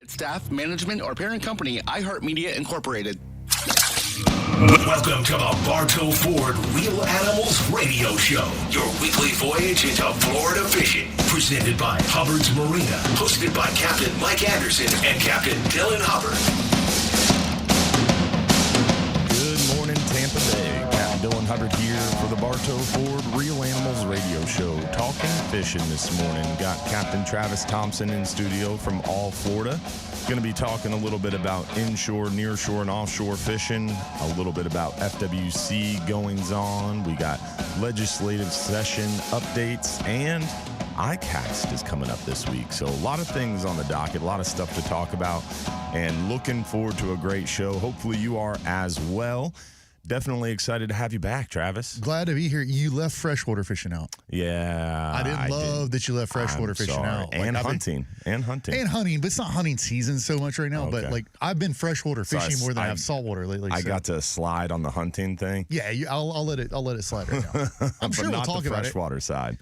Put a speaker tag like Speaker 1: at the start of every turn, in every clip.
Speaker 1: Staff, management, or parent company, iHeartMedia Incorporated.
Speaker 2: Welcome to the Bartow Ford Real Animals Radio Show, your weekly voyage into Florida fishing. Presented by Hubbard's Marina, hosted by Captain Mike Anderson and Captain Dylan Hubbard.
Speaker 3: Good morning, Tampa Bay. Captain Dylan Hubbard here for the Bartow Ford Real Animals Radio Show. Talking fishing this morning. Got Captain Travis Thompson in studio from All Florida. Going to be talking a little bit about inshore, nearshore, and offshore fishing, a little bit about FWC goings on. We got legislative session updates, and ICAST is coming up this week. So a lot of things on the docket, a lot of stuff to talk about, and looking forward to a great show. Hopefully you are as well. Definitely excited to have you back, Travis.
Speaker 4: Glad to be here. You left freshwater fishing out.
Speaker 3: Yeah.
Speaker 4: I didn't love that you left freshwater fishing out.
Speaker 3: And hunting. And hunting,
Speaker 4: but it's not hunting season so much right now.
Speaker 3: Okay.
Speaker 4: But like I've been freshwater fishing more than I have saltwater lately.
Speaker 3: I got to slide on the hunting thing.
Speaker 4: Yeah, I'll let it slide right now. I'm sure we'll talk about it.
Speaker 3: Freshwater side.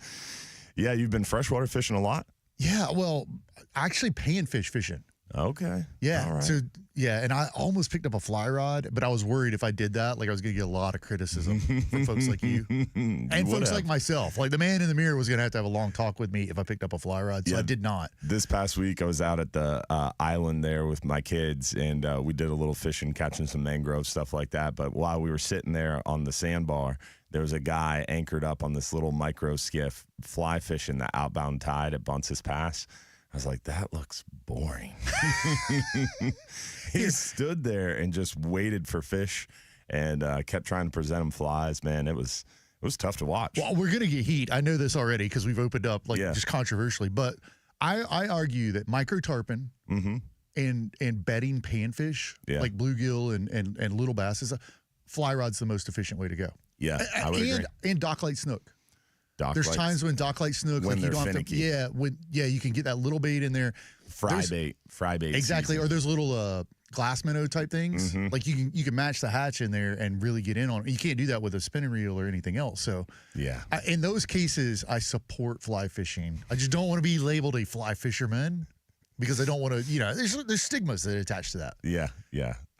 Speaker 3: Yeah, you've been freshwater fishing a lot?
Speaker 4: Yeah, well, actually panfish fishing.
Speaker 3: Okay.
Speaker 4: Yeah.
Speaker 3: All right.
Speaker 4: So yeah, and I almost picked up a fly rod, but I was worried if I did that, like I was going to get a lot of criticism from folks like you and folks like myself. Like the man in the mirror was going to have a long talk with me if I picked up a fly rod. So I did not.
Speaker 3: This past week, I was out at the island there with my kids, and we did a little fishing, catching some mangrove, stuff like that. But while we were sitting there on the sandbar, there was a guy anchored up on this little micro skiff, fly fishing the outbound tide at Bunce's Pass. I was like, that looks boring. He stood there and just waited for fish and kept trying to present him flies. Man, it was tough to watch.
Speaker 4: Well, we're going to get heat. I know this already because we've opened up just controversially. But I argue that micro tarpon and bedding panfish, like bluegill and little bass, fly rod's the most efficient way to go.
Speaker 3: Yeah, I would agree.
Speaker 4: And docklight snook. There's times when docklight snook,
Speaker 3: when
Speaker 4: like you don't
Speaker 3: finicky.
Speaker 4: have to, you can get that little bait in there.
Speaker 3: Fry bait
Speaker 4: exactly,
Speaker 3: season.
Speaker 4: Or those little glass minnow type things. Like you can match the hatch in there and really get in on it. You can't do that with a spinning reel or anything else. So
Speaker 3: yeah,
Speaker 4: in those cases, I support fly fishing. I just don't want to be labeled a fly fisherman because I don't want to. There's stigmas that attach to that.
Speaker 3: Yeah.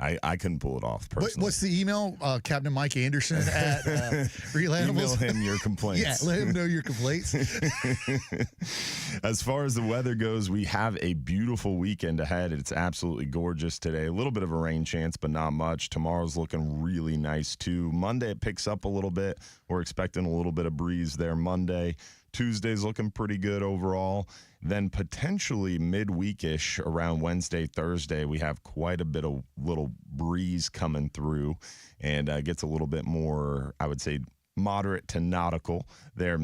Speaker 3: I couldn't pull it off personally.
Speaker 4: What's the email? Captain Mike Anderson at Real Animals.
Speaker 3: Email him your complaints.
Speaker 4: Yeah, let him know your complaints.
Speaker 3: As far as the weather goes, we have a beautiful weekend ahead. It's absolutely gorgeous today. A little bit of a rain chance, but not much. Tomorrow's looking really nice, too. Monday, it picks up a little bit. We're expecting a little bit of breeze there Monday. Tuesday's looking pretty good overall. Then potentially midweekish around Wednesday, Thursday, we have quite a bit of little breeze coming through and gets a little bit more, I would say, moderate to nautical there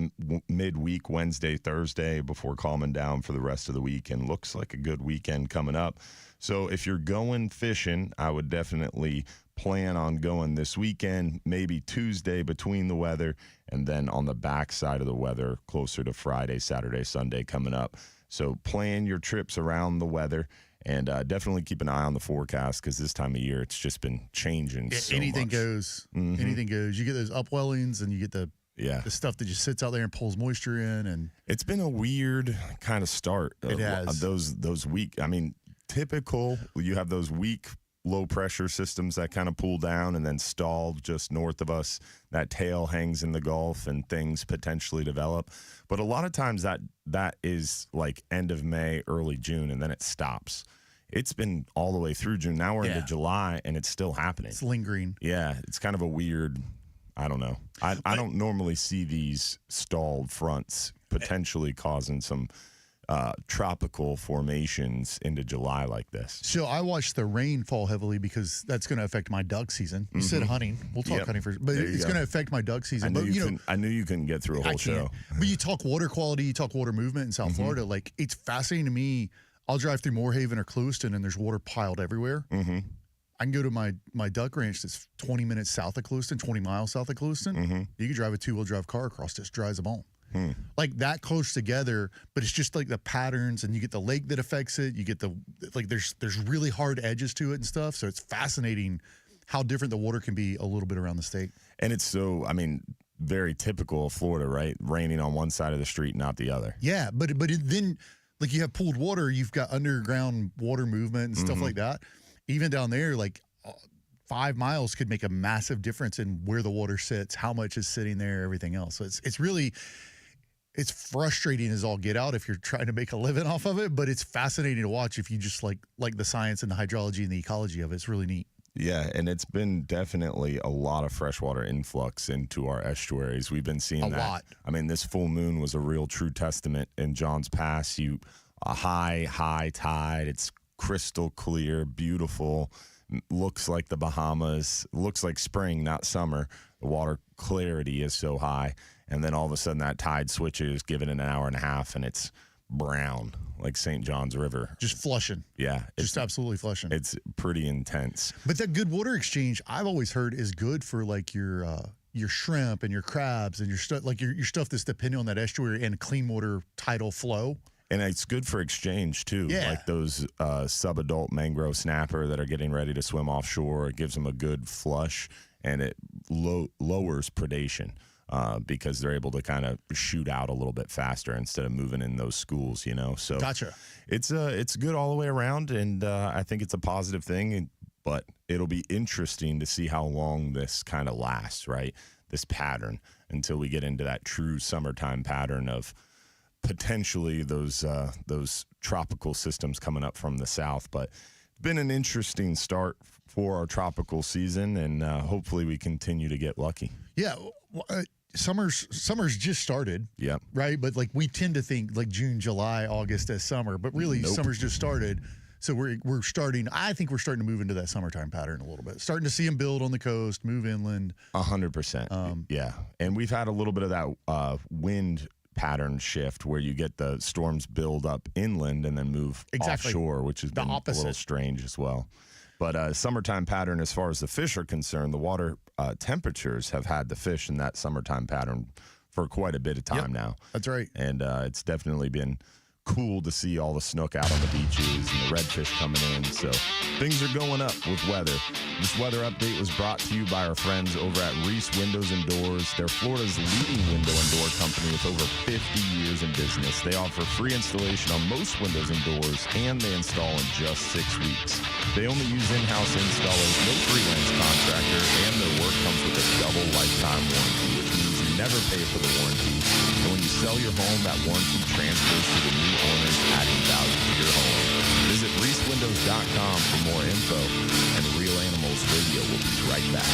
Speaker 3: midweek, Wednesday, Thursday, before calming down for the rest of the week. And looks like a good weekend coming up. So if you're going fishing, I would definitely plan on going this weekend, maybe Tuesday between the weather, and then on the back side of the weather, closer to Friday, Saturday, Sunday coming up. So plan your trips around the weather, and definitely keep an eye on the forecast because this time of year it's just been changing so
Speaker 4: anything
Speaker 3: much.
Speaker 4: Goes. Anything goes. You get those upwellings, and you get the stuff that just sits out there and pulls moisture in. And
Speaker 3: it's been a weird kind of start.
Speaker 4: It has.
Speaker 3: Those weak. I mean, typical. You have those weak low pressure systems that kind of pull down and then stall just north of us. That tail hangs in the Gulf and things potentially develop. But a lot of times that is like end of May, early June, and then it stops. It's been all the way through June. Now we're into July and it's still happening.
Speaker 4: It's lingering.
Speaker 3: Yeah, it's kind of a weird, I don't know. I don't normally see these stalled fronts potentially causing some tropical formations into July like this.
Speaker 4: So I watched the rain fall heavily because that's going to affect my duck season. You said hunting. We'll talk hunting first, but it's going to affect my duck season.
Speaker 3: I knew you couldn't get through a whole show.
Speaker 4: But you talk water quality, you talk water movement in South Florida. Like, it's fascinating to me. I'll drive through Moorhaven or Clewiston and there's water piled everywhere. I can go to my duck ranch that's 20 minutes south of Clewiston, 20 miles south of Clewiston. You can drive a 2-wheel drive car across this, dry as a bone. Like that close together, but it's just like the patterns, and you get the lake that affects it. You get there's really hard edges to it and stuff. So it's fascinating how different the water can be a little bit around the state.
Speaker 3: And it's so, I mean, very typical of Florida, right? Raining on one side of the street, not the other.
Speaker 4: Yeah, but then like you have pooled water, you've got underground water movement and stuff like that. Even down there, like 5 miles could make a massive difference in where the water sits, how much is sitting there, everything else. So it's really, it's frustrating as all get out if you're trying to make a living off of it, but it's fascinating to watch if you just like the science and the hydrology and the ecology of it. It's really neat.
Speaker 3: Yeah, and it's been definitely a lot of freshwater influx into our estuaries. We've been seeing that. A lot. I mean, this full moon was a real true testament in John's Pass. A high tide. It's crystal clear, beautiful. Looks like the Bahamas. Looks like spring, not summer. The water clarity is so high. And then all of a sudden that tide switches, give it an hour and a half, and it's brown like St. John's River.
Speaker 4: Just flushing.
Speaker 3: Yeah.
Speaker 4: Just absolutely flushing.
Speaker 3: It's pretty intense.
Speaker 4: But that good water exchange, I've always heard, is good for like your shrimp and your crabs and your stuff, like your stuff that's depending on that estuary and clean water tidal flow.
Speaker 3: And it's good for exchange, too.
Speaker 4: Yeah.
Speaker 3: Like those subadult mangrove snapper that are getting ready to swim offshore. It gives them a good flush, and it lowers predation because they're able to kind of shoot out a little bit faster instead of moving in those schools, you know. So
Speaker 4: gotcha.
Speaker 3: It's good all the way around, and I think it's a positive thing. But it'll be interesting to see how long this kind of lasts, right? This pattern until we get into that true summertime pattern of potentially those tropical systems coming up from the south. But it's been an interesting start for our tropical season, and hopefully we continue to get lucky.
Speaker 4: Yeah, summer's just started.
Speaker 3: Yep.
Speaker 4: Right, but like we tend to think like June, July, August as summer, but really summer's just started. So we're starting. I think we're starting to move into that summertime pattern a little bit. Starting to see them build on the coast, move inland.
Speaker 3: 100%. Yeah, and we've had a little bit of that wind pattern shift where you get the storms build up inland and then move offshore, which has been a little strange as well. But summertime pattern, as far as the fish are concerned, the water temperatures have had the fish in that summertime pattern for quite a bit of time now.
Speaker 4: That's right.
Speaker 3: And it's definitely been cool to see all the snook out on the beaches and the redfish coming in. So things are going up with weather. This weather update was brought to you by our friends over at Reese Windows and Doors. They're Florida's leading window and door company with over 50 years in business. They offer free installation on most windows and doors, and they install in just 6 weeks. They only use in-house installers, no freelance contractor, and their work comes with a double lifetime warranty, which means you never pay for the warranty. And when you sell your home, that warranty transfers to the new owners, adding value to your home. Visit ReeseWindows.com for more info, and Real Animals Radio will be right back.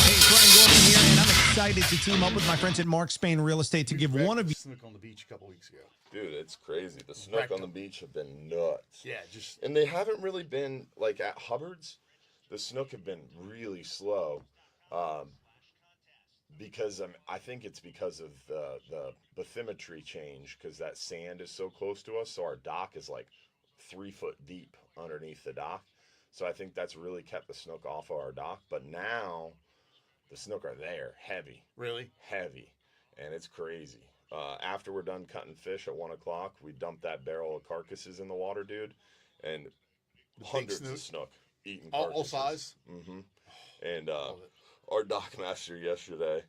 Speaker 5: Hey, it's Ryan Gordon here, and I'm excited to team up with my friends at Mark Spain Real Estate to give one of you.
Speaker 4: Snook on the beach a couple weeks ago.
Speaker 3: Dude, it's crazy. The snook on the beach have been nuts.
Speaker 4: Yeah,
Speaker 3: and they haven't really been like at Hubbard's. The snook have been really slow. Because I think it's because of the bathymetry change, because that sand is so close to us. So our dock is like 3 foot deep underneath the dock. So I think that's really kept the snook off of our dock. But now the snook are there, heavy.
Speaker 4: Really?
Speaker 3: Heavy. And it's crazy. After we're done cutting fish at 1 o'clock, we dump that barrel of carcasses in the water, dude. And hundreds of snook eating carcasses.
Speaker 4: All size?
Speaker 3: Mm-hmm. And our dock master yesterday,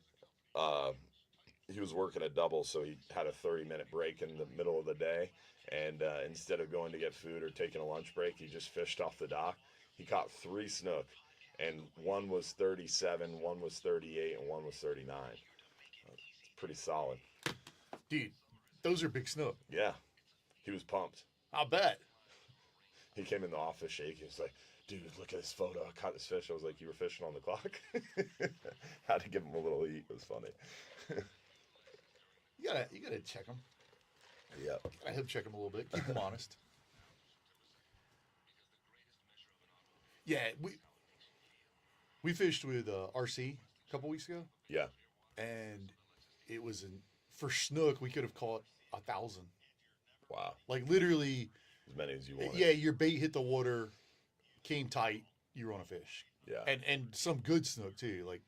Speaker 3: he was working a double, so he had a 30-minute break in the middle of the day. And instead of going to get food or taking a lunch break, he just fished off the dock. He caught 3 snook, and one was 37, one was 38, and one was 39. It's pretty solid.
Speaker 4: Dude, those are big snook.
Speaker 3: Yeah. He was pumped.
Speaker 4: I'll bet.
Speaker 3: He came in the office shaking. He was like, dude, look at this photo. I caught this fish. I was like, you were fishing on the clock? Had to give him a little eat. It was funny.
Speaker 4: You gotta check them.
Speaker 3: Yeah.
Speaker 4: I hope check them a little bit. Keep them honest. Yeah, we fished with RC a couple weeks ago.
Speaker 3: Yeah.
Speaker 4: And it was for snook, we could have caught 1,000.
Speaker 3: Wow.
Speaker 4: Like literally.
Speaker 3: As many as you wanted.
Speaker 4: Yeah, your bait hit the water, came tight, you were on a fish.
Speaker 3: Yeah.
Speaker 4: And some good snook too. Like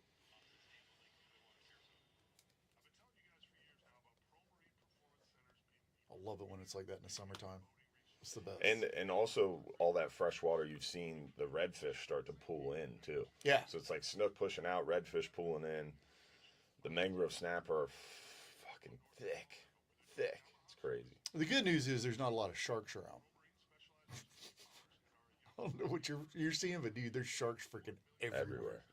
Speaker 4: I love it when it's like that in the summertime. It's the best.
Speaker 3: And also all that fresh water, you've seen the redfish start to pull in too.
Speaker 4: Yeah.
Speaker 3: So it's like snook pushing out, redfish pulling in. The mangrove snapper are fucking thick. thick. It's crazy.
Speaker 4: The good news is there's not a lot of sharks around. I don't know what you're seeing, but dude, there's sharks freaking everywhere.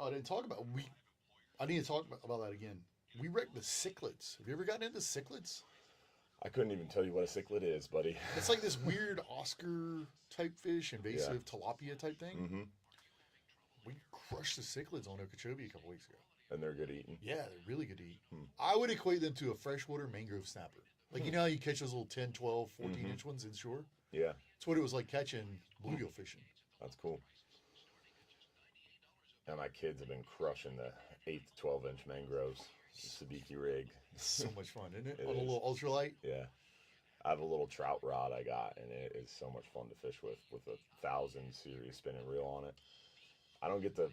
Speaker 4: Oh, I didn't talk about I need to talk about that again. We wrecked the cichlids. Have you ever gotten into cichlids?
Speaker 3: I couldn't even tell you what a cichlid is, buddy.
Speaker 4: It's like this weird Oscar type fish, invasive tilapia type thing.
Speaker 3: Mm-hmm.
Speaker 4: We crushed the cichlids on Okeechobee a couple weeks ago.
Speaker 3: And they're good eating.
Speaker 4: Yeah, they're really good to eat. I would equate them to a freshwater mangrove snapper. Like, you know how you catch those little 10, 12, 14-inch ones inshore?
Speaker 3: Yeah.
Speaker 4: That's what it was like catching bluegill fishing.
Speaker 3: That's cool. And my kids have been crushing the 8 to 12-inch mangroves. Sabiki rig.
Speaker 4: So much fun, isn't it?
Speaker 3: It
Speaker 4: On a
Speaker 3: is.
Speaker 4: little ultralight.
Speaker 3: Yeah. I have a little trout rod I got, and it is so much fun to fish with a 1,000 series spinning reel on it. I don't get to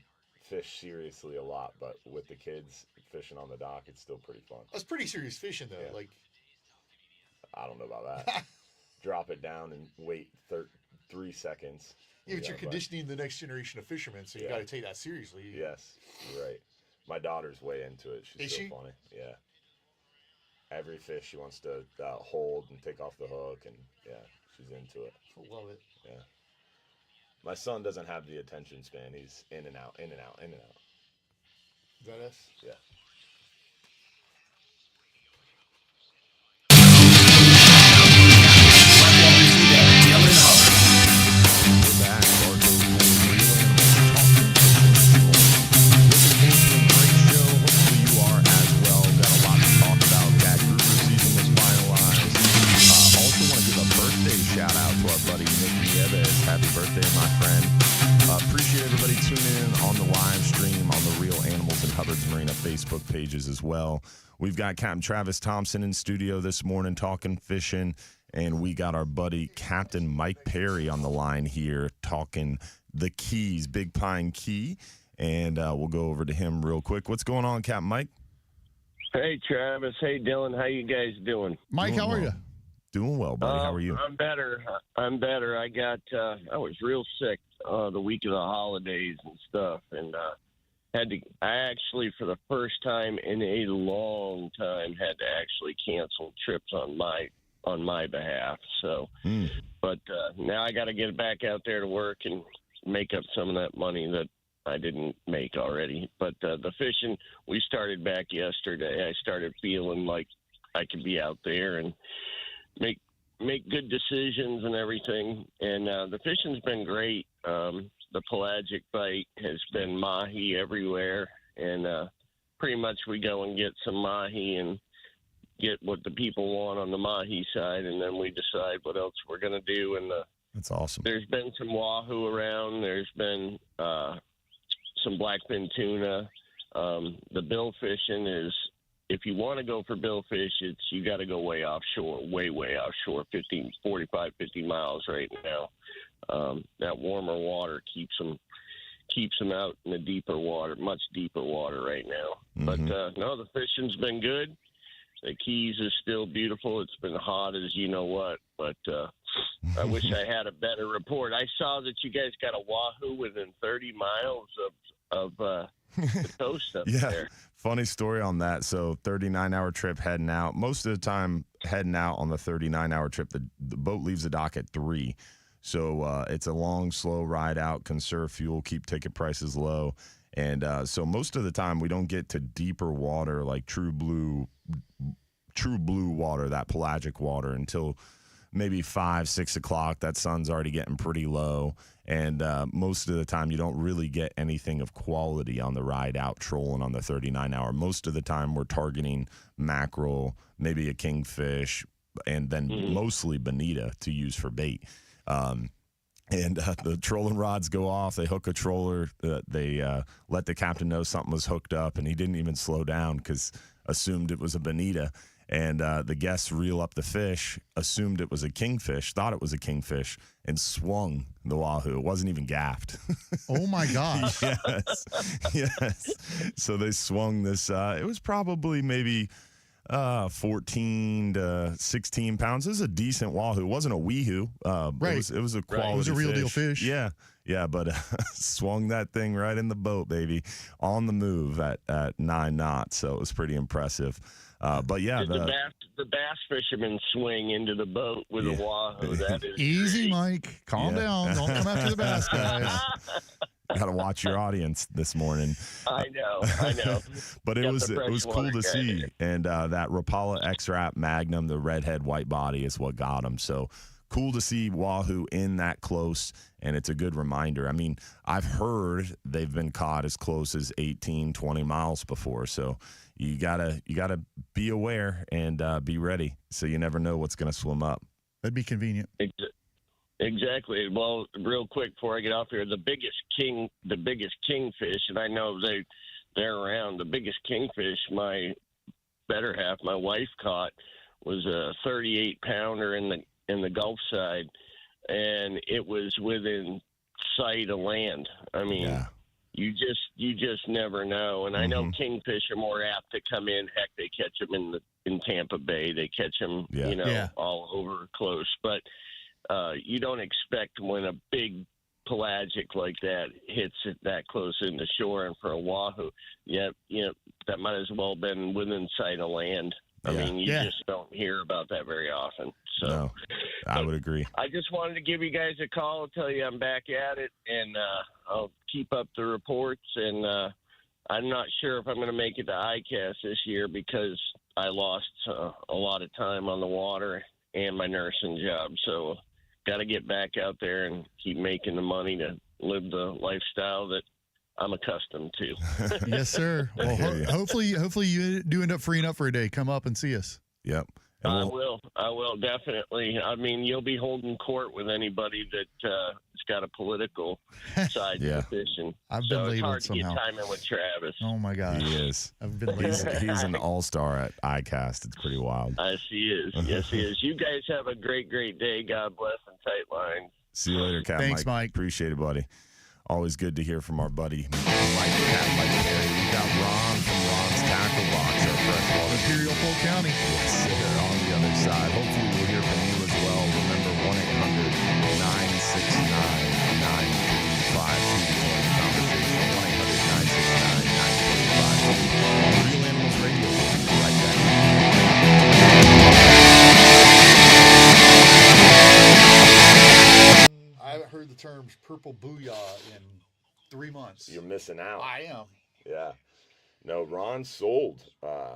Speaker 3: fish seriously a lot, but with the kids fishing on the dock, it's still pretty fun.
Speaker 4: That's pretty serious fishing, though.
Speaker 3: Yeah.
Speaker 4: Like,
Speaker 3: I don't know about that. Drop it down and wait 3 seconds.
Speaker 4: yeah, but you're conditioning the next generation of fishermen, so you got to take that seriously.
Speaker 3: Yes, you're right. My daughter's way into it. She's
Speaker 4: Is
Speaker 3: so
Speaker 4: she?
Speaker 3: funny. Yeah. Every fish she wants to hold and take off the hook, and yeah, she's into it.
Speaker 4: I love it.
Speaker 3: Yeah. My son doesn't have the attention span. He's in and out, in and out, in and out.
Speaker 4: Is that us?
Speaker 3: Yeah. We're back. Bartow for Real Animals Talking Fishing. Looking forward to a great show. Hopefully you are as well. Got a lot to talk about. Cat grouper season was finalized. Also want to give a birthday shout out to our buddy Nick Nieves. Happy birthday, my friend. Appreciate everybody tuning in on the live stream on the Real Animals and Hubbard's Marina Facebook pages as well. We've got Captain Travis Thompson in studio this morning talking fishing, and we got our buddy Captain Mike Perry on the line here talking the Keys, Big Pine Key, and we'll go over to him real quick. What's going on, Captain Mike?
Speaker 6: Hey, Travis. Hey, Dylan. How you guys doing?
Speaker 4: Mike, how are you?
Speaker 3: Doing well, buddy. How are you?
Speaker 6: I'm better. I was real sick the week of the holidays and stuff, and I actually, for the first time in a long time, had to actually cancel trips on my behalf. So, but now I got to get back out there to work and make up some of that money that I didn't make already. But the fishing, we started back yesterday. I started feeling like I could be out there and make good decisions and everything. And the fishing's been great. The pelagic bite has been mahi everywhere, and pretty much we go and get some mahi and get what the people want on the mahi side, and then we decide what else we're going to do. And
Speaker 3: That's awesome.
Speaker 6: there's been some wahoo around. There's been some blackfin tuna. The bill fishing is, if you want to go for billfish, you got to go way offshore, way offshore, 45, 50 miles right now. That warmer water keeps them out in the deeper water, much deeper water right now. But no, the fishing's been good. The Keys is still beautiful. It's been hot as you know what, but I wish I had a better report. I saw that you guys got a wahoo within 30 miles of the coast up there.
Speaker 3: Funny story on that. So 39-hour trip heading out. Most of the time heading out on the 39-hour trip, the boat leaves the dock at 3. So it's a long, slow ride out, conserve fuel, keep ticket prices low. And so most of the time we don't get to deeper water like true blue water, that pelagic water, until maybe 5, 6 o'clock. That sun's already getting pretty low. And most of the time you don't really get anything of quality on the ride out trolling on the 39-hour. Most of the time we're targeting mackerel, maybe a kingfish, and then mostly bonita to use for bait. And the trolling rods go off. They hook a troller. They let the captain know something was hooked up, and he didn't even slow down because assumed it was a bonita. And the guests reel up the fish, assumed it was a kingfish, thought it was a kingfish, and swung the wahoo. It wasn't even gaffed.
Speaker 4: Oh my gosh.
Speaker 3: Yes. So they swung this. It was probably maybe 14 to 16 pounds. It was a decent wahoo. It wasn't a weehoo.
Speaker 4: Right.
Speaker 3: It was a quality
Speaker 4: It was a real deal fish.
Speaker 3: Yeah, but swung that thing right in the boat, baby, on the move at 9 knots. So it was pretty impressive. But yeah,
Speaker 6: the bass fishermen swing into the boat with a wahoo. That is
Speaker 4: easy, Mike. Calm down. Don't come after the bass guys.
Speaker 3: Got to watch your audience this morning.
Speaker 6: I know.
Speaker 3: But it was cool to see. And that Rapala X-Rap Magnum, the redhead white body, is what got him. So cool to see wahoo in that close, and it's a good reminder. I mean, I've heard they've been caught as close as 18, 20 miles before. So you gotta be aware and be ready. So you never know what's going to swim up.
Speaker 4: That'd be convenient.
Speaker 6: Exactly. Well, real quick before I get off here, the biggest kingfish, and I know they're around. The biggest kingfish my better half, my wife, caught was a 38-pounder in the Gulf side, and it was within sight of land. I mean, you just never know. And I know kingfish are more apt to come in. Heck, they catch them in Tampa Bay. They catch them, all over close, but. You don't expect when a big pelagic like that hits it that close in the shore, and for a wahoo, that might as well have been within sight of land. I mean, you just don't hear about that very often. So,
Speaker 3: no, I would agree.
Speaker 6: I just wanted to give you guys a call, tell you I'm back at it, and I'll keep up the reports. And I'm not sure if I'm going to make it to ICAST this year because I lost a lot of time on the water and my nursing job. So got to get back out there and keep making the money to live the lifestyle that I'm accustomed to.
Speaker 4: Yes, sir. Well, hopefully you do end up freeing up for a day. Come up and see us.
Speaker 3: Yep.
Speaker 6: I will definitely. I mean, you'll be holding court with anybody that has got a political side to the fishing.
Speaker 4: I've been labeled
Speaker 6: hard
Speaker 4: somehow.
Speaker 6: to get time in with Travis.
Speaker 4: Oh my gosh,
Speaker 3: he is.
Speaker 4: I've been labeled.
Speaker 3: He's an all-star at ICAST. It's pretty wild.
Speaker 6: Yes, he is. Yes, he is. You guys have a great day. God bless and tight lines.
Speaker 3: See you later, Capt.
Speaker 4: Thanks, Mike.
Speaker 3: Appreciate it, buddy. Always good to hear from our buddy Mike Capt. We got Ron from Ron's Tackle Box, our freshwater.
Speaker 4: Imperial Polk County.
Speaker 3: Yes, they're on the other side. Hopefully we'll hear from you as well. Remember, 1-800-969-9352 to join the conversation. 1-800-969-9352. Real Animals Radio. We'll be right back.
Speaker 4: I haven't heard the terms purple booyah in 3 months.
Speaker 3: You're missing out.
Speaker 4: I am.
Speaker 3: Yeah. No, Ron sold.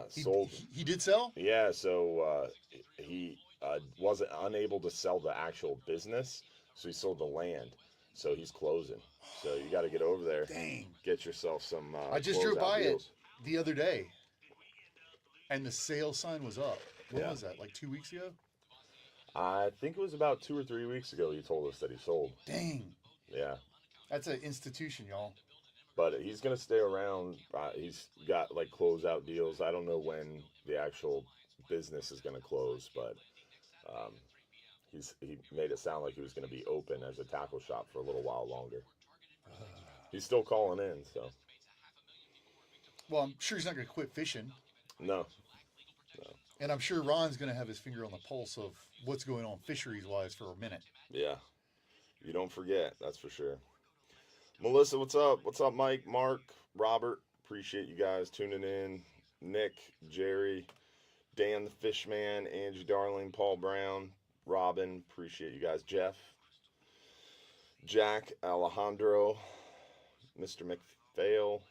Speaker 4: He did sell?
Speaker 3: Yeah, so he wasn't unable to sell the actual business, so he sold the land. So he's closing. So you got to get over there.
Speaker 4: Dang.
Speaker 3: Get yourself some.
Speaker 4: I just drove by it the other day, and the sale sign was up. When was that? Like 2 weeks ago?
Speaker 3: I think it was about 2 or 3 weeks ago he told us that he sold.
Speaker 4: Dang.
Speaker 3: Yeah.
Speaker 4: That's an institution, y'all.
Speaker 3: But he's going to stay around. He's got like closeout deals. I don't know when the actual business is going to close, but he made it sound like he was going to be open as a tackle shop for a little while longer. He's still calling in, so.
Speaker 4: Well, I'm sure he's not going to quit fishing.
Speaker 3: No.
Speaker 4: And I'm sure Ron's going to have his finger on the pulse of what's going on fisheries-wise for a minute.
Speaker 3: Yeah. You don't forget, that's for sure. Melissa, what's up? What's up, Mike, Mark, Robert? Appreciate you guys tuning in. Nick, Jerry, Dan the Fishman, Angie Darling, Paul Brown, Robin. Appreciate you guys. Jeff, Jack, Alejandro, Mr. McPhail.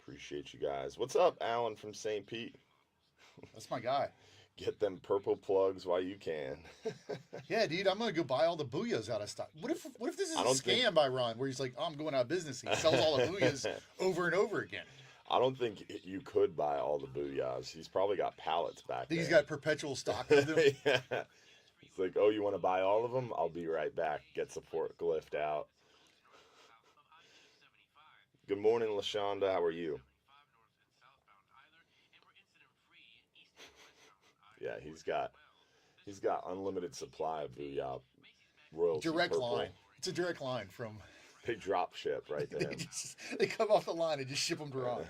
Speaker 3: Appreciate you guys. What's up, Alan from St. Pete?
Speaker 4: That's my guy.
Speaker 3: Get them purple plugs while you can.
Speaker 4: Yeah, dude, I'm gonna go buy all the booyahs out of stock. What if this is a scam by Ron, where he's like, I'm going out of business. He sells all the booyahs over and over again.
Speaker 3: I don't think you could buy all the booyahs. He's probably got pallets back there.
Speaker 4: He's got perpetual stock of them.
Speaker 3: Yeah. It's like, oh, you want to buy all of them? I'll be right back. Get the forklift out. Good morning, LaShonda. How are you? Yeah, he's got unlimited supply of Booyah royalty
Speaker 4: Direct
Speaker 3: purple.
Speaker 4: line. It's a direct line from.
Speaker 3: They drop ship right there.
Speaker 4: They come off the line and just ship them to Ron.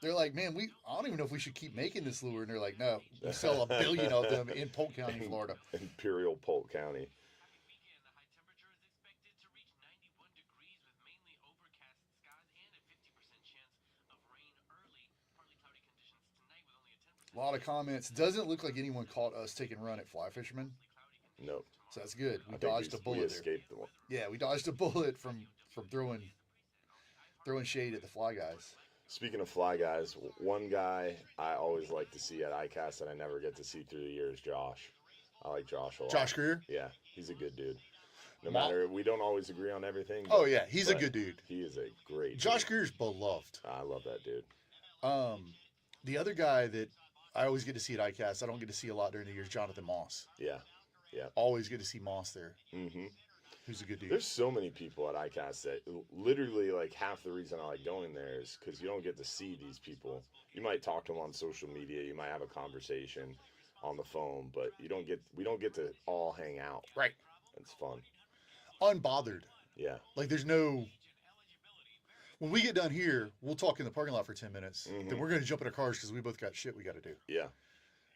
Speaker 4: They're like, man, I don't even know if we should keep making this lure. And they're like, no, we sell 1 billion of them in Polk County, Florida.
Speaker 3: Imperial Polk County.
Speaker 4: A lot of comments. Doesn't look like anyone caught us taking run at fly fishermen.
Speaker 3: Nope.
Speaker 4: So that's good. We
Speaker 3: I think
Speaker 4: dodged a bullet.
Speaker 3: We escaped the one.
Speaker 4: Yeah, we dodged a bullet from throwing shade at the fly guys.
Speaker 3: Speaking of fly guys, one guy I always like to see at ICAST that I never get to see through the years, Josh. I like Josh a lot.
Speaker 4: Josh Greer?
Speaker 3: Yeah, he's a good dude. No matter, we don't always agree on everything.
Speaker 4: Oh, yeah, he's a good dude.
Speaker 3: He is a great
Speaker 4: Josh
Speaker 3: dude.
Speaker 4: Greer's beloved.
Speaker 3: I love that dude.
Speaker 4: The other guy that I always get to see at ICAST, I don't get to see a lot during the year, is Jonathan Moss.
Speaker 3: Yeah, yeah.
Speaker 4: Always good to see Moss there.
Speaker 3: Mm-hmm.
Speaker 4: Who's a good dude.
Speaker 3: There's so many people at ICAST that literally, like, half the reason I like going there is because you don't get to see these people. You might talk to them on social media, you might have a conversation on the phone, but we don't get to all hang out.
Speaker 4: Right.
Speaker 3: It's fun.
Speaker 4: Unbothered.
Speaker 3: Yeah.
Speaker 4: Like, there's no... When we get done here, we'll talk in the parking lot for 10 minutes.
Speaker 3: Mm-hmm.
Speaker 4: Then we're going to jump in our cars because we both got shit we got to do.
Speaker 3: Yeah.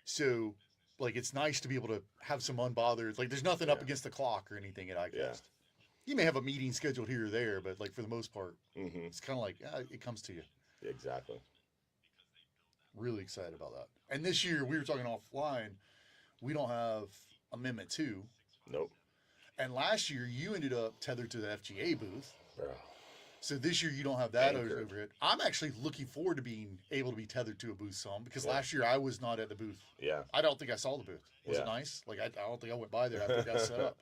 Speaker 4: So, like, it's nice to be able to have some unbothered... Like, there's nothing up against the clock or anything at ICAST.
Speaker 3: Yeah.
Speaker 4: You may have a meeting scheduled here or there, but, like, for the most part,
Speaker 3: Mm-hmm.
Speaker 4: it's kind of like, it comes to you.
Speaker 3: Exactly.
Speaker 4: Really excited about that. And this year, we were talking offline, we don't have Amendment 2.
Speaker 3: Nope.
Speaker 4: And last year, you ended up tethered to the FGA booth.
Speaker 3: Bro.
Speaker 4: So this year, you don't have that
Speaker 3: Anchored.
Speaker 4: overhead. I'm actually looking forward to being able to be tethered to a booth some, because last year I was not at the booth.
Speaker 3: Yeah.
Speaker 4: I don't think I saw the booth. Was it
Speaker 3: Yeah.
Speaker 4: nice? Like, I don't think I went by there after it got set up.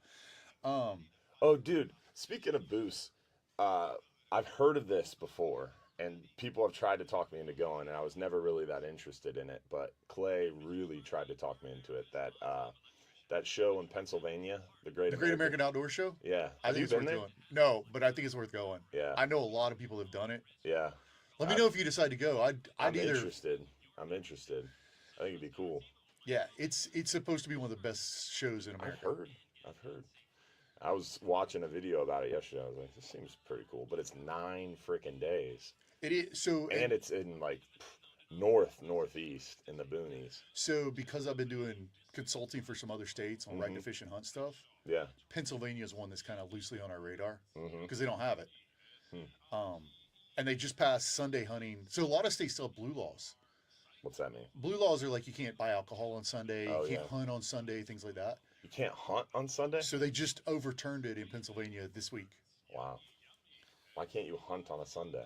Speaker 3: Oh, dude. Speaking of booths, I've heard of this before, and people have tried to talk me into going, and I was never really that interested in it. But Clay really tried to talk me into it. That show in Pennsylvania, the Great
Speaker 4: American Outdoor Show?
Speaker 3: Yeah.
Speaker 4: I
Speaker 3: Have
Speaker 4: think
Speaker 3: you
Speaker 4: it's
Speaker 3: been
Speaker 4: worth
Speaker 3: there?
Speaker 4: going. No, but I think it's worth going.
Speaker 3: Yeah.
Speaker 4: I know a lot of people have done it.
Speaker 3: Yeah.
Speaker 4: Let me know if you decide to go.
Speaker 3: I'm interested. I think it'd be cool.
Speaker 4: Yeah, it's supposed to be one of the best shows in America.
Speaker 3: I've heard. I was watching a video about it yesterday. I was like, this seems pretty cool. But it's 9 freaking days.
Speaker 4: It is so,
Speaker 3: And it's in like northeast in the boonies.
Speaker 4: So because I've been doing consulting for some other states on right to fish and hunt stuff,
Speaker 3: Yeah.
Speaker 4: Pennsylvania is one that's kind of loosely on our radar
Speaker 3: Mm-hmm.
Speaker 4: because they don't have it. And they just passed Sunday hunting. So a lot of states still have blue laws.
Speaker 3: What's that mean?
Speaker 4: Blue laws are like you can't buy alcohol on Sunday,
Speaker 3: Oh,
Speaker 4: you can't
Speaker 3: yeah.
Speaker 4: hunt on Sunday, things like that.
Speaker 3: You can't hunt on Sunday?
Speaker 4: So they just overturned it in Pennsylvania this week.
Speaker 3: Wow. Why can't you hunt on a Sunday?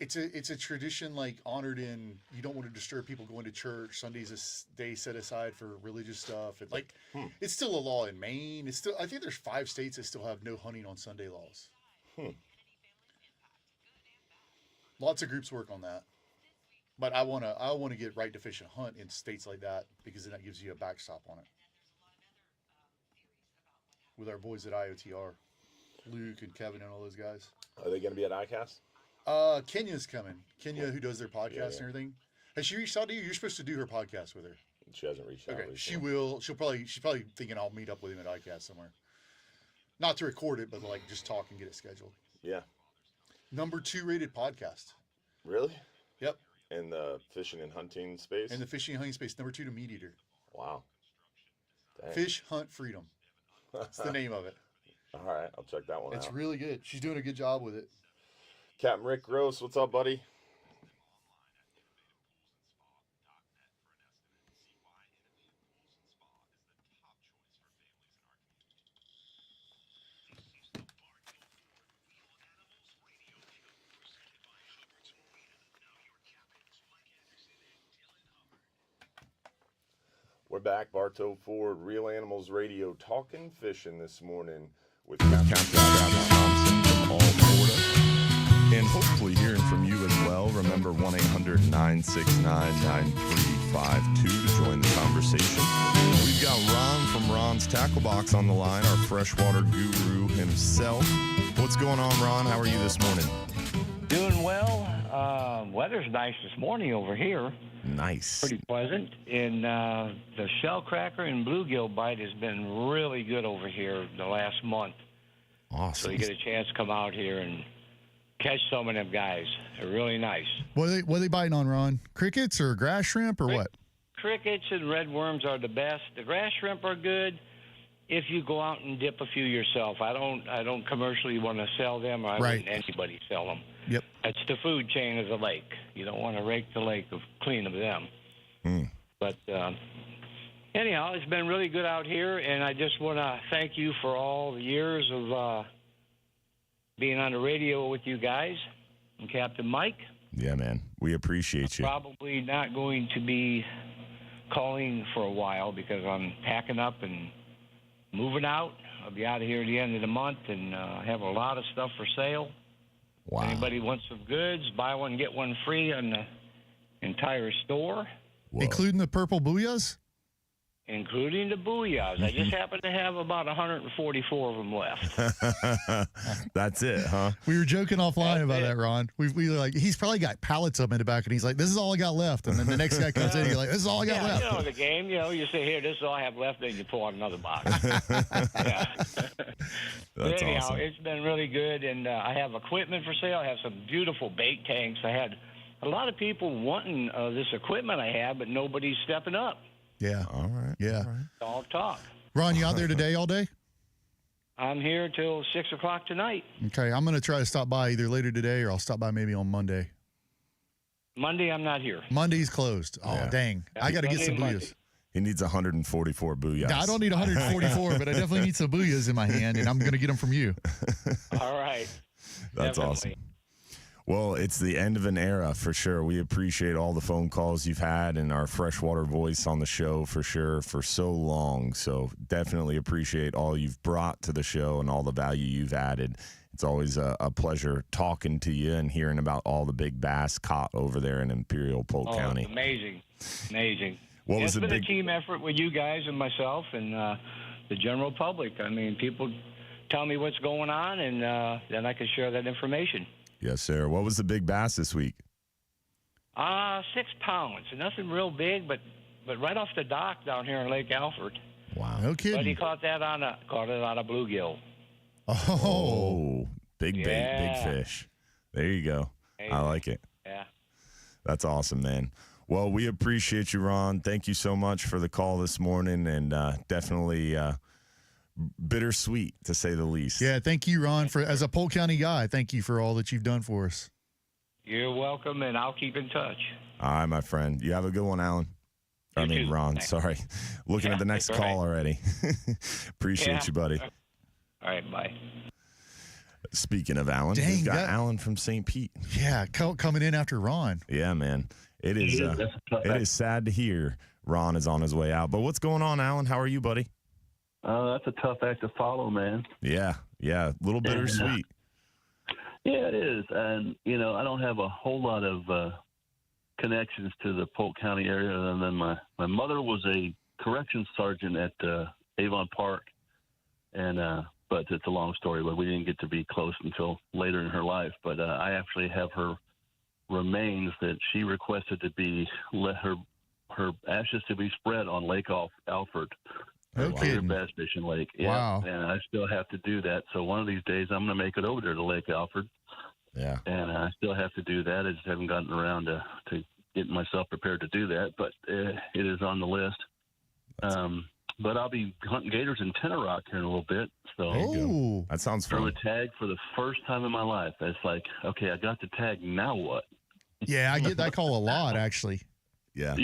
Speaker 4: It's a tradition like honored in, you don't want to disturb people going to church. Sunday's a day set aside for religious stuff. And like, it's still a law in Maine. I think there's 5 states that still have no hunting on Sunday laws. Lots of groups work on that. But I want to get right to fish and hunt in states like that because then that gives you a backstop on it. With our boys at IOTR, Luke and Kevin and all those guys.
Speaker 3: Are they going to be at ICAST?
Speaker 4: Kenya's coming. Kenya, who does their podcast
Speaker 3: Yeah.
Speaker 4: and everything. Has she reached out to you? You're supposed to do her podcast with her.
Speaker 3: She hasn't reached out.
Speaker 4: Okay,
Speaker 3: recently.
Speaker 4: she will. She's probably thinking I'll meet up with him at ICAST somewhere. Not to record it, but like just talk and get it scheduled.
Speaker 3: Yeah.
Speaker 4: Number 2 rated podcast.
Speaker 3: Really?
Speaker 4: Yep.
Speaker 3: In the fishing and hunting space?
Speaker 4: In the fishing and hunting space, number 2 to Meat Eater.
Speaker 3: Wow. Dang.
Speaker 4: Fish Hunt Freedom. That's the name of it.
Speaker 3: All right, I'll check that one
Speaker 4: It's
Speaker 3: out.
Speaker 4: really good. She's doing a good job with it.
Speaker 3: Captain Rick Gross, what's up, buddy? We're back, Bartow Ford, Real Animals Radio, talking fishing this morning with Captain Thompson from all Florida. And hopefully hearing from you as well. Remember 1-800-969-9352 to join the conversation. We've got Ron from Ron's Tackle Box on the line, our freshwater guru himself. What's going on, Ron? How are you this morning?
Speaker 7: Doing well. Weather's nice this morning over here.
Speaker 3: Nice.
Speaker 7: Pretty pleasant. And the shell cracker and bluegill bite has been really good over here the last month.
Speaker 3: Awesome.
Speaker 7: So you get a chance to come out here and catch some of them guys. They're really nice.
Speaker 4: What are they biting on, Ron? Crickets or grass shrimp or what?
Speaker 7: Crickets and red worms are the best. The grass shrimp are good if you go out and dip a few yourself. I don't commercially want to sell them, or I wouldn't anybody sell them.
Speaker 4: Yep.
Speaker 7: That's the food chain of the lake. You don't want to rake the lake clean of them. But anyhow, it's been really good out here, and I just want to thank you for all the years of being on the radio with you guys and Captain Mike.
Speaker 3: Yeah, man. We appreciate you.
Speaker 7: Probably not going to be calling for a while because I'm packing up and moving out. I'll be out of here at the end of the month and have a lot of stuff for sale.
Speaker 3: Wow.
Speaker 7: Anybody wants some goods, buy one, get one free on the entire store.
Speaker 3: Whoa.
Speaker 4: Including the purple booyahs?
Speaker 7: Including the booyahs. I just happen to have about 144 of them left.
Speaker 3: That's it, huh?
Speaker 4: We were joking offline about that, Ron. We were like, he's probably got pallets of them in the back, and he's like, this is all I got left. And then the next guy comes in, and you're like, this is all I got left.
Speaker 7: You know the game. You say, here, this is all I have left, then you pull out another box.
Speaker 3: That's
Speaker 7: anyhow,
Speaker 3: awesome.
Speaker 7: it's been really good, and I have equipment for sale. I have some beautiful bait tanks. I had a lot of people wanting this equipment I have, but nobody's stepping up.
Speaker 4: Yeah.
Speaker 3: All right.
Speaker 4: Yeah.
Speaker 3: All right.
Speaker 7: It's all talk.
Speaker 4: Ron, you out there today all day?
Speaker 7: I'm here till 6 o'clock tonight.
Speaker 4: Okay. I'm going to try to stop by either later today or I'll stop by maybe on Monday.
Speaker 7: Monday, I'm not here.
Speaker 4: Monday's closed. Oh,
Speaker 3: Yeah.
Speaker 4: dang. I got to get some
Speaker 7: Monday.
Speaker 4: booyahs.
Speaker 3: He needs 144 booyahs.
Speaker 4: Now, I don't need 144, but I definitely need some booyahs in my hand, and I'm going to get them from you.
Speaker 7: All right.
Speaker 3: That's
Speaker 7: Definitely.
Speaker 3: awesome. Well, it's the end of an era for sure. We appreciate all the phone calls you've had and our freshwater voice on the show for sure for so long. So definitely appreciate all you've brought to the show and all the value you've added. It's always a pleasure talking to you and hearing about all the big bass caught over there in Imperial Polk County.
Speaker 7: It's amazing. Amazing.
Speaker 3: What was
Speaker 7: it's
Speaker 3: the
Speaker 7: been
Speaker 3: big
Speaker 7: a team effort with you guys and myself and the general public. I mean, people tell me what's going on, and then I can share that information.
Speaker 3: Yes, sir. What was the big bass this week?
Speaker 7: 6 pounds. Nothing real big, but right off the dock down here in Lake Alfred.
Speaker 3: Wow.
Speaker 4: No
Speaker 7: But he
Speaker 4: kidding.
Speaker 7: caught it on a bluegill.
Speaker 4: Oh.
Speaker 3: Big bait,
Speaker 7: Yeah.
Speaker 3: big fish. There you go. I like it.
Speaker 7: Yeah.
Speaker 3: That's awesome, man. Well, we appreciate you, Ron. Thank you so much for the call this morning, and definitely bittersweet, to say the least.
Speaker 4: Yeah, thank you, Ron, for as a Polk County guy. Thank you for all that you've done for us.
Speaker 7: You're welcome, and I'll keep in touch.
Speaker 3: All right, my friend. You have a good one, Alan.
Speaker 7: You too.
Speaker 3: Ron.
Speaker 7: Thanks.
Speaker 3: Sorry. Looking at the next
Speaker 7: all
Speaker 3: call
Speaker 7: right.
Speaker 3: already. Appreciate
Speaker 7: Yeah.
Speaker 3: you, buddy.
Speaker 7: All right, bye.
Speaker 3: Speaking of Alan,
Speaker 4: Dang,
Speaker 3: we've got
Speaker 4: that-
Speaker 3: Alan from St. Pete.
Speaker 4: Yeah, coming in after Ron.
Speaker 3: Yeah, man. It is. It is sad to hear Ron is on his way out. But what's going on, Alan? How are you, buddy?
Speaker 8: That's a tough act to follow, man.
Speaker 3: Yeah. A little bittersweet.
Speaker 8: Yeah, it is. And, I don't have a whole lot of connections to the Polk County area other than my mother was a corrections sergeant at Avon Park. And, but it's a long story, but we didn't get to be close until later in her life. But I actually have her remains that she requested to be her ashes to be spread on Lake Alfred.
Speaker 4: No
Speaker 8: Your
Speaker 4: kidding.
Speaker 8: bass fishing lake. Yeah.
Speaker 4: Wow.
Speaker 8: And I still have to do that. So one of these days I'm going to make it over there to Lake Alfred.
Speaker 3: Yeah.
Speaker 8: And I still have to do that. I just haven't gotten around to getting myself prepared to do that. But it is on the list. But I'll be hunting gators in Tenor Rock here in a little bit. So
Speaker 4: Oh,
Speaker 3: That sounds
Speaker 8: throw
Speaker 3: fun.
Speaker 8: a tag for the first time in my life. It's like, okay, I got the tag. Now what?
Speaker 4: yeah, I get that call a lot, actually.
Speaker 3: Yeah.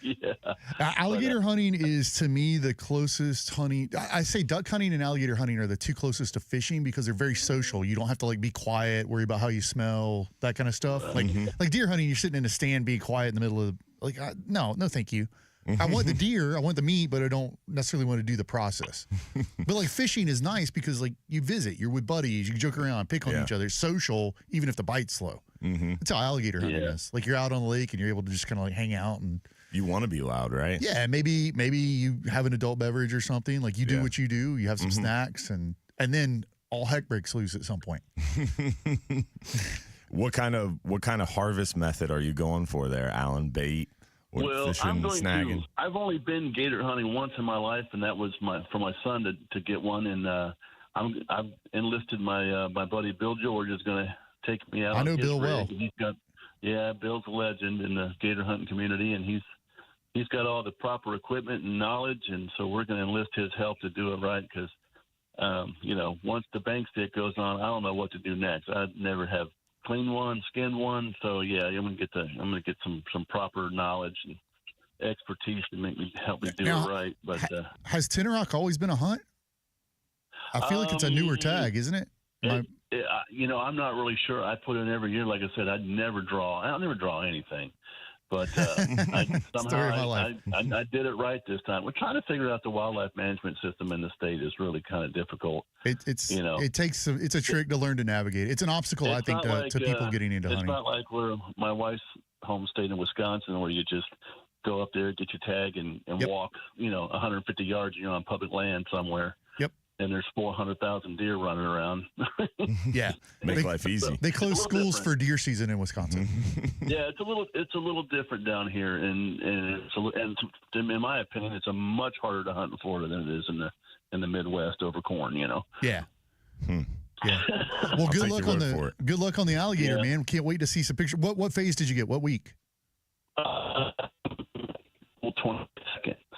Speaker 8: Yeah.
Speaker 4: Alligator hunting is, to me, the closest hunting. I say duck hunting and alligator hunting are the two closest to fishing because they're very social. You don't have to be quiet, worry about how you smell, that kind of stuff. Like deer hunting, you're sitting in a stand, being quiet in the middle of no, thank you. I want the deer, I want the meat, but I don't necessarily want to do the process. But fishing is nice because you visit, you're with buddies, you joke around, pick on each other, social, even if the bite's slow. That's how alligator hunting is. You're out on the lake and you're able to just kind of hang out and
Speaker 3: You want to be loud, right?
Speaker 4: yeah, maybe you have an adult beverage or something. You do what you do. You have some snacks and then all heck breaks loose at some point.
Speaker 3: What kind of harvest method are you going for there, Alan? Bait?
Speaker 8: Well,
Speaker 3: fishing,
Speaker 8: I'm going
Speaker 3: snagging?
Speaker 8: to. I've only been gator hunting once in my life, and that was for my son to get one. And I've enlisted my buddy Bill George is going to take me out.
Speaker 4: I know Bill well.
Speaker 8: Bill's a legend in the gator hunting community, and he's got all the proper equipment and knowledge, and so we're going to enlist his help to do it right because, once the bank stick goes on, I don't know what to do next. I'd never have cleaned one, skinned one, so yeah, I'm going to get some proper knowledge and expertise to help me do it right. But
Speaker 4: has Tinnerock always been a hunt? I feel like it's a newer tag, isn't it?
Speaker 8: I'm not really sure. I put in every year. Like I said, I'll never draw anything. But somehow I did it right this time. We're trying to figure out the wildlife management system in the state is really kind of difficult.
Speaker 4: It's a trick to learn to navigate. It's an obstacle, I think, to people getting into hunting.
Speaker 8: It's not like where my wife's home state in Wisconsin where you just go up there, get your tag, and walk, 150 yards, on public land somewhere.
Speaker 4: Yep.
Speaker 8: And there's 400,000 deer running around.
Speaker 4: Yeah,
Speaker 3: make life easy.
Speaker 4: They close schools for deer season in Wisconsin.
Speaker 8: Yeah, it's a little different down here, and in my opinion, it's a much harder to hunt in Florida than it is in the Midwest over corn.
Speaker 4: Yeah. Yeah. Well, good luck on the alligator, man. Can't wait to see some pictures. What phase did you get? What week?
Speaker 8: 22nd.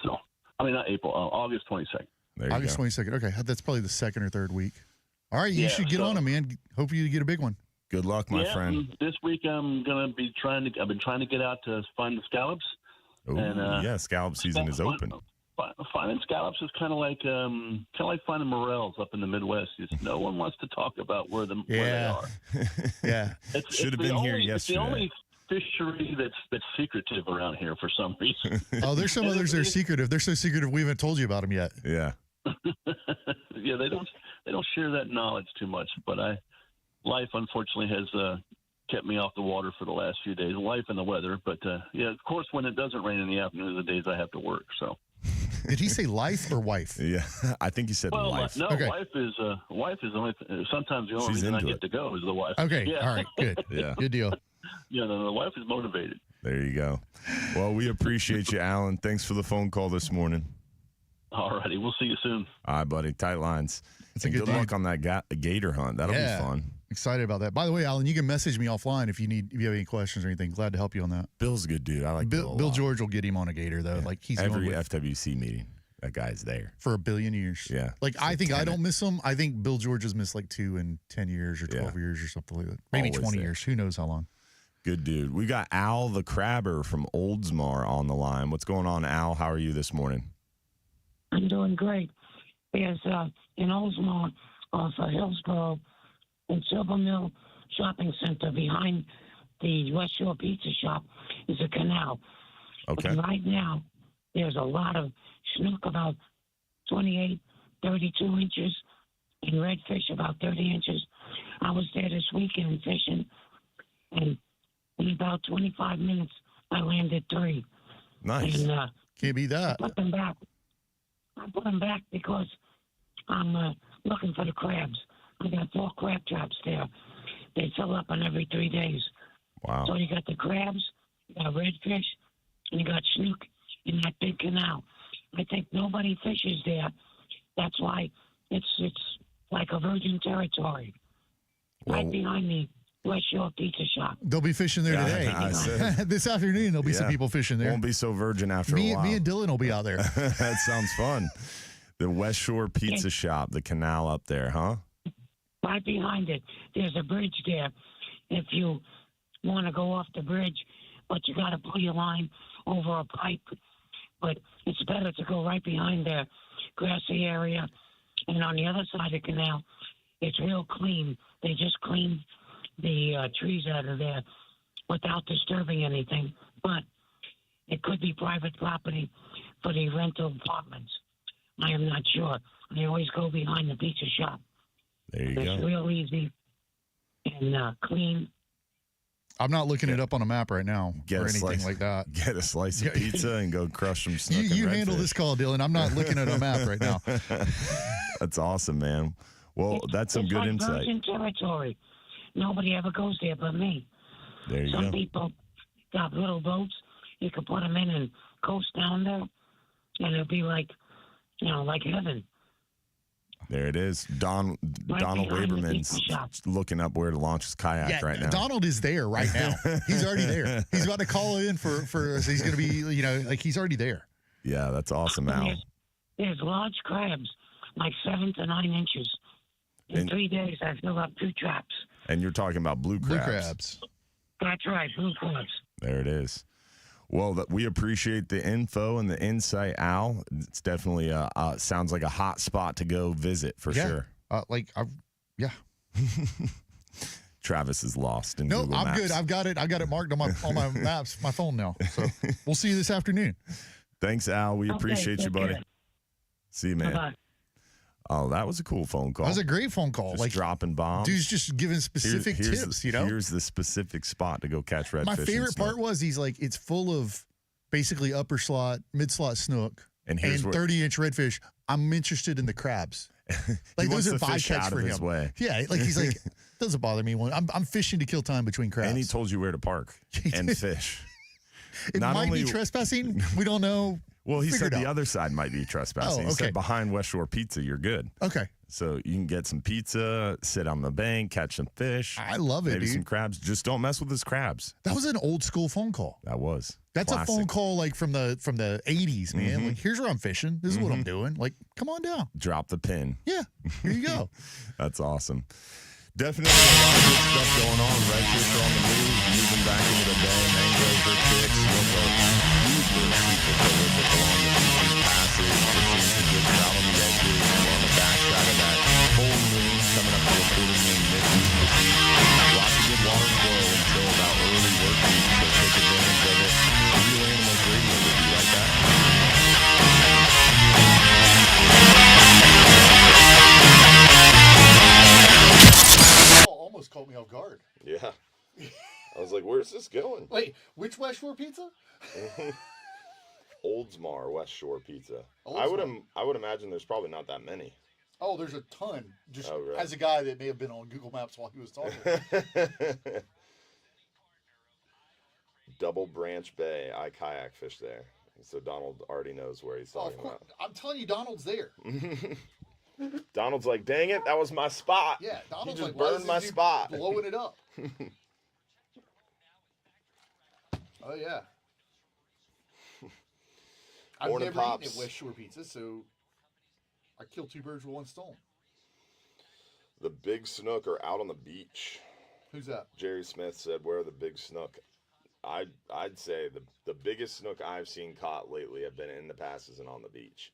Speaker 8: So not April. August 22nd.
Speaker 4: August 22nd. Okay, that's probably the second or third week. All right, you should get on them, man. Hope you get a big one.
Speaker 3: Good luck, my friend.
Speaker 8: This week I'm gonna be I've been trying to get out to find the scallops.
Speaker 3: Oh, scallop season is open.
Speaker 8: Finding scallops is kind of like finding morels up in the Midwest. No one wants to talk about where they are.
Speaker 4: Yeah,
Speaker 3: should have been here yesterday.
Speaker 8: It's the only fishery that's secretive around here for some reason.
Speaker 4: Oh, there's some others that are secretive. They're so secretive we haven't told you about them yet.
Speaker 3: Yeah.
Speaker 8: Yeah, they don't share that knowledge too much. But life unfortunately has kept me off the water for the last few days. Life and the weather, but of course, when it doesn't rain in the afternoon, the days I have to work. So.
Speaker 4: Did he say life or wife?
Speaker 3: Yeah, I think he said life.
Speaker 8: No, okay. Wife is only. Sometimes the only reason I get to go is the wife.
Speaker 4: Okay, all right, good.
Speaker 3: Yeah,
Speaker 4: good deal.
Speaker 8: Yeah, the wife is motivated.
Speaker 3: There you go. Well, we appreciate you, Alan. Thanks for the phone call this morning.
Speaker 8: All righty, we'll see you soon.
Speaker 3: All right, buddy. Tight lines. Good luck on that gator hunt. That'll be fun.
Speaker 4: Excited about that. By the way, Alan, you can message me offline if you have any questions or anything. Glad to help you on that.
Speaker 3: Bill's a good dude. I like Bill.
Speaker 4: Bill George will get him on a gator though. Yeah. Like he's
Speaker 3: every FWC meeting. That guy's there
Speaker 4: for a billion years.
Speaker 3: Yeah.
Speaker 4: Like I think I don't miss him. I think Bill George has missed like 2 in 10 years or 12 years or something like that. Maybe
Speaker 3: always
Speaker 4: 20
Speaker 3: there.
Speaker 4: years. Who knows how long?
Speaker 3: Good dude. We got Al the Crabber from Oldsmar on the line. What's going on, Al? How are you this morning?
Speaker 9: I'm doing great. There's in Oldsmar off Hillsborough and Silver Mill Shopping Center behind the West Shore Pizza Shop is a canal.
Speaker 3: Okay.
Speaker 9: And right now, there's a lot of snook about 28, 32 inches and redfish about 30 inches. I was there this weekend fishing, and in about 25 minutes, I landed 3.
Speaker 3: Nice.
Speaker 9: And,
Speaker 4: can't beat that.
Speaker 9: I put them back because I'm looking for the crabs. I got 4 crab traps there. They fill up on every 3 days.
Speaker 3: Wow.
Speaker 9: So you got the crabs, you got redfish, and you got snook in that big canal. I think nobody fishes there. That's why it's like a virgin territory. Right behind the West Shore Pizza Shop.
Speaker 4: They'll be fishing there today. This afternoon, there'll be some people fishing there.
Speaker 3: Won't be so virgin after a while.
Speaker 4: Me and Dylan will be out there.
Speaker 3: That sounds fun. The West Shore Pizza Shop, the canal up there, huh?
Speaker 9: Right behind it, there's a bridge there. If you want to go off the bridge, but you got to pull your line over a pipe. But it's better to go right behind the grassy area. And on the other side of the canal, it's real clean. They just cleaned the trees out of there without disturbing anything. But it could be private property for the rental apartments. I am not sure. I always go behind the pizza shop.
Speaker 3: There you go.
Speaker 9: It's real easy and clean.
Speaker 4: I'm not looking it up on a map right now or anything like that.
Speaker 3: Get a slice of pizza and go crush some snook and
Speaker 4: You handle this call, Dylan. I'm not looking at a map right now.
Speaker 3: That's awesome, man. Well, that's some good insight.
Speaker 9: Virgin territory. nobody ever goes there but me.
Speaker 3: There you
Speaker 9: Some
Speaker 3: go.
Speaker 9: people got little boats. You could put them in and coast down there, and it'll be like, like heaven.
Speaker 3: There it is. Donald
Speaker 9: behind the
Speaker 3: Waberman's
Speaker 9: pizza shop.
Speaker 3: looking up where to launch his kayak right now.
Speaker 4: Donald is there right now. He's already there. He's about to call in for he's going to be, like he's already there.
Speaker 3: Yeah, that's awesome,
Speaker 9: And
Speaker 3: Al.
Speaker 9: there's large crabs, like 7 to 9 inches. In 3 days, I filled up 2 traps.
Speaker 3: And you're talking about blue crabs.
Speaker 4: Blue crabs.
Speaker 9: That's right, blue crabs.
Speaker 3: There it is. Well, we appreciate the info and the insight, Al. It's definitely sounds like a hot spot to go visit for sure.
Speaker 4: Yeah.
Speaker 3: Travis is lost in
Speaker 4: No,
Speaker 3: Google
Speaker 4: I'm
Speaker 3: Maps.
Speaker 4: good. I've got it marked on my maps, my phone now. So we'll see you this afternoon.
Speaker 3: Thanks, Al. We appreciate you,
Speaker 9: take
Speaker 3: buddy.
Speaker 9: care.
Speaker 3: See you, man.
Speaker 9: Bye-bye.
Speaker 3: Oh, that was a cool phone call.
Speaker 4: That was a great phone call.
Speaker 3: Just dropping bombs.
Speaker 4: Dude's just giving specific tips,
Speaker 3: Here's the specific spot to go catch redfish.
Speaker 4: My
Speaker 3: and
Speaker 4: favorite
Speaker 3: snook.
Speaker 4: part was he's like, it's full of basically upper slot, mid slot snook,
Speaker 3: and
Speaker 4: 30-inch redfish. I'm interested in the crabs. Like those are bycatch for him.
Speaker 3: Way.
Speaker 4: Yeah, like he's like, doesn't bother me. I'm fishing to kill time between crabs.
Speaker 3: And he told you where to park and fish.
Speaker 4: It
Speaker 3: Not
Speaker 4: might
Speaker 3: only-
Speaker 4: be trespassing. We don't know.
Speaker 3: Well, he
Speaker 4: Figure
Speaker 3: said
Speaker 4: it
Speaker 3: the
Speaker 4: out.
Speaker 3: other side might be trespassing.
Speaker 4: Oh,
Speaker 3: He
Speaker 4: okay.
Speaker 3: said behind West Shore Pizza, you're good.
Speaker 4: Okay.
Speaker 3: So you can get some pizza, sit on the bank, catch some fish.
Speaker 4: I love it,
Speaker 3: Maybe
Speaker 4: dude.
Speaker 3: some crabs. Just don't mess with his crabs.
Speaker 4: That was an old school phone call.
Speaker 3: That was.
Speaker 4: That's
Speaker 3: classic.
Speaker 4: a phone call like from the 80s, man. Like, here's where I'm fishing. This is what I'm doing. Like, come on down.
Speaker 3: Drop the pin.
Speaker 4: Yeah. Here you go.
Speaker 3: That's awesome. Definitely a lot of good stuff going on. Redfish are on the move, moving back into the bay. Mangroves are fixed. Look up super prolific along the beaches, passes. We're seeing some good trout on the edges. We're on the backside of that full moon, coming up to the full moon midweek this week. Lots of good water flow until about early work week, so take advantage of it. Real Animals Radio will be right back.
Speaker 4: Almost caught me off guard.
Speaker 3: Yeah. I was like, where's this going?
Speaker 4: Wait, which West Shore Pizza?
Speaker 3: Oldsmar West Shore Pizza.
Speaker 4: Oldsmar.
Speaker 3: I would imagine there's probably not that many.
Speaker 4: Oh, there's a ton. Just
Speaker 3: Oh, really?
Speaker 4: as a guy that may have been on Google Maps while he was talking.
Speaker 3: Double Branch Bay. I kayak fish there. So Donald already knows where he's
Speaker 4: Oh,
Speaker 3: talking
Speaker 4: of course.
Speaker 3: about.
Speaker 4: I'm telling you, Donald's there.
Speaker 3: Donald's like, dang it, that was my spot.
Speaker 4: Yeah, Donald's
Speaker 3: he just
Speaker 4: like, why
Speaker 3: burned
Speaker 4: is
Speaker 3: my
Speaker 4: this dude
Speaker 3: spot.
Speaker 4: blowing it up. Oh, yeah. I've
Speaker 3: Morning,
Speaker 4: never
Speaker 3: Pops.
Speaker 4: eaten at West Shore Pizza, so I killed 2 birds with 1 stone.
Speaker 3: The big snook are out on the beach.
Speaker 4: Who's that?
Speaker 3: Jerry Smith said, where are the big snook? I'd say the biggest snook I've seen caught lately have been in the passes and on the beach.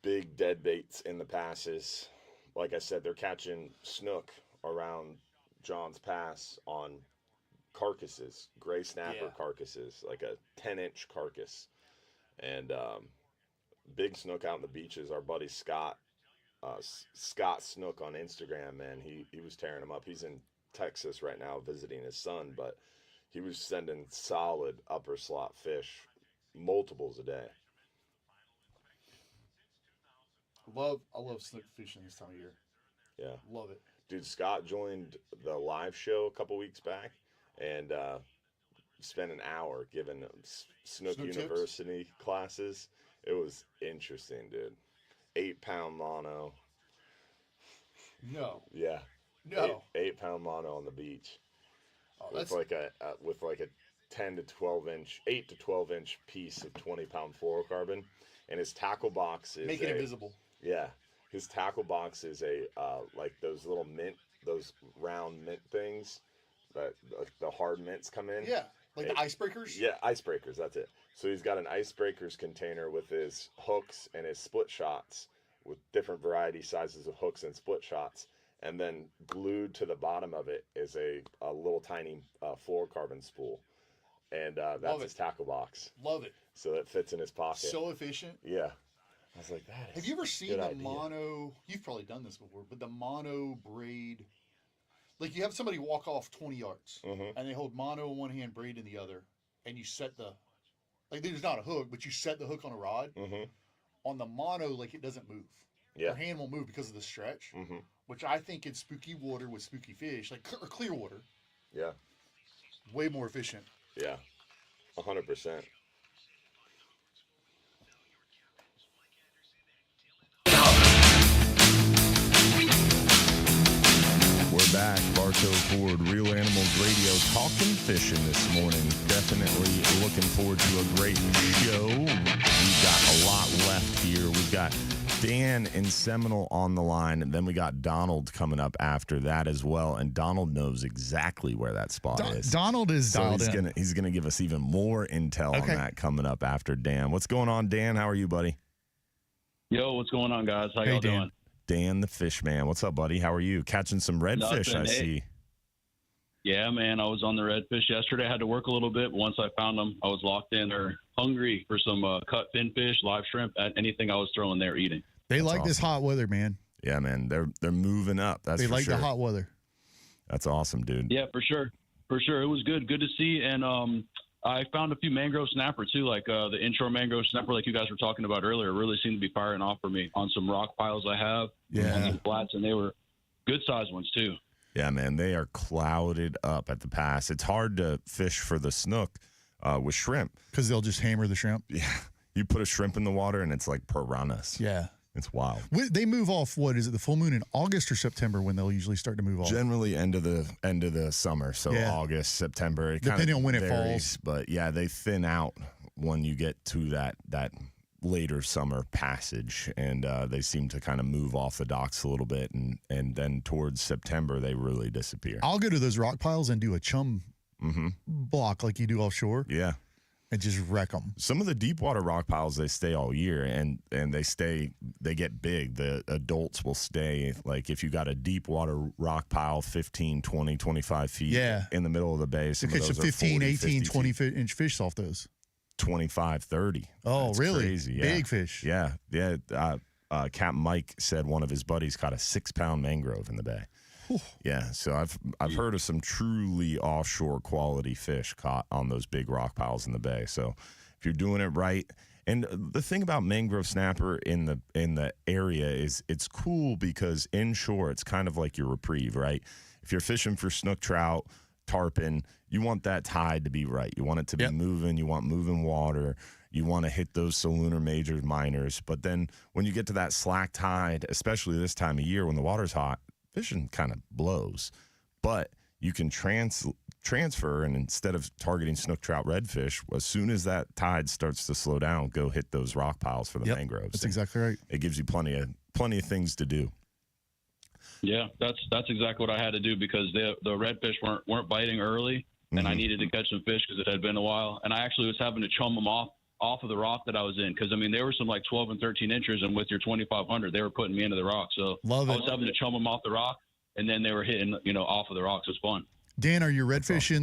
Speaker 3: Big dead baits in the passes. Like I said, they're catching snook around John's Pass on carcasses, gray snapper carcasses, like a 10-inch carcass. And big snook out on the beaches. Our buddy Scott Snook on Instagram, man, he was tearing them up. He's in Texas right now visiting his son, but he was sending solid upper slot fish, multiples a day.
Speaker 4: I love snook fishing this time of year.
Speaker 3: Yeah.
Speaker 4: Love it.
Speaker 3: Dude, Scott joined the live show a couple weeks back and spent an hour giving Snook
Speaker 4: Snook tips?
Speaker 3: University classes. It was interesting, dude. 8-pound mono.
Speaker 4: No.
Speaker 3: Yeah.
Speaker 4: No.
Speaker 3: 8-pound mono on the beach.
Speaker 4: Oh,
Speaker 3: With like a 10 to 12 inch, 8 to 12 inch piece of 20-pound fluorocarbon, and his tackle box is
Speaker 4: Make it invisible.
Speaker 3: Yeah, his tackle box is like those little those round mint things that like the hard mints come in.
Speaker 4: Yeah, like the icebreakers.
Speaker 3: Yeah, icebreakers. That's it. So he's got an icebreakers container with his hooks and his split shots with different variety sizes of hooks and split shots. And then glued to the bottom of it is a little tiny fluorocarbon spool. And that's his tackle box.
Speaker 4: Love it.
Speaker 3: So it fits in his pocket.
Speaker 4: So efficient.
Speaker 3: Yeah. I was like, that is
Speaker 4: Have you ever
Speaker 3: a
Speaker 4: seen
Speaker 3: good
Speaker 4: the
Speaker 3: idea.
Speaker 4: mono? You've probably done this before, but the mono braid. Like you have somebody walk off 20 yards, and they hold mono in one hand, braid in the other, and you set there's not a hook, but you set the hook on a rod. On the mono, like it doesn't move.
Speaker 3: Yeah.
Speaker 4: Your hand will move because of the stretch. which I think in spooky water with spooky fish, like or clear water,
Speaker 3: Yeah.
Speaker 4: way more efficient.
Speaker 3: Yeah. 100%. We're back. Bartow Ford, Real Animals Radio, talking fishing this morning. Definitely looking forward to a great show. We've got a lot left here. We've got Dan in Seminole on the line, and then we got Donald coming up after that as well. And Donald knows exactly where that spot is.
Speaker 4: Donald is dialed in.
Speaker 3: He's gonna give us even more intel on that coming up after Dan. What's going on, Dan? How are you, buddy?
Speaker 10: Yo, what's going on, guys? How y'all doing?
Speaker 3: Dan the Fish Man. What's up, buddy? How are you? Catching some redfish, I see.
Speaker 10: Yeah, man. I was on the redfish yesterday. I had to work a little bit. But once I found them, I was locked in. They're hungry for some cut finfish, live shrimp, anything I was throwing there eating.
Speaker 4: They like this hot weather, man.
Speaker 3: Yeah, man. They're moving up. That's
Speaker 4: they
Speaker 3: for
Speaker 4: like
Speaker 3: sure.
Speaker 4: the hot weather.
Speaker 3: That's awesome, dude.
Speaker 10: Yeah, for sure. For sure. It was good. Good to see. And I found a few mangrove snapper, too, like the inshore mangrove snapper, like you guys were talking about earlier, really seemed to be firing off for me on some rock piles I have.
Speaker 3: Yeah.
Speaker 10: On some flats, and they were good-sized ones, too.
Speaker 3: Yeah, man. They are clouded up at the pass. It's hard to fish for the snook with shrimp.
Speaker 4: Because they'll just hammer the shrimp?
Speaker 3: Yeah. You put a shrimp in the water, and it's like piranhas.
Speaker 4: Yeah.
Speaker 3: It's wild.
Speaker 4: They move off, what, is it the full moon in August or September when they'll usually start to move off?
Speaker 3: Generally end of the summer, so August, September. It
Speaker 4: depending on when
Speaker 3: varies,
Speaker 4: it falls.
Speaker 3: But yeah, they thin out when you get to that later summer passage, and they seem to kind of move off the docks a little bit, and then towards September they really disappear.
Speaker 4: I'll go to those rock piles and do a chum block like you do offshore.
Speaker 3: Yeah.
Speaker 4: And just wreck them.
Speaker 3: Some of the deep water rock piles, they stay all year, and they get big. The adults will stay, like if you got a deep water rock pile 15, 20, 25 feet in the middle of the bay.
Speaker 4: You catch some 15, 18, 20-inch fish off those.
Speaker 3: 25, 30.
Speaker 4: Oh,
Speaker 3: That's
Speaker 4: really?
Speaker 3: Crazy. Yeah.
Speaker 4: Big fish.
Speaker 3: Yeah. Capt Mike said one of his buddies caught a 6-pound mangrove in the bay.
Speaker 4: Whew.
Speaker 3: Yeah, so I've heard of some truly offshore quality fish caught on those big rock piles in the bay. So if you're doing it right, and the thing about mangrove snapper in the area is it's cool because inshore it's kind of like your reprieve, right? If you're fishing for snook trout, tarpon, you want that tide to be right. You want it to be moving. You want moving water. You want to hit those solunar majors, minors. But then when you get to that slack tide, especially this time of year when the water's hot, fishing kind of blows, but you can transfer, and instead of targeting snook, trout, redfish, as soon as that tide starts to slow down, go hit those rock piles for the mangroves.
Speaker 4: That's exactly right.
Speaker 3: It gives you plenty of things to do.
Speaker 10: Yeah, that's exactly what I had to do because the redfish weren't biting early, and I needed to catch some fish because it had been a while, and I actually was having to chum them off of the rock that I was in because, I mean, there were some like 12 and 13 inches, and with your 2,500, they were putting me into the rock. So I was having to chum them off the rock, and then they were hitting, off of the rocks. It was fun.
Speaker 4: Dan, are your redfish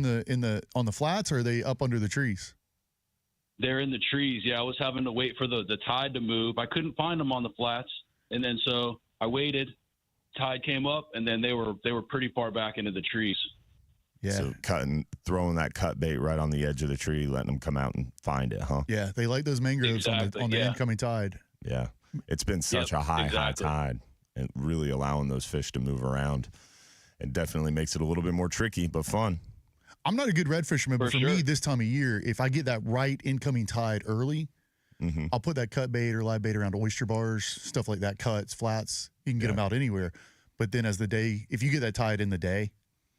Speaker 4: on the flats, or are they up under the trees?
Speaker 10: They're in the trees. Yeah, I was having to wait for the tide to move. I couldn't find them on the flats, and then so I waited. Tide came up, and then they were pretty far back into the trees.
Speaker 4: Yeah.
Speaker 3: So throwing that cut bait right on the edge of the tree, letting them come out and find it, huh?
Speaker 4: Yeah, they like those mangroves on the incoming tide.
Speaker 3: Yeah. It's been such a high tide, and really allowing those fish to move around. It definitely makes it a little bit more tricky, but fun.
Speaker 4: I'm not a good red fisherman, but for me, this time of year, if I get that right incoming tide early, I'll put that cut bait or live bait around oyster bars, stuff like that, cuts, flats. You can get them out anywhere. But then if you get that tide in the day,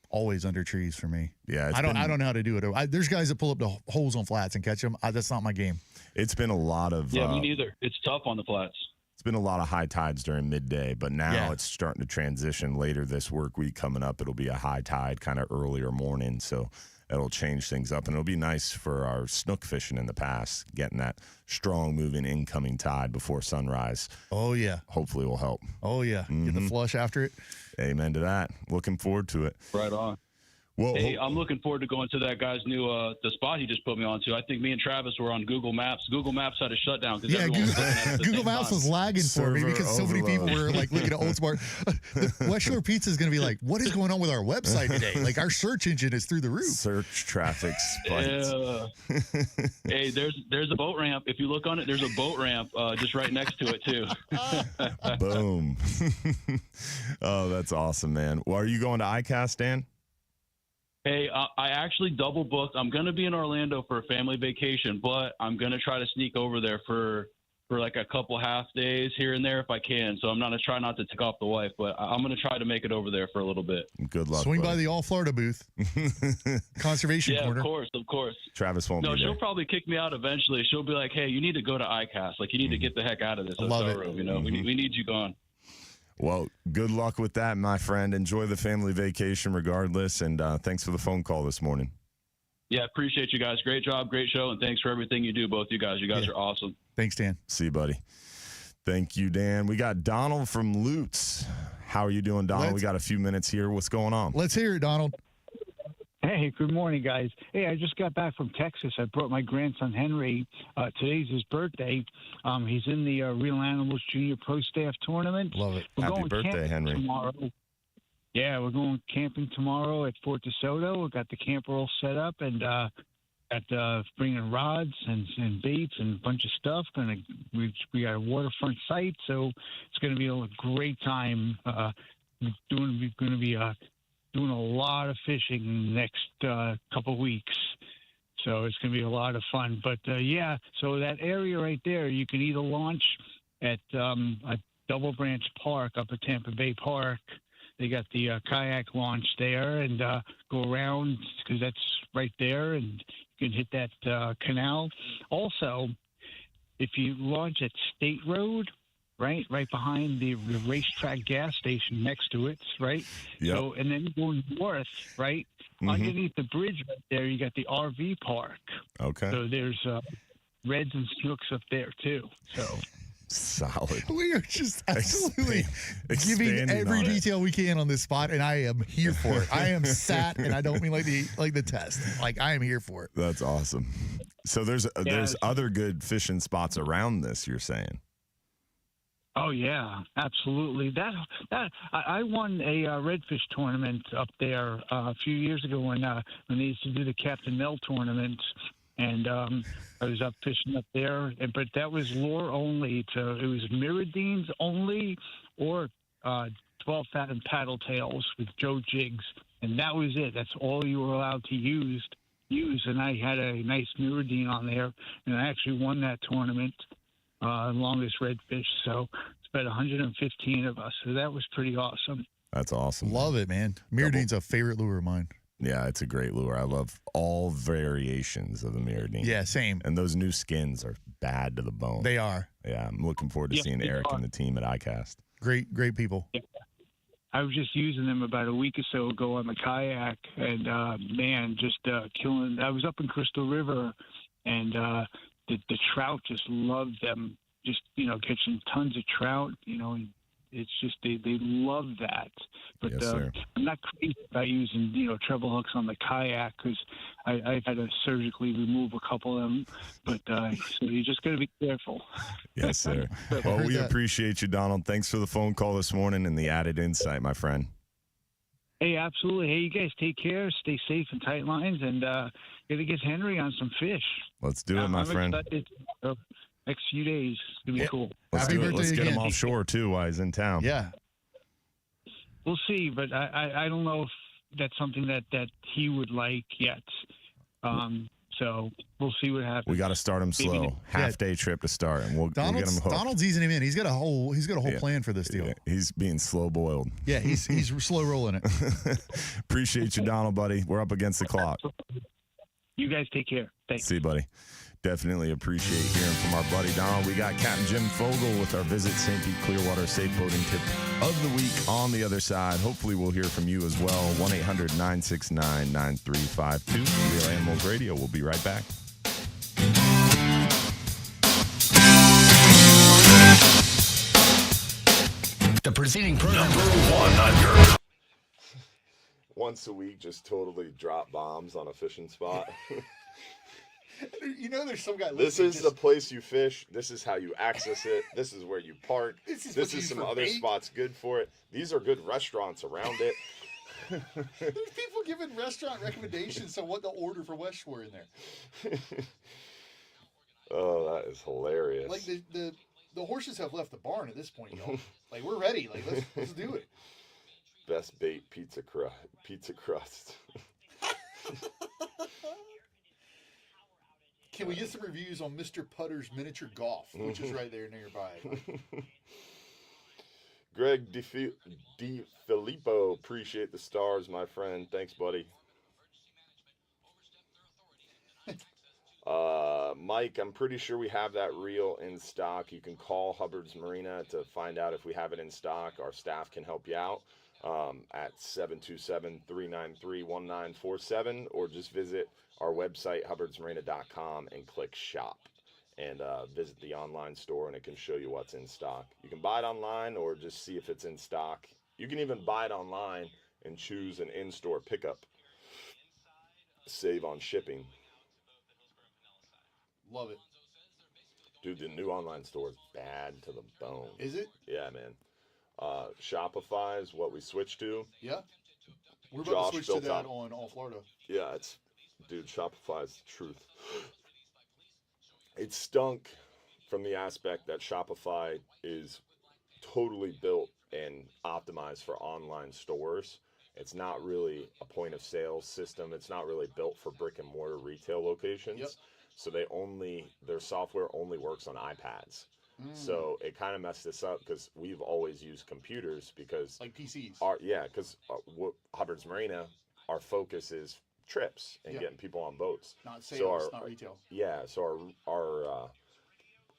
Speaker 4: always under trees for me.
Speaker 3: Yeah,
Speaker 4: I don't know how to do it. There's guys that pull up the holes on flats and catch them. That's not my game.
Speaker 3: It's been a lot of
Speaker 10: me neither. It's tough on the flats.
Speaker 3: It's been a lot of high tides during midday, but now it's starting to transition. Later this work week coming up, it'll be a high tide, kind of earlier morning, so that'll change things up, and it'll be nice for our snook fishing in the past, getting that strong moving incoming tide before sunrise.
Speaker 4: Oh yeah,
Speaker 3: hopefully will help.
Speaker 4: Oh yeah, get the flush after it.
Speaker 3: Amen to that. Looking forward to it.
Speaker 10: Right on.
Speaker 3: Well,
Speaker 10: hey, I'm looking forward to going to that guy's new the spot he just put me on to. I think me and Travis were on Google Maps. Google Maps had a shutdown because
Speaker 4: Google Maps was lagging for me because so many people were like looking at Old Smart. West Shore Pizza is going to be like, what is going on with our website today? Like our search engine is through the roof.
Speaker 3: Search traffic spikes.
Speaker 10: Hey, there's a boat ramp. If you look on it, there's a boat ramp just right next to it too.
Speaker 3: Boom. Oh, that's awesome, man. Well, are you going to ICAST, Dan?
Speaker 10: Hey, I actually double booked. I'm going to be in Orlando for a family vacation, but I'm going to try to sneak over there for like a couple half days here and there if I can. So I'm not going to try not to take off the wife, but I'm going to try to make it over there for a little bit.
Speaker 3: Good luck.
Speaker 4: Swing by the All Florida booth. Conservation corner.
Speaker 10: Of course.
Speaker 3: Travis won't be there.
Speaker 10: She'll probably kick me out eventually. She'll be like, hey, you need to go to ICAST. Like, you need to get the heck out of this hotel room. You know, we need you gone.
Speaker 3: Well, good luck with that, my friend. Enjoy the family vacation regardless, and thanks for the phone call this morning.
Speaker 10: Yeah, appreciate you guys. Great job, great show, and thanks for everything you do, both you guys. You guys are awesome.
Speaker 4: Thanks, Dan.
Speaker 3: See you, buddy. Thank you, Dan. We got Donald from Lutz. How are you doing, Donald? We got a few minutes here. What's going on?
Speaker 4: Let's hear it, Donald.
Speaker 11: Hey, good morning, guys. Hey, I just got back from Texas. I brought my grandson, Henry. Today's his birthday. He's in the Real Animals Junior Pro Staff Tournament.
Speaker 3: Love it.
Speaker 11: We're
Speaker 3: Happy
Speaker 11: going
Speaker 3: birthday,
Speaker 11: camping
Speaker 3: Henry.
Speaker 11: Tomorrow. Yeah, we're going camping tomorrow at Fort DeSoto. We've got the camper all set up and bringing rods and baits and a bunch of stuff. We got a waterfront site, so it's going to be a great time. We're going to be doing a lot of fishing next couple weeks. So it's going to be a lot of fun. But, so that area right there, you can either launch at Double Branch Park up at Tampa Bay Park. They got the kayak launch there and go around because that's right there, and you can hit that canal. Also, if you launch at State Road, right behind the racetrack gas station next to it, right?
Speaker 3: Yep.
Speaker 11: So, and then going north, right?
Speaker 3: Mm-hmm.
Speaker 11: Underneath the bridge right there, you got the RV park.
Speaker 3: Okay.
Speaker 11: So there's Reds and Snooks up there, too. So
Speaker 3: solid.
Speaker 4: We are just absolutely giving every detail we can on this spot, and I am here for it. I am sat, and I don't mean like the test. Like, I am here for it.
Speaker 3: That's awesome. So there's other good fishing spots around this, you're saying?
Speaker 11: Oh yeah, absolutely. That I won a redfish tournament up there a few years ago when they used to do the Captain Mel tournament, and I was up fishing up there. But that was lure only. So it was mirrodines only, or 12-fathom paddle tails with Joe jigs, and that was it. That's all you were allowed to use. And I had a nice mirrodine on there, and I actually won that tournament. Longest redfish, so it's about 115 of us. So that was pretty awesome.
Speaker 3: That's awesome.
Speaker 4: Love it, man. Mirrodine's a favorite lure of mine.
Speaker 3: Yeah, it's a great lure. I love all variations of the mirrodine.
Speaker 4: Yeah, same.
Speaker 3: And those new skins are bad to the bone.
Speaker 4: They are.
Speaker 3: Yeah, I'm looking forward to seeing Eric and the team at ICAST.
Speaker 4: Great people.
Speaker 11: Yeah. I was just using them about a week or so ago on the kayak, and man, just killing. I was up in Crystal River, and the trout just loved them. Just catching tons of trout. And it's just they love that. But
Speaker 3: yes, sir.
Speaker 11: I'm not crazy about using treble hooks on the kayak because I've had to surgically remove a couple of them. But so you just got to be careful.
Speaker 3: Yes, sir. Well, we appreciate you, Donald. Thanks for the phone call this morning and the added insight, my friend.
Speaker 11: Hey, absolutely. Hey, you guys take care. Stay safe and tight lines, and gotta get Henry on some fish.
Speaker 3: Let's do it, my friend.
Speaker 11: Excited. Next few days, it's gonna be cool.
Speaker 3: Let's
Speaker 4: Happy
Speaker 3: do it.
Speaker 4: birthday
Speaker 3: Let's get
Speaker 4: again.
Speaker 3: him offshore too while he's in town.
Speaker 4: Yeah.
Speaker 11: We'll see, but I don't know if that's something that he would like yet. So we'll see what happens.
Speaker 3: We got to start him slow. Half-day trip to start, and we'll get him hooked.
Speaker 4: Donald's easing him in. He's got a whole plan for this deal.
Speaker 3: Yeah, he's being slow-boiled.
Speaker 4: Yeah, he's slow rolling it.
Speaker 3: Appreciate you, Donald, buddy. We're up against the clock.
Speaker 11: You guys take care. Thanks.
Speaker 3: See you, buddy. Definitely appreciate hearing from our buddy Donald. We got Captain Jim Fogle with our Visit St. Pete Clearwater Safe Boating Tip of the Week on the other side. Hopefully we'll hear from you as well. 1-800-969-9352. Real Animals Radio. We'll be right back.
Speaker 2: The preceding program. Number one on your...
Speaker 3: once a week just totally drop bombs on a fishing spot.
Speaker 4: You know, there's some guy.
Speaker 3: This is the place you fish. This is how you access it. This is where you park. This is some other spots good for it. These are good restaurants around it.
Speaker 4: There's people giving restaurant recommendations on what to order for West Shore in there.
Speaker 3: Oh, that is hilarious.
Speaker 4: Like the horses have left the barn at this point, y'all. Like, we're ready. Like, let's do it.
Speaker 3: Best bait pizza crust.
Speaker 4: Can we get some reviews on Mr. Putter's Miniature Golf, which is right there nearby?
Speaker 3: Greg DiFilippo, appreciate the stars, my friend. Thanks, buddy. Mike, I'm pretty sure we have that reel in stock. You can call Hubbard's Marina to find out if we have it in stock. Our staff can help you out at 727-393-1947, or just visit our website, hubbardsmarina.com, and click shop, and visit the online store, and it can show you what's in stock. You can buy it online or just see if it's in stock. You can even buy it online and choose an in-store pickup. Save on shipping.
Speaker 4: Love it.
Speaker 3: Dude, the new online store is bad to the bone.
Speaker 4: Is it?
Speaker 3: Yeah, man. Shopify is what we switched to.
Speaker 4: Yeah. We're about to switch to that on All Florida.
Speaker 3: Yeah, dude, Shopify is the truth. It stunk from the aspect that Shopify is totally built and optimized for online stores. It's not really a point of sale system. It's not really built for brick and mortar retail locations. Yep. So their software only works on iPads. So it kind of messed us up because we've always used computers because
Speaker 4: like PCs.
Speaker 3: Because Hubbard's Marina, our focus is trips and getting people on boats.
Speaker 4: Not sales, not retail.
Speaker 3: Yeah, so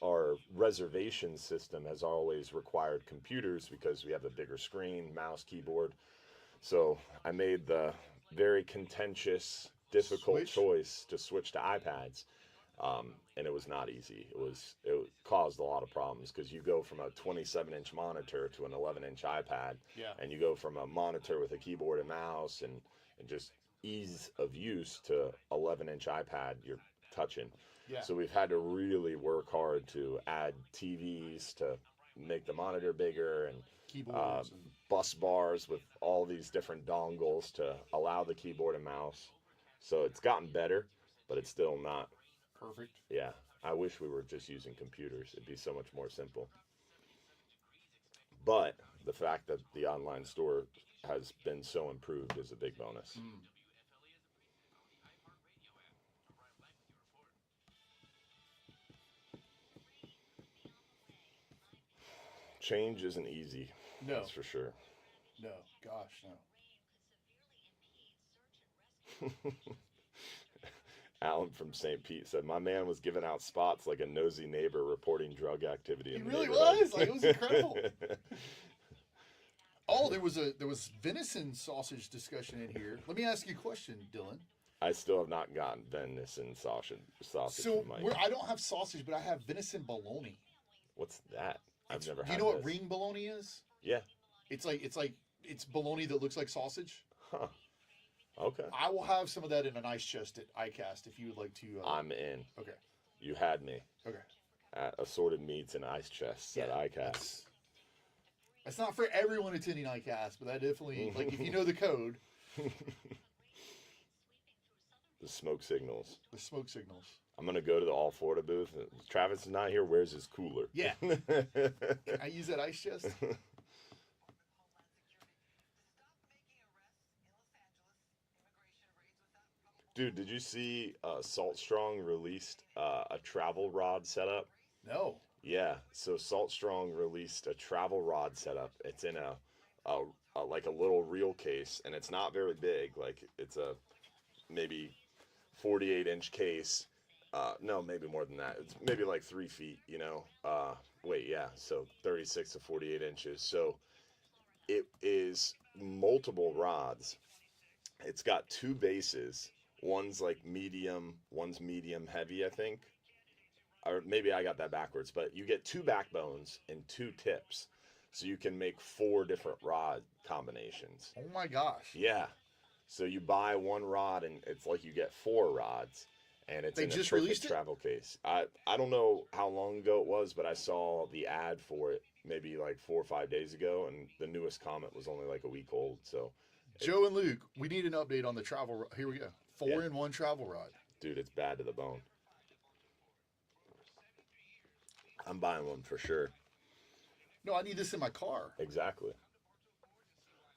Speaker 3: our reservation system has always required computers because we have a bigger screen, mouse, keyboard. So I made the very contentious, difficult choice to switch to iPads. And it was not easy. It caused a lot of problems because you go from a 27-inch monitor to an 11-inch iPad, and you go from a monitor with a keyboard and mouse and just ease of use to 11-inch iPad you're touching. Yeah. So we've had to really work hard to add TVs to make the monitor bigger and keyboards, bus bars with all these different dongles to allow the keyboard and mouse. So it's gotten better, but it's still not
Speaker 4: perfect.
Speaker 3: Yeah, I wish we were just using computers. It'd be so much more simple. But the fact that the online store has been so improved is a big bonus. Change isn't easy. No. That's for sure.
Speaker 4: No, gosh, no.
Speaker 3: Alan from St. Pete said, my man was giving out spots like a nosy neighbor reporting drug activity.
Speaker 4: He really was. Like, it was incredible. Oh, there was venison sausage discussion in here. Let me ask you a question, Dylan.
Speaker 3: I still have not gotten venison sausage.
Speaker 4: So I don't have sausage, but I have venison bologna.
Speaker 3: What's that? I've never had.
Speaker 4: Do you know what ring bologna is?
Speaker 3: Yeah.
Speaker 4: It's bologna that looks like sausage.
Speaker 3: Huh. Okay.
Speaker 4: I will have some of that in an ice chest at ICAST if you would like to.
Speaker 3: I'm in.
Speaker 4: Okay.
Speaker 3: You had me.
Speaker 4: Okay.
Speaker 3: At assorted meats and ice chests at ICAST.
Speaker 4: It's not for everyone attending ICAST, but that definitely, like, if you know the code.
Speaker 3: The smoke signals.
Speaker 4: The smoke signals.
Speaker 3: I'm going to go to the All Florida booth. Travis is not here. Where's his cooler?
Speaker 4: Yeah. Can I use that ice chest?
Speaker 3: Dude, did you see Salt Strong released a travel rod setup?
Speaker 4: No.
Speaker 3: Yeah, so Salt Strong released a travel rod setup. It's in a like a little reel case, and it's not very big. Like, it's a maybe 48-inch case. No, maybe more than that. It's maybe like 3 feet, you know. So 36 to 48 inches. So it is multiple rods. It's got 2 bases. One's like medium, one's medium heavy, I think. Or maybe I got that backwards, but you get 2 backbones and 2 tips. So you can make 4 different rod combinations.
Speaker 4: Oh my gosh.
Speaker 3: Yeah. So you buy one rod, and it's like you get 4 rods, and it's
Speaker 4: They
Speaker 3: in a
Speaker 4: just
Speaker 3: perfect
Speaker 4: released it?
Speaker 3: travel case. I don't know how long ago it was, but I saw the ad for it maybe like 4 or 5 days ago, and the newest Comet was only like a week old. So,
Speaker 4: Joe and Luke, we need an update on the travel. Here we go. 4-in-1 travel rod.
Speaker 3: dude, it's bad to the bone. I'm buying one for sure.
Speaker 4: No, I need this in my car.
Speaker 3: Exactly.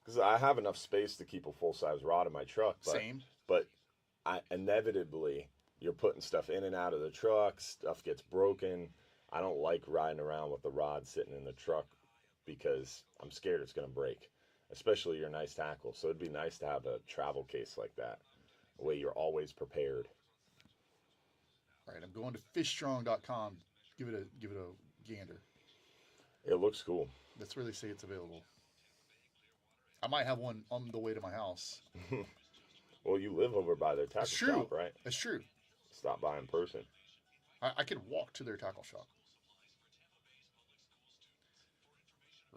Speaker 3: Because I have enough space to keep a full-size rod in my truck. But,
Speaker 4: Same.
Speaker 3: But inevitably, you're putting stuff in and out of the truck. Stuff gets broken. I don't like riding around with the rod sitting in the truck because I'm scared it's going to break, especially your nice tackle. So it'd be nice to have a travel case like that, the way you're always prepared.
Speaker 4: All right, I'm going to fishstrong.com. Give it a gander.
Speaker 3: It looks cool.
Speaker 4: Let's really say it's available. I might have one on the way to my house.
Speaker 3: Well, you live over by their tackle shop, right?
Speaker 4: That's true.
Speaker 3: Stop by in person.
Speaker 4: I could walk to their tackle shop.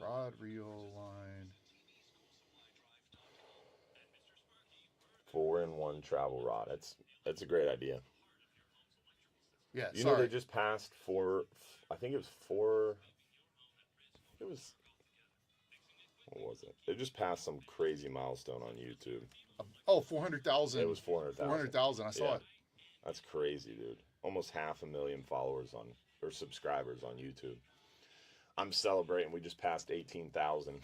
Speaker 4: Rod, reel, line.
Speaker 3: 4-in-1 travel rod. That's a great idea.
Speaker 4: Yeah,
Speaker 3: you know they just passed I think it was 4. It was. What was it? They just passed some crazy milestone on YouTube.
Speaker 4: Oh, 400,000.
Speaker 3: It was 400,000.
Speaker 4: 400,000. I saw it.
Speaker 3: That's crazy, dude. Almost 500,000 followers or subscribers on YouTube. I'm celebrating. We just passed 18,000.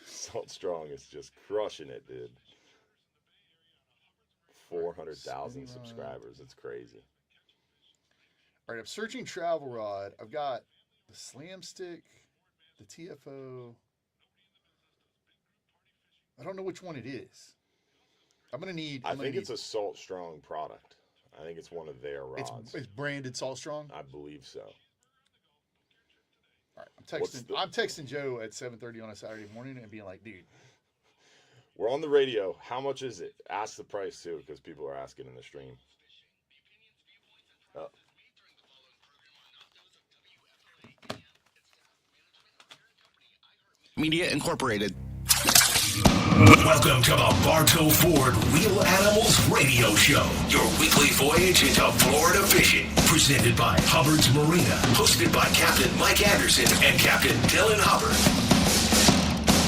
Speaker 3: Salt Strong is just crushing it, dude. 400,000 subscribers. It's crazy.
Speaker 4: All right, I'm searching travel rod. I've got the Slam Stick, the TFO. I don't know which one it is. I'm going to need...
Speaker 3: I think it's a Salt Strong product. I think it's one of their rods.
Speaker 4: It's branded Salt Strong?
Speaker 3: I believe so.
Speaker 4: All right, I'm texting Joe at 7:30 on a Saturday morning and being like, dude.
Speaker 3: We're on the radio. How much is it? Ask the price, too, because people are asking in the stream. Oh.
Speaker 1: Media Incorporated.
Speaker 2: Welcome to the Bartow Ford Real Animals Radio Show, your weekly voyage into Florida fishing. Presented by Hubbard's Marina, hosted by Captain Mike Anderson and Captain Dylan Hubbard.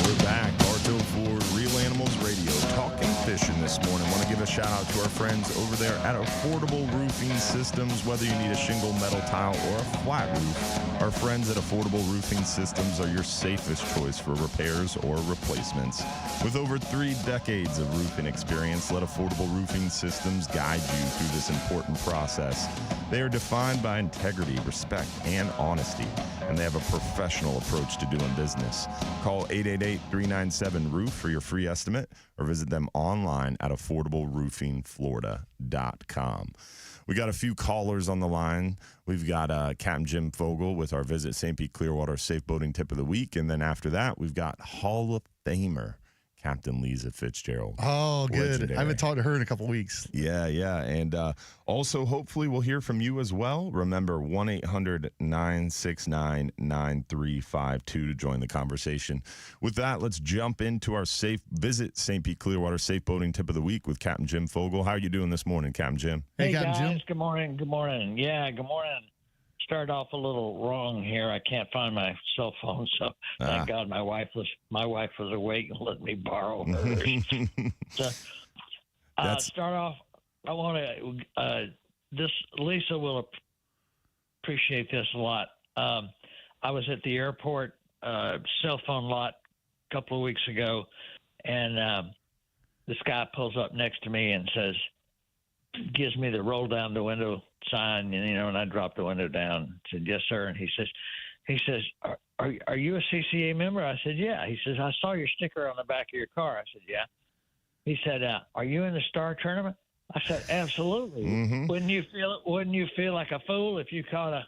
Speaker 3: We're back, Bartow Ford Real Animals Radio, talking fishing this morning. Want to give a shout out to our friends over there at Affordable Roofing Systems. Whether you need a shingle, metal tile, or a flat roof, our friends at Affordable Roofing Systems are your safest choice for repairs or replacements. With over 3 decades of roofing experience, let Affordable Roofing Systems guide you through this important process. They are defined by integrity, respect, and honesty, and they have a professional approach to doing business. Call 888-397-ROOF for your free estimate, or visit them online at affordableroofingflorida.com. We got a few callers on the line. We've got Captain Jim Fogel with our Visit St. Pete Clearwater Safe Boating Tip of the Week. And then after that, we've got Hall of Famer Captain Lisa Fitzgerald.
Speaker 4: Oh, good.
Speaker 3: Legendary.
Speaker 4: I haven't talked to her in a couple weeks.
Speaker 3: Yeah. And also, hopefully, we'll hear from you as well. Remember, 1-800-969-9352 to join the conversation. With that, let's jump into our Safe Visit St. Pete Clearwater Safe Boating Tip of the Week with Captain Jim Fogel. How are you doing this morning, Captain Jim?
Speaker 12: Hey
Speaker 4: Captain
Speaker 12: guys,
Speaker 4: Jim.
Speaker 12: Good morning. Yeah, good morning. Started off a little wrong here. I can't find my cell phone, so thank God my wife was awake and let me borrow hers. So, start off. I want to. Lisa will appreciate this a lot. I was at the airport cell phone lot a couple of weeks ago, and this guy pulls up next to me and gives me the roll down the window sign, and I dropped the window down. I said, yes, sir. And he says, are you a CCA member? I said, yeah. He says, I saw your sticker on the back of your car. I said, yeah. He said, are you in the Star Tournament? I said, absolutely. Mm-hmm. Wouldn't you feel like a fool if you caught a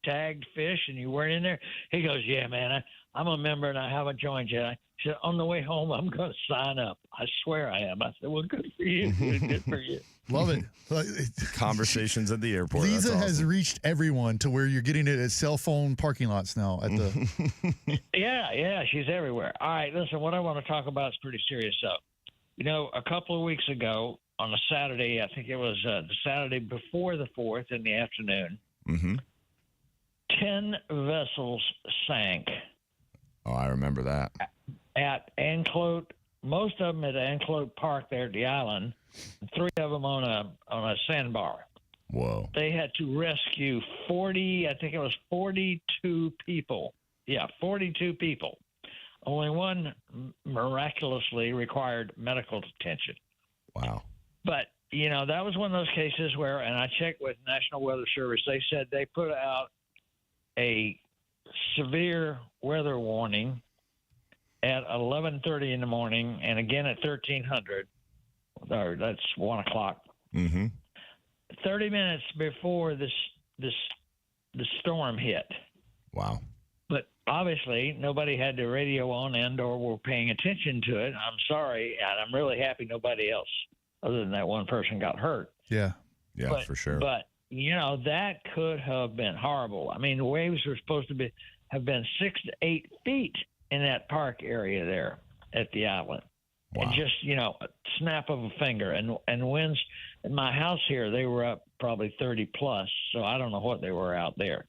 Speaker 12: tagged fish and you weren't in there? He goes, yeah, man, I'm a member and I haven't joined yet. She said, on the way home, I'm going to sign up. I swear I am. I said, well, good for you. Good for you.
Speaker 4: Love it.
Speaker 3: Conversations at the airport.
Speaker 4: Lisa
Speaker 3: That's
Speaker 4: has
Speaker 3: awesome.
Speaker 4: reached everyone to where you're getting it at cell phone parking lots now. At the
Speaker 12: Yeah, she's everywhere. All right, listen, what I want to talk about is pretty serious stuff. You know, a couple of weeks ago on a Saturday, I think it was the Saturday before the 4th in the afternoon, 10 vessels sank.
Speaker 3: Oh, I remember that.
Speaker 12: At Anclote, most of them at Anclote Park there at the island, 3 of them on a sandbar.
Speaker 3: Whoa.
Speaker 12: They had to rescue 42 people. Yeah, 42 people. Only one miraculously required medical attention.
Speaker 3: Wow.
Speaker 12: But, you know, that was one of those cases where, and I checked with National Weather Service, they said they put out a severe weather warning at 11:30 in the morning and again at 1300, or that's 1 o'clock. 30 minutes before the storm hit.
Speaker 3: Wow.
Speaker 12: But obviously nobody had the radio on and or were paying attention to it. I'm sorry, and I'm really happy nobody else other than that one person got hurt.
Speaker 4: Yeah,
Speaker 3: for sure.
Speaker 12: But you know, that could have been horrible. I mean, the waves were supposed to have been 6 to 8 feet in that park area there at the island.
Speaker 3: Wow.
Speaker 12: And just, you know, a snap of a finger. And winds in my house here, they were up probably 30 plus. So I don't know what they were out there.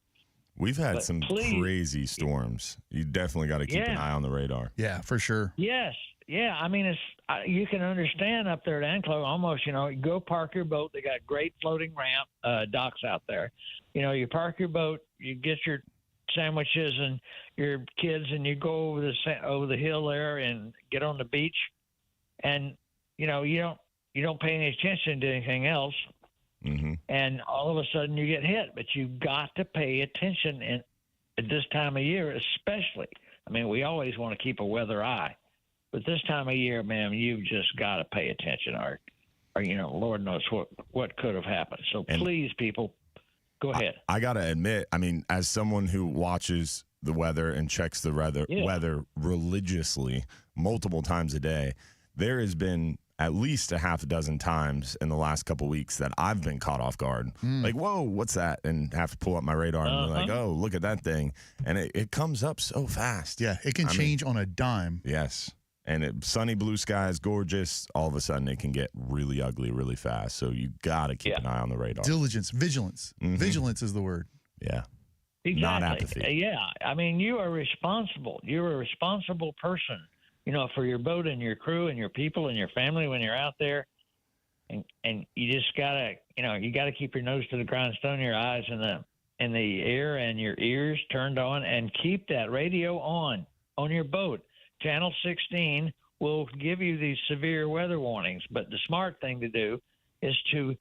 Speaker 3: We've had
Speaker 12: But
Speaker 3: some
Speaker 12: please-
Speaker 3: crazy storms. You definitely got to keep an
Speaker 12: Yeah.
Speaker 3: eye on the radar.
Speaker 4: yeah, for sure.
Speaker 12: Yes. Yeah. I mean, you can understand up there at Anclote almost, you know, you go park your boat. They got great floating ramp docks out there. You know, you park your boat, you get your sandwiches and your kids, and you go over the hill there and get on the beach, and you know you don't pay any attention to anything else, and all of a sudden you get hit. But you've got to pay attention at this time of year, especially. I mean, we always want to keep a weather eye, but this time of year, man, you've just got to pay attention, or you know, Lord knows what could have happened. So please, people. Go ahead.
Speaker 3: I got to admit, I mean, as someone who watches the weather and checks the weather religiously multiple times a day, there has been at least a half a dozen times in the last couple of weeks that I've been caught off guard. Like, whoa, what's that? And have to pull up my radar and be like, oh, look at that thing. And it comes up so fast.
Speaker 4: Yeah, it can change on a dime.
Speaker 3: Yes. And sunny blue skies, gorgeous. All of a sudden, it can get really ugly really fast. So you got to keep an eye on the radar.
Speaker 4: Diligence, vigilance. Vigilance is the word.
Speaker 3: Yeah.
Speaker 12: Exactly.
Speaker 3: Not apathy.
Speaker 12: Yeah. I mean, you are responsible. You're a responsible person, you know, for your boat and your crew and your people and your family when you're out there. And you just got to, you know, you got to keep your nose to the grindstone, your eyes in the air and your ears turned on, and keep that radio on your boat. Channel 16 will give you these severe weather warnings, but the smart thing to do is to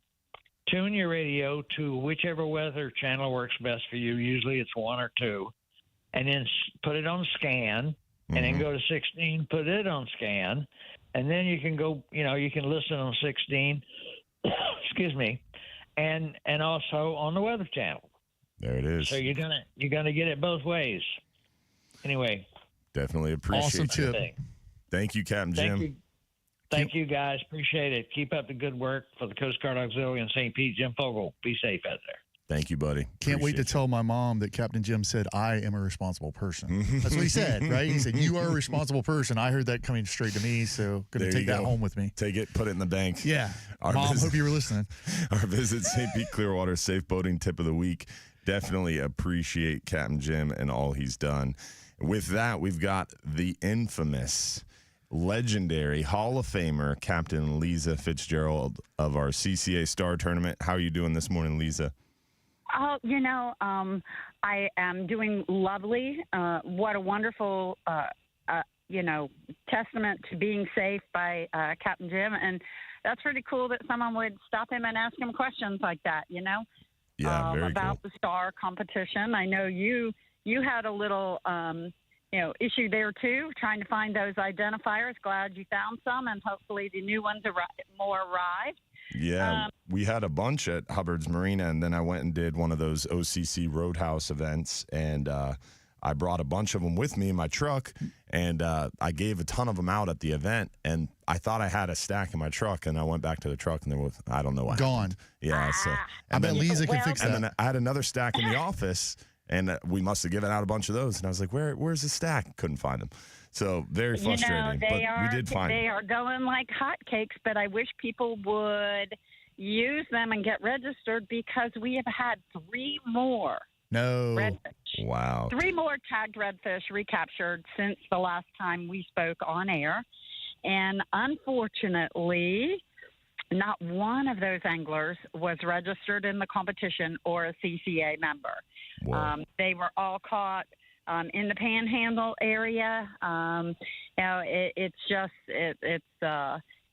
Speaker 12: tune your radio to whichever weather channel works best for you. Usually it's 1 or 2, and then put it on scan, and then go to 16, put it on scan, and then you can go, you know, you can listen on 16, excuse me, and also on the Weather Channel.
Speaker 3: There it is.
Speaker 12: So you're gonna get it both ways. Anyway.
Speaker 3: Definitely appreciate
Speaker 4: awesome tip.
Speaker 3: Thank you, Captain Jim.
Speaker 12: Thank you, guys. Appreciate it. Keep up the good work for the Coast Guard Auxiliary in St. Pete. Jim Fogel, be safe out there.
Speaker 3: Thank you, buddy.
Speaker 4: Can't wait to tell my mom that Captain Jim said, I am a responsible person. That's what he said, right? He said, you are a responsible person. I heard that coming straight to me, so going to take that home with me.
Speaker 3: Take it, put it in the bank.
Speaker 4: Yeah. Mom, hope you were listening.
Speaker 3: Our Visit St. Pete Clearwater Safe Boating Tip of the Week. Definitely appreciate Captain Jim and all he's done. With that, we've got the infamous, legendary Hall of Famer, Captain Lisa Fitzgerald of our 6a-8a Star Tournament. How are you doing this morning, Lisa?
Speaker 13: Oh, you know, I am doing lovely. What a wonderful, you know, testament to being safe by Captain Jim. And that's pretty cool that someone would stop him and ask him questions like that, you know?
Speaker 3: Yeah, very
Speaker 13: about
Speaker 3: cool.
Speaker 13: the star competition. I know you had a little, you know, issue there too, trying to find those identifiers. Glad you found some, and hopefully the new ones arrived.
Speaker 3: Yeah, we had a bunch at Hubbard's Marina, and then I went and did one of those OCC Roadhouse events, and I brought a bunch of them with me in my truck, and I gave a ton of them out at the event, and I thought I had a stack in my truck, and I went back to the truck, and there was, I don't know what
Speaker 4: Gone.
Speaker 3: happened. Yeah, so.
Speaker 4: I bet Lisa can fix that.
Speaker 3: And then I had another stack in the office, and we must have given out a bunch of those, and I was like, where's the stack? Couldn't find them. So very frustrating, but we did find them.
Speaker 13: They are going like hotcakes, but I wish people would use them and get registered because we have had 3 more.
Speaker 4: No.
Speaker 13: Redfish.
Speaker 3: Wow.
Speaker 13: 3 more tagged redfish recaptured since the last time we spoke on air. And unfortunately, not one of those anglers was registered in the competition or a CCA member. They were all caught in the Panhandle area. It's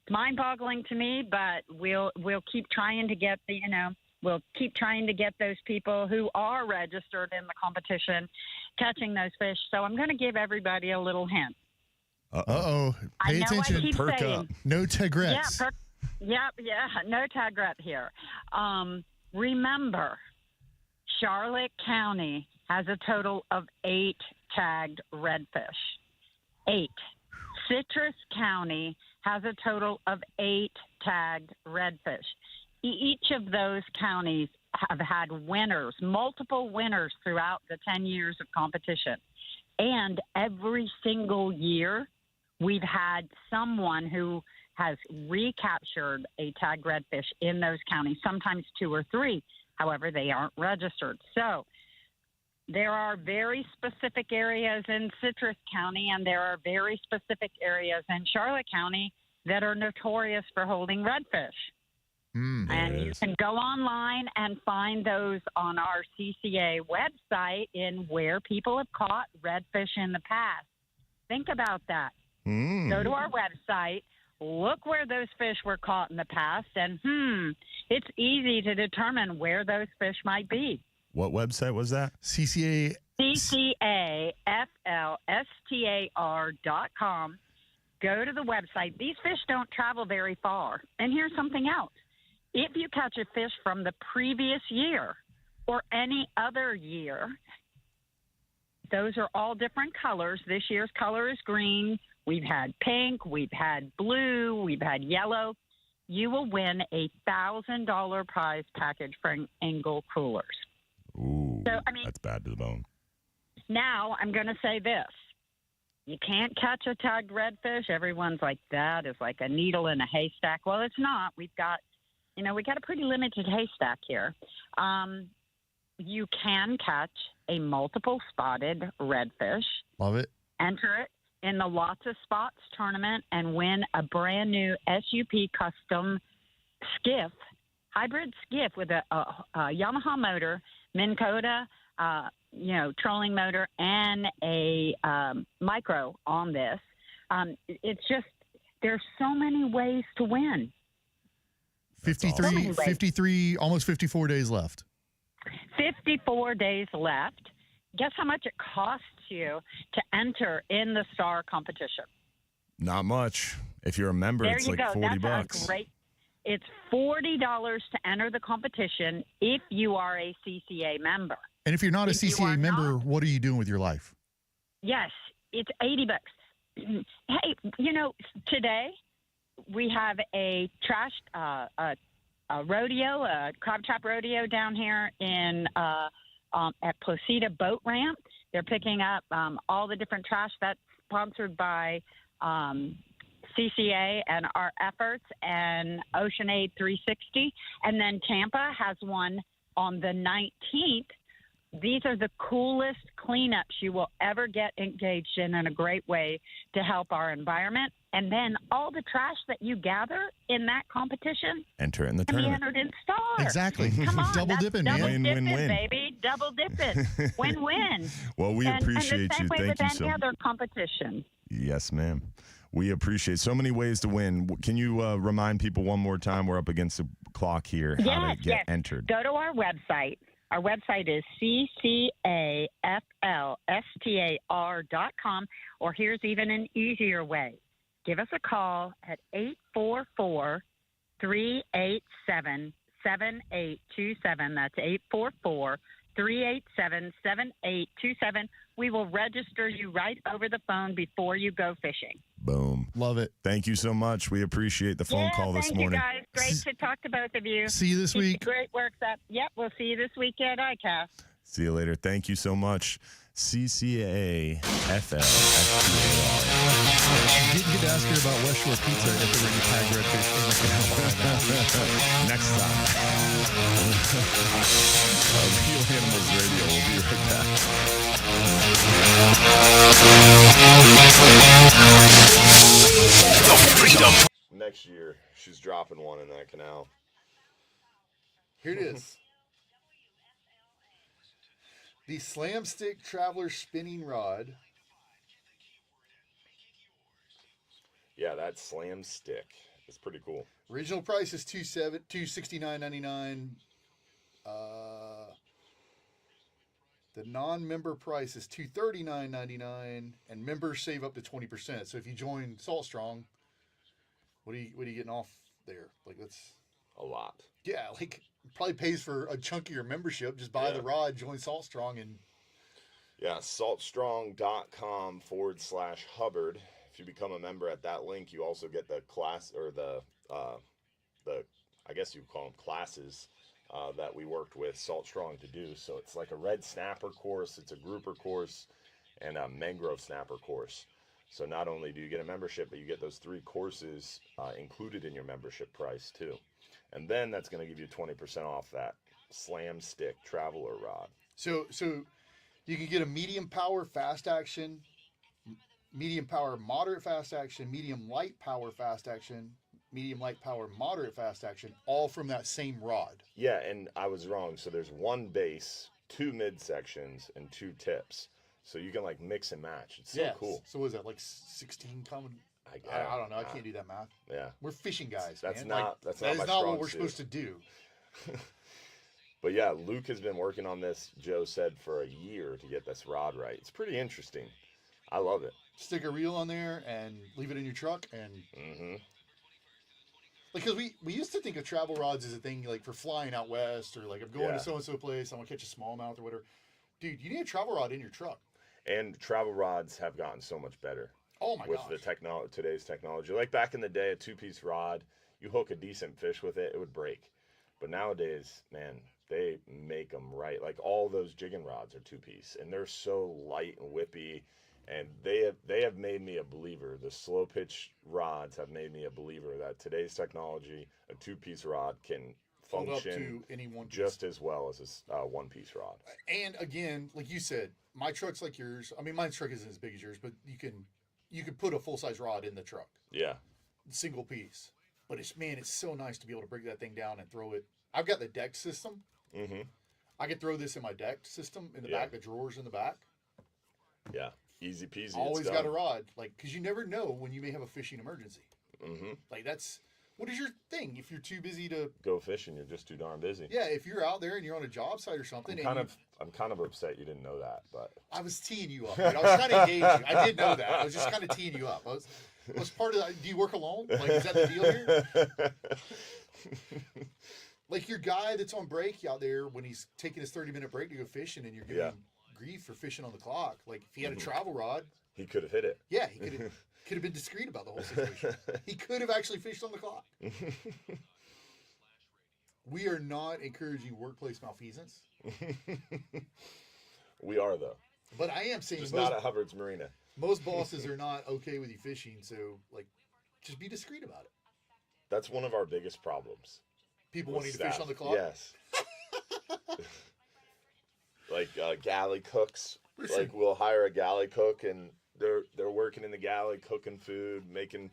Speaker 13: mind-boggling to me, but we'll keep trying to get We'll keep trying to get those people who are registered in the competition catching those fish. So I'm going to give everybody a little hint.
Speaker 4: Uh-oh. Pay attention.
Speaker 13: I keep
Speaker 3: Perk
Speaker 13: saying,
Speaker 3: up.
Speaker 4: No tagrets.
Speaker 13: Yeah, no tagret here. Remember, Charlotte County has a total of 8 tagged redfish. 8. Citrus County has a total of 8 tagged redfish. Each of those counties have had winners, multiple winners throughout the 10 years of competition. And every single year, we've had someone who has recaptured a tagged redfish in those counties, sometimes 2 or 3. However, they aren't registered. So there are very specific areas in Citrus County, and there are very specific areas in Charlotte County that are notorious for holding redfish. And you can go online and find those on our CCA website in where people have caught redfish in the past. Think about that. Go to our website, look where those fish were caught in the past, and it's easy to determine where those fish might be.
Speaker 3: What website was that?
Speaker 13: CCAFLSTAR.com. Go to the website. These fish don't travel very far. And here's something else. If you catch a fish from the previous year or any other year, those are all different colors. This year's color is green. We've had pink. We've had blue. We've had yellow. You will win a $1,000 prize package from Engel Coolers.
Speaker 3: Ooh,
Speaker 13: so,
Speaker 3: that's bad to the bone.
Speaker 13: Now I'm going to say this. You can't catch a tagged redfish. Everyone's like, that is like a needle in a haystack. Well, it's not. We got a pretty limited haystack here. You can catch a multiple spotted redfish.
Speaker 4: Love it.
Speaker 13: Enter it in the Lots of Spots tournament and win a brand new SUP custom skiff, hybrid skiff with a Yamaha motor, Minn Kota, trolling motor, and a micro on this. It's just, there's so many ways to win.
Speaker 4: 53, almost 54 days left.
Speaker 13: 54 days left. Guess how much it costs you to enter in the STAR competition?
Speaker 3: Not much. If you're a member, it's like $40.
Speaker 13: That's great. It's $40 to enter the competition if you are a CCA member.
Speaker 4: And if you're not a CCA member, what are you doing with your life?
Speaker 13: Yes, it's $80. Hey, today we have a rodeo, a crab trap rodeo down here in at Placida Boat Ramp. They're picking up all the different trash that's sponsored by CCA and our efforts and Ocean Aid 360. And then Tampa has one on the 19th. These are the coolest cleanups you will ever get engaged in a great way to help our environment. And then all the trash that you gather in that competition
Speaker 3: enter in the
Speaker 13: can be
Speaker 3: tournament.
Speaker 13: entered in STAR.
Speaker 4: Exactly.
Speaker 13: Come on,
Speaker 4: double dipping, man.
Speaker 13: Double dipping,
Speaker 3: Win-win-win.
Speaker 13: baby. Double dipping. Win-win.
Speaker 3: Well, we appreciate
Speaker 13: and the same
Speaker 3: you.
Speaker 13: way
Speaker 3: Thank you
Speaker 13: with
Speaker 3: so
Speaker 13: any
Speaker 3: much.
Speaker 13: other competition.
Speaker 3: Yes, ma'am. We appreciate so many ways to win. Can you remind people one more time? We're up against the clock here. How to get entered.
Speaker 13: Go to our website. Our website is CCAFLSTAR.com, or here's even an easier way. Give us a call at 844-387-7827. That's 6a-8a-387-7827. We will register you right over the phone before you go fishing.
Speaker 3: Boom.
Speaker 4: Love it.
Speaker 3: Thank you so much. We appreciate the phone call this morning.
Speaker 13: Thank you, guys. Great to talk to both of you.
Speaker 4: See you this
Speaker 13: Keep
Speaker 4: week.
Speaker 13: the great work up. Yep, we'll see you this week at ICAST.
Speaker 3: See you later. Thank you so much. 6a-8a.
Speaker 4: Didn't get to ask her about West Shore Pizza if there were any tagged redfish in the canal.
Speaker 3: Next time. Real Animals Radio. We'll be right back.
Speaker 2: The Freedom.
Speaker 3: Next year, she's dropping one in that canal.
Speaker 4: Here it is. The Slam Stick Traveler Spinning Rod.
Speaker 3: Yeah, that Slam Stick is pretty cool.
Speaker 4: Original price is $269.99. The non-member price is $239.99, and members save up to 20%. So if you join Salt Strong, what are you getting off there? Like, that's
Speaker 3: a lot.
Speaker 4: Yeah, like probably pays for a chunk of your membership. Just buy the rod, join Salt Strong, and
Speaker 3: yeah, saltstrong.com/Hubbard. If you become a member at that link, you also get the class or the I guess you call them classes that we worked with Salt Strong to do. So it's like a red snapper course, it's a grouper course, and a mangrove snapper course. So not only do you get a membership, but you get those 3 courses included in your membership price too. And then that's going to give you 20% off that Slam Stick Traveler Rod.
Speaker 4: So you can get a medium power fast action, medium power moderate fast action, medium light power fast action, medium light power moderate fast action, all from that same rod.
Speaker 3: Yeah, and I was wrong. So there's 1 base, 2 midsections, and 2 tips. So you can like mix and match. It's so cool.
Speaker 4: So what is that, like 16 common? I don't know. I can't do that math.
Speaker 3: Yeah.
Speaker 4: We're fishing guys,
Speaker 3: That's
Speaker 4: man.
Speaker 3: not that's
Speaker 4: that
Speaker 3: not
Speaker 4: is
Speaker 3: my
Speaker 4: not
Speaker 3: strong
Speaker 4: what we're
Speaker 3: suit.
Speaker 4: supposed to do.
Speaker 3: But yeah, Luke has been working on this, Joe said, for a year to get this rod right. It's pretty interesting. I love it.
Speaker 4: Stick a reel on there and leave it in your truck, and because we used to think of travel rods as a thing like for flying out west, or like I'm going to so and so place, I'm gonna catch a smallmouth or whatever. Dude, you need a travel rod in your truck.
Speaker 3: And travel rods have gotten so much better.
Speaker 4: Oh my
Speaker 3: with
Speaker 4: gosh.
Speaker 3: the today's technology. Like back in the day, a 2-piece rod, you hook a decent fish with it, it would break. But nowadays, man, they make them right. Like all those jigging rods are 2-piece, and they're so light and whippy. And they have made me a believer. The slow pitch rods have made me a believer that today's technology, a 2-piece rod can
Speaker 4: Hold up
Speaker 3: function
Speaker 4: to any one piece.
Speaker 3: just as well as a 1-piece rod.
Speaker 4: And again, like you said, my truck's like yours. I mean, my truck isn't as big as yours, but you can put a full size rod in the truck.
Speaker 3: Yeah.
Speaker 4: Single piece. But it's so nice to be able to break that thing down and throw it. I've got the deck system.
Speaker 3: Mm-hmm.
Speaker 4: I could throw this in my deck system in the back, the drawers in the back.
Speaker 3: Yeah. Easy peasy.
Speaker 4: Always got a rod, like, because you never know when you may have a fishing emergency.
Speaker 3: Mm-hmm.
Speaker 4: Like what is your thing? If you're too busy to
Speaker 3: go fishing, you're just too darn busy.
Speaker 4: Yeah, if you're out there and you're on a job site or something,
Speaker 3: I'm kind of upset you didn't know that, but
Speaker 4: I was teeing you up. Dude. I was trying to engage you. I did know that. I was just kind of teeing you up. Was part of that. Do you work alone? Like, is that the deal here? Like your guy that's on break out there when he's taking his 30-minute break to go fishing, and you're giving him grief for fishing on the clock. Like if he had a travel rod,
Speaker 3: he could have hit it.
Speaker 4: Yeah, he could have been discreet about the whole situation. He could have actually fished on the clock. We are not encouraging workplace malfeasance.
Speaker 3: We are, though.
Speaker 4: But I am saying
Speaker 3: just not at Hubbard's Marina.
Speaker 4: Most bosses are not okay with you fishing, so like, just be discreet about it.
Speaker 3: That's one of our biggest problems.
Speaker 4: People wanting to fish on the clock?
Speaker 3: Yes. Like galley cooks. Like we'll hire a galley cook, and they're working in the galley, cooking food, making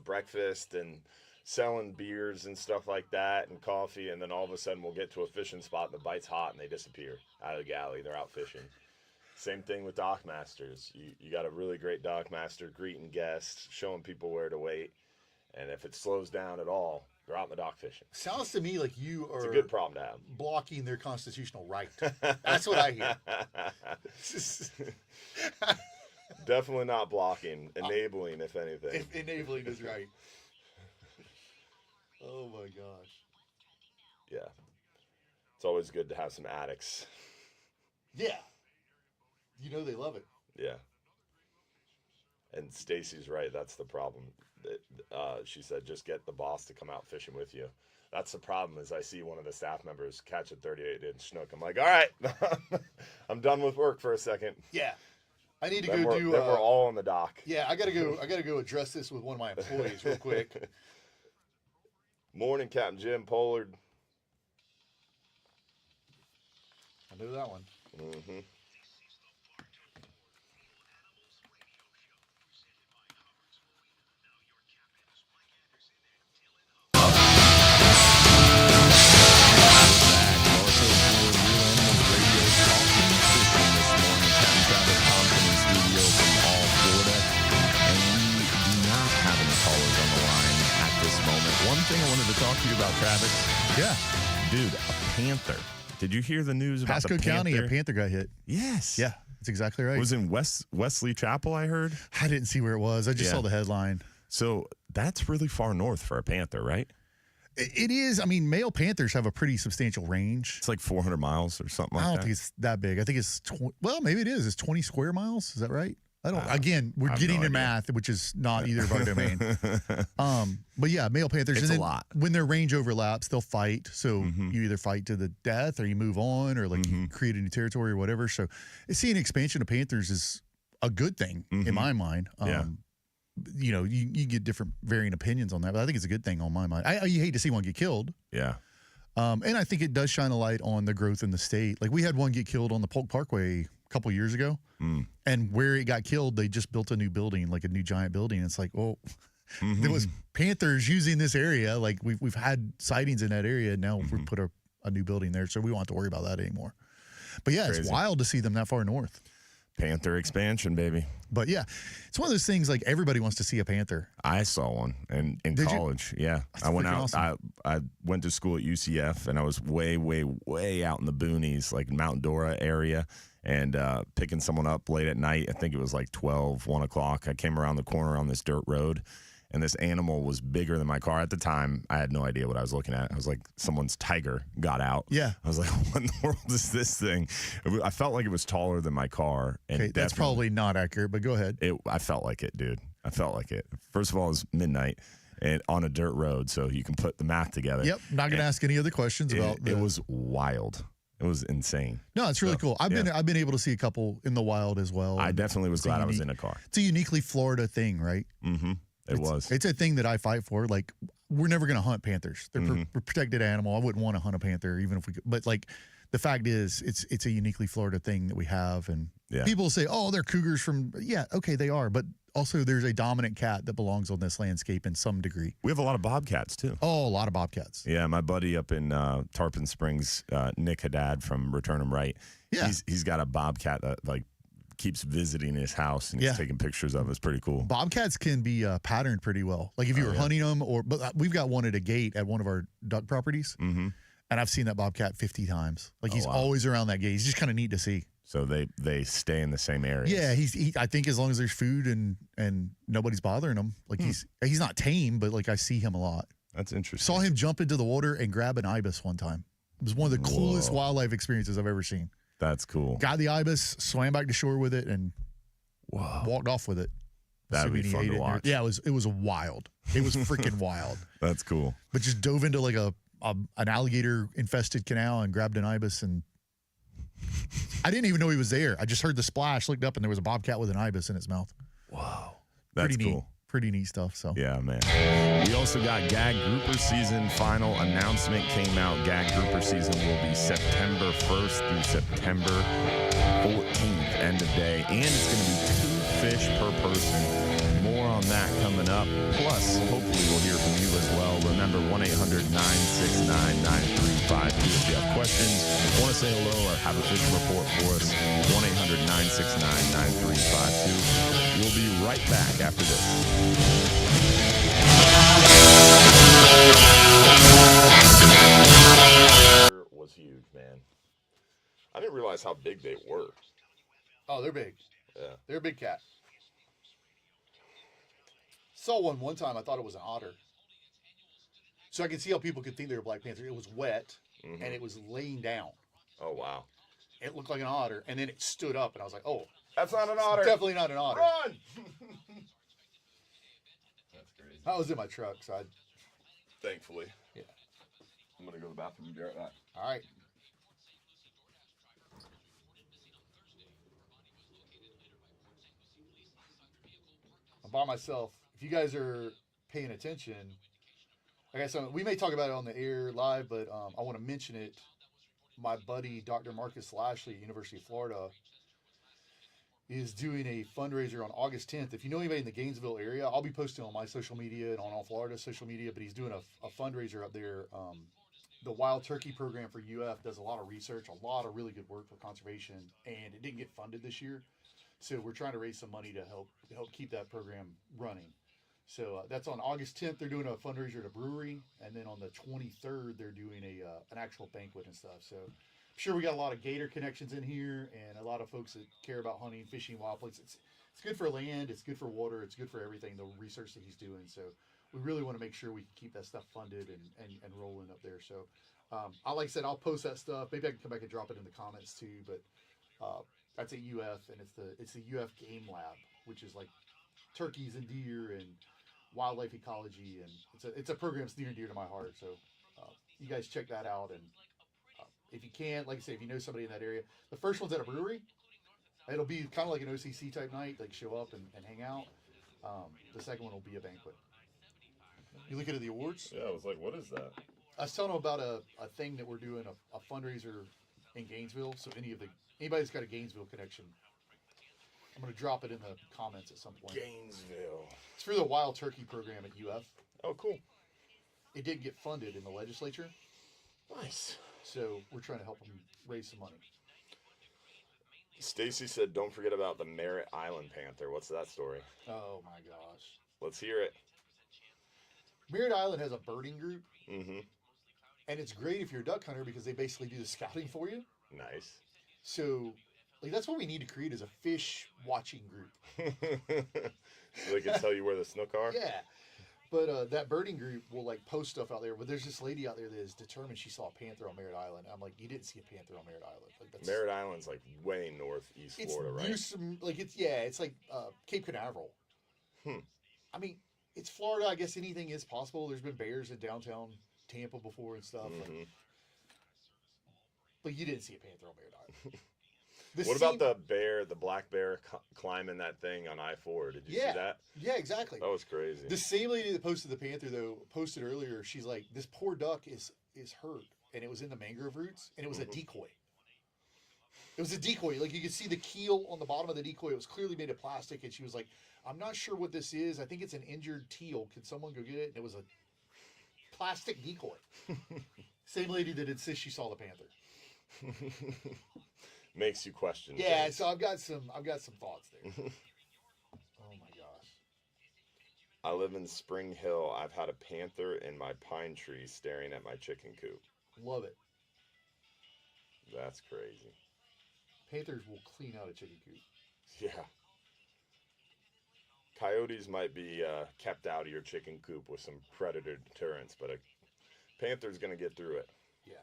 Speaker 3: breakfast, and selling beers and stuff like that, and coffee, and then all of a sudden we'll get to a fishing spot and the bite's hot and they disappear out of the galley. They're out fishing. Same thing with dock masters. You got a really great dock master greeting guests, showing people where to wait, and if it slows down at all, they're out in the dock fishing.
Speaker 4: Sounds to me like you are
Speaker 3: it's a good problem to have.
Speaker 4: Blocking their constitutional right. That's what I hear.
Speaker 3: Definitely not blocking, enabling, if anything.
Speaker 4: Enabling is right. Oh my gosh.
Speaker 3: Yeah. It's always good to have some addicts
Speaker 4: Yeah. You know they love it.
Speaker 3: Yeah. And Stacy's right. That's the problem. She said, just get the boss to come out fishing with you. That's the problem is I see one of the staff members catch a 38-inch snook. I'm like, all right, I'm done with work for a second.
Speaker 4: Yeah. I need to
Speaker 3: Then
Speaker 4: go
Speaker 3: we're,
Speaker 4: do.
Speaker 3: Then we're all on the dock.
Speaker 4: Yeah, I gotta go address this with one of my employees real quick.
Speaker 3: Morning, Captain Jim Pollard.
Speaker 4: I know that one.
Speaker 3: Mm-hmm. One thing I wanted to talk to you about, Travis.
Speaker 4: Yeah.
Speaker 3: Dude, a panther. Did you hear the news about
Speaker 4: Pasco
Speaker 3: the panther?
Speaker 4: County, a panther got hit.
Speaker 3: Yes.
Speaker 4: Yeah, that's exactly right.
Speaker 3: It was in Wesley Chapel, I heard.
Speaker 4: I didn't see where it was. I just saw the headline.
Speaker 3: So that's really far north for a panther, right?
Speaker 4: It is. I mean, male panthers have a pretty substantial range.
Speaker 3: It's like 400 miles or something like that.
Speaker 4: I don't think it's that big. I think it's, well, maybe it is. It's 20 square miles. Is that right? I don't. Again, we're getting into math, which is not either of our domain. But yeah, male panthers.
Speaker 3: It's
Speaker 4: and then
Speaker 3: a lot.
Speaker 4: When their range overlaps, they'll fight. So you either fight to the death, or you move on, or like you create a new territory, or whatever. So seeing expansion of panthers is a good thing in my mind. You know, you get different varying opinions on that, but I think it's a good thing on my mind. You hate to see one get killed.
Speaker 3: Yeah.
Speaker 4: And I think it does shine a light on the growth in the state. Like we had one get killed on the Polk Parkway a couple years ago, and where it got killed, they just built a new building, like a new giant building. It's like, well, there was panthers using this area. Like we've had sightings in that area, and now we put a new building there, so we won't have to worry about that anymore. But yeah, it's wild to see them that far north.
Speaker 3: Panther expansion, baby.
Speaker 4: But yeah, it's one of those things like everybody wants to see a panther.
Speaker 3: I saw one in college. Yeah.
Speaker 4: That's
Speaker 3: I went out.
Speaker 4: awesome.
Speaker 3: I went to school at UCF, and I was way, way, way out in the boonies, like Mount Dora area, and picking someone up late at night. I think it was like 1 o'clock. I came around the corner on this dirt road, and this animal was bigger than my car. At the time, I had no idea what I was looking at. I was like, someone's tiger got out.
Speaker 4: Yeah.
Speaker 3: I was like, what in the world is this thing? I felt like it was taller than my car. And
Speaker 4: Okay, that's probably not accurate, but go ahead.
Speaker 3: I felt like it, dude. I felt like it. First of all, it was midnight and on a dirt road, so you can put the math together.
Speaker 4: Yep. Not going to ask any other questions about
Speaker 3: it. It was wild. It was insane.
Speaker 4: No, it's really cool. I've been able to see a couple in the wild as well.
Speaker 3: I definitely was glad I was in a car.
Speaker 4: It's a uniquely Florida thing, right?
Speaker 3: Mm-hmm.
Speaker 4: It's a thing that I fight for. Like, we're never going to hunt panthers. They're a protected animal. I wouldn't want to hunt a panther, even if we could. But, like, the fact is, it's a uniquely Florida thing that we have. And people say, oh, they're cougars from, okay, they are. But also, there's a dominant cat that belongs on this landscape in some degree.
Speaker 3: We have a lot of bobcats, too.
Speaker 4: Oh, a lot of bobcats.
Speaker 3: Yeah, my buddy up in Tarpon Springs, Nick Haddad from Return 'em Right, he's got a bobcat that, like, keeps visiting his house and he's taking pictures of it. It's pretty cool.
Speaker 4: Bobcats can be patterned pretty well. Like if you were hunting them, but we've got one at a gate at one of our duck properties, and I've seen that bobcat 50 times. Like he's always around that gate. He's just kind of neat to see.
Speaker 3: So they stay in the same area.
Speaker 4: Yeah, I think as long as there's food and nobody's bothering him, like he's not tame, but like I see him a lot.
Speaker 3: That's interesting.
Speaker 4: Saw him jump into the water and grab an ibis one time. It was one of the coolest wildlife experiences I've ever seen.
Speaker 3: That's cool.
Speaker 4: Got the ibis, swam back to shore with it, and walked off with it.
Speaker 3: That'd be fun to watch.
Speaker 4: Yeah, it was wild. It was freaking wild.
Speaker 3: That's cool.
Speaker 4: But just dove into like an alligator infested canal and grabbed an ibis, and I didn't even know he was there. I just heard the splash, looked up, and there was a bobcat with an ibis in its mouth.
Speaker 3: Wow, that's
Speaker 4: pretty
Speaker 3: cool.
Speaker 4: Neat. Pretty neat stuff. So
Speaker 3: yeah, man. We also got Gag Grouper season. Final announcement came out. Gag Grouper season will be September 1st through September 14th, end of day, and it's going to be 2 fish per person. More on that coming up. Plus, hopefully, we'll hear from you as well. Remember, 1-800-969-9352 if you have questions, want to say hello, or have a fishing report for us. 1-800-969-9352. We'll be right back after this. Was huge, man. I didn't realize how big they were.
Speaker 4: Oh, they're big.
Speaker 3: Yeah.
Speaker 4: They're a big cat. Saw one time. I thought it was an otter. So I can see how people could think they were black panther. It was wet, and it was laying down.
Speaker 3: Oh, wow.
Speaker 4: It looked like an otter, and then it stood up, and I was like, "Oh,
Speaker 3: that's not an otter.
Speaker 4: Definitely not an otter."
Speaker 3: Run!
Speaker 14: That's crazy.
Speaker 4: I was in my truck, so I.
Speaker 3: Thankfully.
Speaker 4: Yeah.
Speaker 3: I'm gonna go to the bathroom and be right back.
Speaker 4: All right. I'm by myself. If you guys are paying attention, I guess we may talk about it on the air live, but I want to mention it. My buddy, Dr. Marcus Lashley at University of Florida, is doing a fundraiser on August 10th. If you know anybody in the Gainesville area, I'll be posting on my social media and on All Florida social media, but he's doing a fundraiser up there. The Wild Turkey Program for UF does a lot of research, a lot of really good work for conservation, and it didn't get funded this year. So we're trying to raise some money to help keep that program running. So that's on August 10th. They're doing a fundraiser at a brewery, and then on the 23rd they're doing an actual banquet and stuff. So I'm sure we got a lot of gator connections in here, and a lot of folks that care about hunting, fishing, wild places. It's good for land, it's good for water, it's good for everything. The research that he's doing. So we really want to make sure we can keep that stuff funded and rolling up there. So like I said, I'll post that stuff. Maybe I can come back and drop it in the comments too. But that's at UF, and it's the UF Game Lab, which is like turkeys and deer and wildlife ecology, and it's a program that's near and dear to my heart. So you guys check that out, and if you can, like I say, if you know somebody in that area, the first one's at a brewery. It'll be kind of like an OCC type night, like show up and hang out. The second one will be a banquet. You looking at the awards?
Speaker 3: Yeah, I was like, what is that?
Speaker 4: I was telling them about a thing that we're doing, a fundraiser in Gainesville. So anybody that's got a Gainesville connection, I'm going to drop it in the comments at some point.
Speaker 3: Gainesville.
Speaker 4: It's for the Wild Turkey Program at UF.
Speaker 3: Oh, cool.
Speaker 4: It didn't get funded in the legislature.
Speaker 3: Nice.
Speaker 4: So we're trying to help them raise some money.
Speaker 3: Stacy said, don't forget about the Merritt Island panther. What's that story?
Speaker 4: Oh, my gosh.
Speaker 3: Let's hear it.
Speaker 4: Merritt Island has a birding group.
Speaker 3: Mm-hmm.
Speaker 4: And it's great if you're a duck hunter because they basically do the scouting for you.
Speaker 3: Nice.
Speaker 4: So, that's what we need to create is a fish watching group.
Speaker 3: So they can tell you where the snook are?
Speaker 4: Yeah. But that birding group will post stuff out there. But there's this lady out there that is determined she saw a panther on Merritt Island. I'm like, you didn't see a panther on Merritt Island.
Speaker 3: Merritt Island's way northeast Florida, right?
Speaker 4: It's like Cape Canaveral. I mean, it's Florida. I guess anything is possible. There's been bears in downtown Tampa before and stuff.
Speaker 3: Mm-hmm.
Speaker 4: But you didn't see a panther on Merritt Island.
Speaker 3: What about the black bear climbing that thing on I-4? Did you see that?
Speaker 4: Yeah, exactly.
Speaker 3: That was crazy.
Speaker 4: The same lady that posted the panther, though, posted earlier, she's like, this poor duck is hurt, and it was in the mangrove roots, and it was a decoy. It was a decoy. You could see the keel on the bottom of the decoy. It was clearly made of plastic, and she was like, I'm not sure what this is. I think it's an injured teal. Can someone go get it? And it was a plastic decoy. Same lady that insists she saw the panther.
Speaker 3: Makes you question.
Speaker 4: Yeah,
Speaker 3: things.
Speaker 4: so I've got some thoughts there. Oh my gosh.
Speaker 3: I live in Spring Hill. I've had a panther in my pine tree staring at my chicken coop.
Speaker 4: Love it.
Speaker 3: That's crazy.
Speaker 4: Panthers will clean out a chicken coop.
Speaker 3: Yeah. Coyotes might be kept out of your chicken coop with some predator deterrence, but a panther's going to get through it.
Speaker 4: Yeah.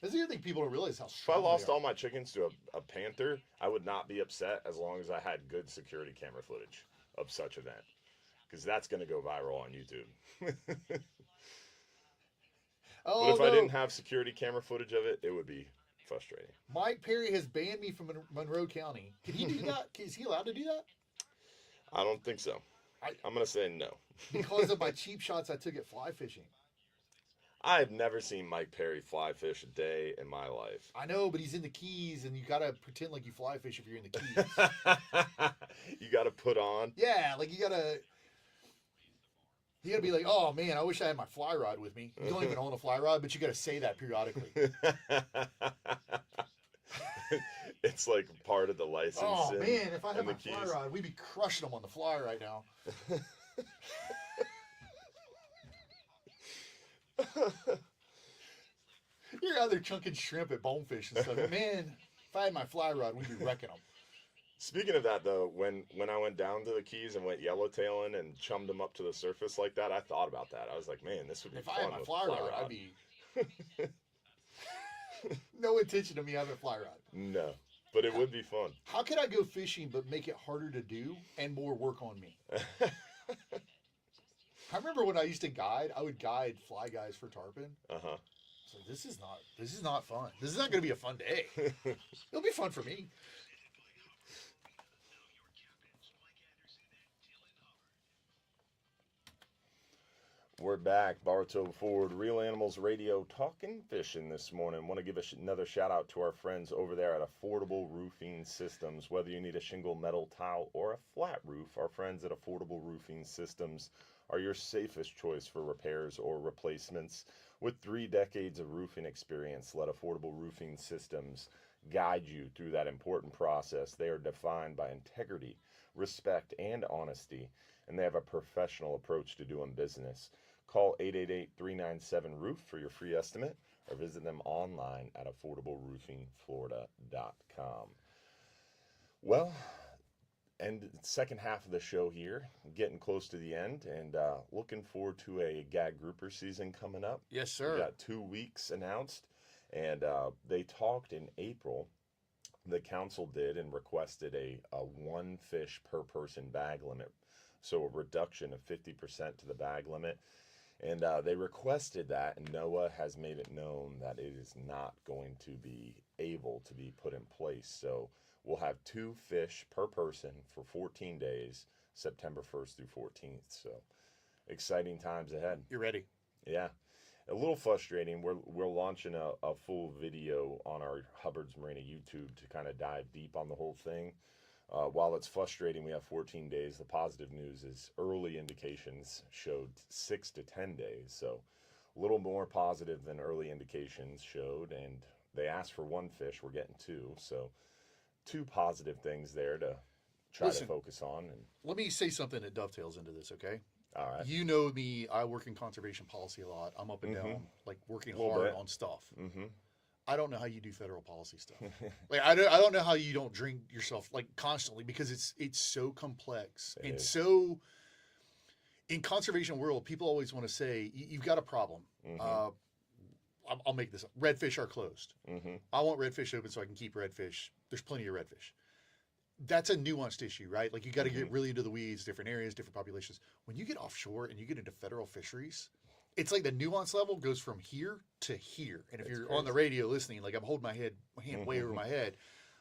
Speaker 4: That's the other thing people don't realize how
Speaker 3: If I
Speaker 4: strong
Speaker 3: lost
Speaker 4: they are.
Speaker 3: all my chickens to a panther, I would not be upset as long as I had good security camera footage of such event. Because that's going to go viral on YouTube. But if I didn't have security camera footage of it, it would be frustrating.
Speaker 4: Mike Perry has banned me from Monroe County. Can he do that? Is he allowed to do that?
Speaker 3: I don't think so. I'm going to say no.
Speaker 4: Because of my cheap shots I took at fly fishing.
Speaker 3: I've never seen Mike Perry fly fish a day in my life.
Speaker 4: I know, but he's in the Keys, and you got to pretend like you fly fish if you're in the Keys.
Speaker 3: You got to put on.
Speaker 4: Yeah, you got to be like, oh, man, I wish I had my fly rod with me. You don't even own a fly rod, but you got to say that periodically.
Speaker 3: It's part of the license.
Speaker 4: Oh, man, if I had my fly rod, we'd be crushing them on the fly right now. You're out there chunking shrimp at Bonefish and stuff. Man, if I had my fly rod, we'd be wrecking them.
Speaker 3: Speaking of that, though, when I went down to the Keys and went yellowtailing and chummed them up to the surface like that, I thought about that. I was like, man, this would be fun.
Speaker 4: If I had my fly rod, I'd be... No intention of me having a fly rod.
Speaker 3: No, but it would be fun.
Speaker 4: How could I go fishing but make it harder to do and more work on me? I remember when I used to guide, I would guide fly guys for tarpon.
Speaker 3: Uh-huh.
Speaker 4: So this is not fun. This is not going to be a fun day. It'll be fun for me.
Speaker 3: We're back. Bartow Ford, Real Animals Radio, talking fishing this morning. Want to give another shout out to our friends over there at Affordable Roofing Systems. Whether you need a shingle, metal tile, or a flat roof, our friends at Affordable Roofing Systems are your safest choice for repairs or replacements. With 3 decades of roofing experience, let Affordable Roofing Systems guide you through that important process. They are defined by integrity, respect, and honesty, and they have a professional approach to doing business. Call 888-397-ROOF for your free estimate or visit them online at affordableroofingflorida.com. Well, and second half of the show here, getting close to the end, and looking forward to a gag grouper season coming up.
Speaker 4: Yes, sir.
Speaker 3: We got 2 weeks announced, and they talked in April. The council did and requested a 1 fish per person bag limit, so a reduction of 50% to the bag limit. And they requested that, and NOAA has made it known that it is not going to be able to be put in place. So we'll have 2 fish per person for 14 days, September 1st through 14th. So exciting times ahead.
Speaker 4: You're ready.
Speaker 3: Yeah. A little frustrating. We're launching a full video on our Hubbard's Marina YouTube to kind of dive deep on the whole thing. While it's frustrating, we have 14 days. The positive news is early indications showed 6 to 10 days. So a little more positive than early indications showed. And they asked for 1 fish. We're getting 2. So 2 positive things there to try to focus on. And
Speaker 4: let me say something that dovetails into this, okay?
Speaker 3: All right.
Speaker 4: You know me, I work in conservation policy a lot. I'm up and down, like working hard on stuff.
Speaker 3: Mm-hmm.
Speaker 4: I don't know how you do federal policy stuff. Like I don't know how you don't drink yourself like constantly, because it's so complex and so in conservation world, people always want to say you've got a problem.
Speaker 3: Mm-hmm.
Speaker 4: I'll make this up. Redfish are closed.
Speaker 3: Mm-hmm.
Speaker 4: I want redfish open so I can keep redfish. There's plenty of redfish. That's a nuanced issue, right? Like you got to get really into the weeds, different areas, different populations. When you get offshore and you get into federal fisheries, it's like the nuance level goes from here to here. And if you're on the radio listening, like I'm holding my hand way over my head,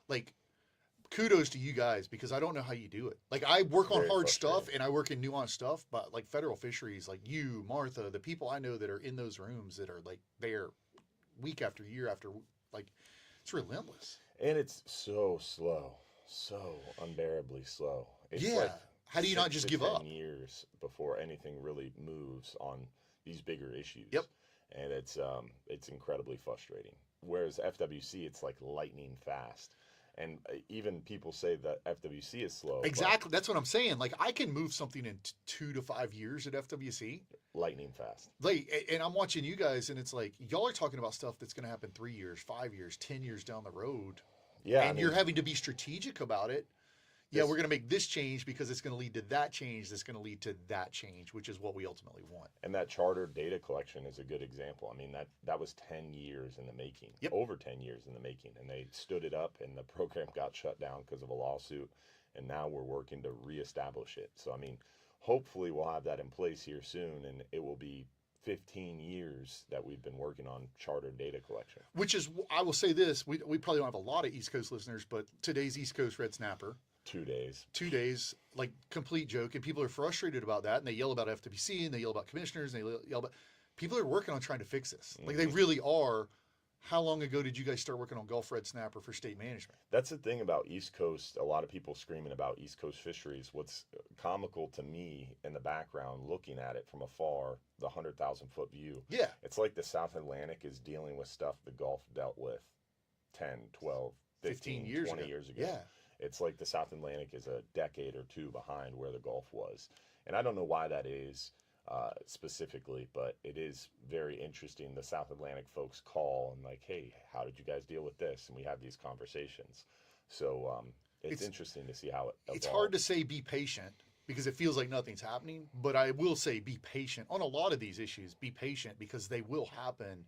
Speaker 4: like kudos to you guys, because I don't know how you do it. Like I work on hard stuff and I work in nuanced stuff, but like federal fisheries, like you, Martha, the people I know that are in those rooms that are like there week after year after, like it's relentless.
Speaker 3: And it's so slow, so unbearably slow. It's
Speaker 4: yeah.
Speaker 3: Like
Speaker 4: how do you not just give up?
Speaker 3: 10 years before anything really moves on these bigger issues.
Speaker 4: Yep.
Speaker 3: And it's incredibly frustrating. Whereas FWC, it's like lightning fast. And even people say that FWC is slow.
Speaker 4: Exactly. That's what I'm saying. Like I can move something in 2 to 5 years at FWC.
Speaker 3: Lightning fast.
Speaker 4: Like, and I'm watching you guys, and it's like y'all are talking about stuff that's going to happen 3 years, 5 years, 10 years down the road.
Speaker 3: Yeah.
Speaker 4: And you're having to be strategic about it. Yeah, we're going to make this change because it's going to lead to that change. That's going to lead to that change, which is what we ultimately want.
Speaker 3: And that charter data collection is a good example. I mean, that was 10 years in the making, over 10 years in the making. And they stood it up, and the program got shut down because of a lawsuit. And now we're working to reestablish it. So, I mean, hopefully we'll have that in place here soon, and it will be 15 years that we've been working on charter data collection.
Speaker 4: Which is, I will say this, we probably don't have a lot of East Coast listeners, but today's East Coast red snapper.
Speaker 3: 2 days.
Speaker 4: 2 days, like complete joke. And people are frustrated about that. And they yell about FWC and they yell about commissioners and they yell about, people are working on trying to fix this. Like they really are. How long ago did you guys start working on Gulf Red Snapper for state management?
Speaker 3: That's the thing about East Coast. A lot of people screaming about East Coast fisheries. What's comical to me in the background, looking at it from afar, the 100,000-foot view.
Speaker 4: Yeah.
Speaker 3: It's like the South Atlantic is dealing with stuff the Gulf dealt with 10, 12, 15
Speaker 4: years
Speaker 3: 20
Speaker 4: ago.
Speaker 3: years ago.
Speaker 4: Yeah.
Speaker 3: It's like the South Atlantic is a decade or 2 behind where the Gulf was. And I don't know why that is specifically, but it is very interesting. The South Atlantic folks call and like, hey, how did you guys deal with this? And we have these conversations. So it's interesting to see how it evolves.
Speaker 4: It's hard to say be patient because it feels like nothing's happening. But I will say be patient on a lot of these issues. Be patient because they will happen.